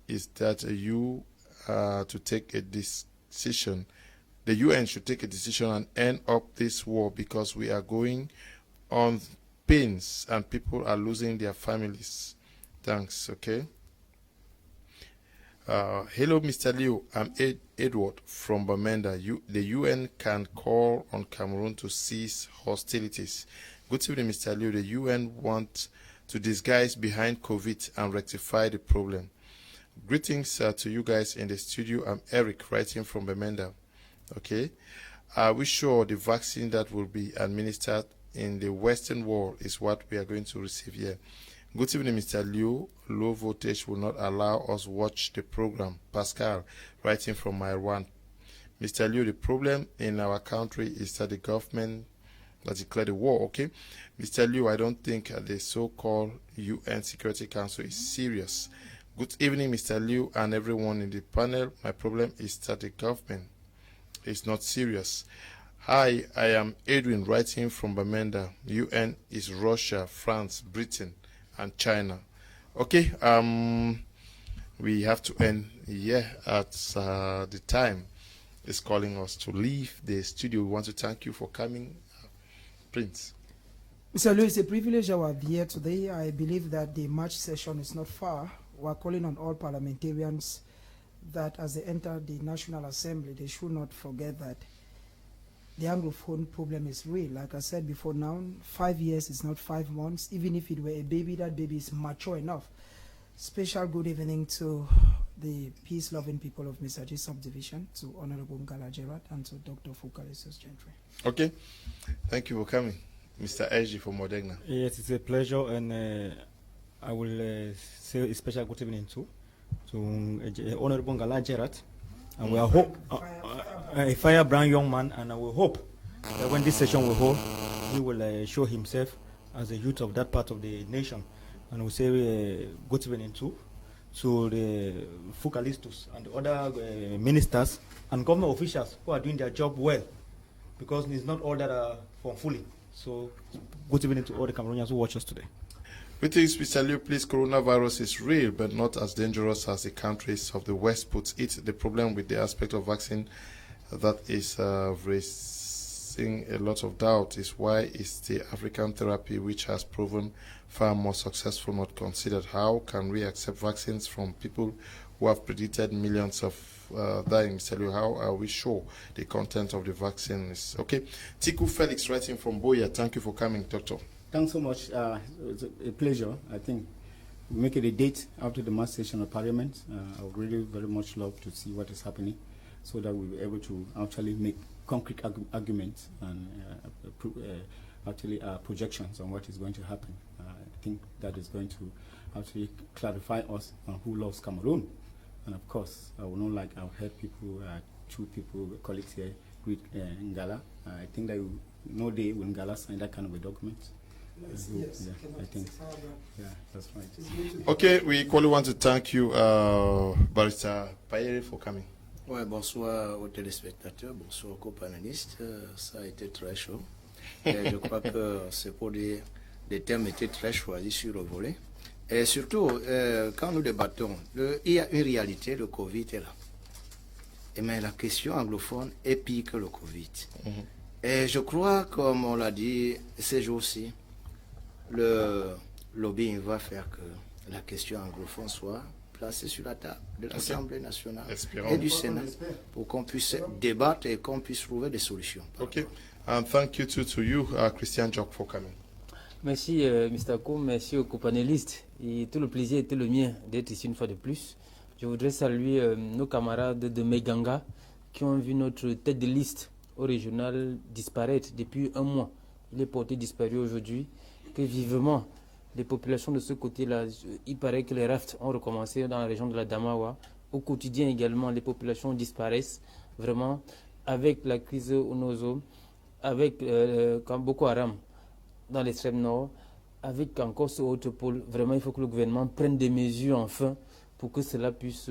is that you to take a decision. The UN should take a decision and end up this war because we are going on pains and people are losing their families. Thanks, okay? Hello, Mr. Liu. I'm Edward from Bamenda. The UN can call on Cameroon to cease hostilities. Good evening, Mr. Liu. The UN wants to disguise behind COVID and rectify the problem. Greetings to you guys in the studio. I'm Eric, writing from Bamenda. Okay. Are we sure the vaccine that will be administered in the Western world is what we are going to receive here? Good evening, Mr. Liu. Low voltage will not allow us watch the program. Pascal, writing from Iran. Mr. Liu, the problem in our country is that the government has declared a war, okay? Mr. Liu, I don't think the so-called UN Security Council is serious. Good evening, Mr. Liu and everyone in the panel. My problem is that the government is not serious. Hi, I am Edwin, writing from Bamenda. UN is Russia, France, Britain, and China. Okay, we have to end here at the time is calling us to leave the studio. We want to thank you for coming, Prince. Mr. Liu, it's a privilege I have here today. I believe that the March session is not far. We're calling on all parliamentarians that as they enter the National Assembly, they should not forget that the Anglophone problem is real. Like I said before now, 5 years is not 5 months. Even if it were a baby, that baby is mature enough. Special good evening to the peace-loving people of Mr. G Subdivision, to Honorable Ngala Gerard, and to Dr. Fukalisus Gentry. Okay. Thank you for coming. Mr. Eji from Modegna. Yes, it's a pleasure, and I will say a special good evening to Honorable Ngala Gerard. And we hope a firebrand young man, and I will hope that when this session will hold, he will show himself as a youth of that part of the nation. And we say good evening to the Fukalistus and the other ministers and government officials who are doing their job well, because it's not all that are from fully. So good evening to all the Cameroonians who watch us today. Greetings, Mr. Liu. Please, coronavirus is real, but not as dangerous as the countries of the West put it. The problem with the aspect of vaccine that is raising a lot of doubt is why is the African therapy, which has proven far more successful, not considered? How can we accept vaccines from people who have predicted millions of dying? Mr. Liu, how are we sure the content of the vaccine is okay? Tiku Felix, writing from Boya. Thank you for coming, Doctor. Thanks so much. It's a pleasure. I think we make it a date after the mass session of Parliament. I would really very much love to see what is happening, so that we'll be able to actually make concrete arguments and prove projections on what is going to happen. I think that is going to actually clarify us on who loves Cameroon. And of course, I will not like I've heard people, two people, colleagues here, greet Ngala. I think that no day will Ngala sign that kind of a document. Yes, I think. Yeah, that's right. Okay, we equally want to thank you, Barrister Payere, for coming. Ouais, bonsoir aux téléspectateurs, bonsoir aux co-panélistes. Ça a été très chaud. Et je crois que c'est pour des thèmes étaient très choisis sur le volet. Et surtout, quand nous débattons, il y a une réalité, le Covid est là. Mais la question anglophone est pire que le Covid. Et je crois, comme on l'a dit ces jours-ci, le lobbying va faire que la question anglophone soit placée sur la table de l'Assemblée nationale et du Sénat pour qu'on puisse débattre et qu'on puisse trouver des solutions. Okay, and thank you to you, Christian Jock, for coming. Merci Mr. Kom, merci aux copanélistes. Et tout le plaisir était le mien d'être ici une fois de plus. Je voudrais saluer nos camarades de Meganga qui ont vu notre tête de liste au régional disparaître depuis un mois. Il est porté disparu aujourd'hui. Que vivement les populations de ce côté-là, il paraît que les rafts ont recommencé dans la région de la Damawa. Au quotidien également, les populations disparaissent vraiment avec la crise au Nozo, avec Boko Haram dans l'extrême nord, avec encore ce autre pôle. Vraiment, il faut que le gouvernement prenne des mesures enfin pour que cela puisse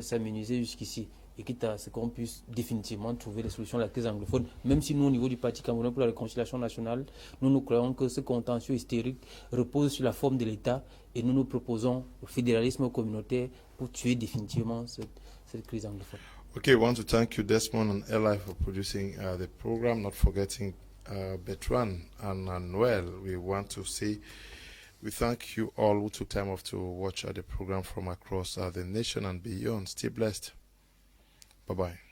s'amenuiser jusqu'ici. Et quitte à ce qu'on puisse définitivement trouver des solutions à la crise anglophone, même si nous, au niveau du Parti camerounais pour la réconciliation nationale, nous croyons que ce contentieux hystérique repose sur la forme de l'État et nous proposons le fédéralisme communautaire pour tuer définitivement cette crise anglophone. Okay, I want to thank you, Desmond and Eli, for producing the program, not forgetting Bertrand and Noel. We want to say we thank you all who took time off to watch the program from across the nation and beyond. Stay blessed. Bye-bye.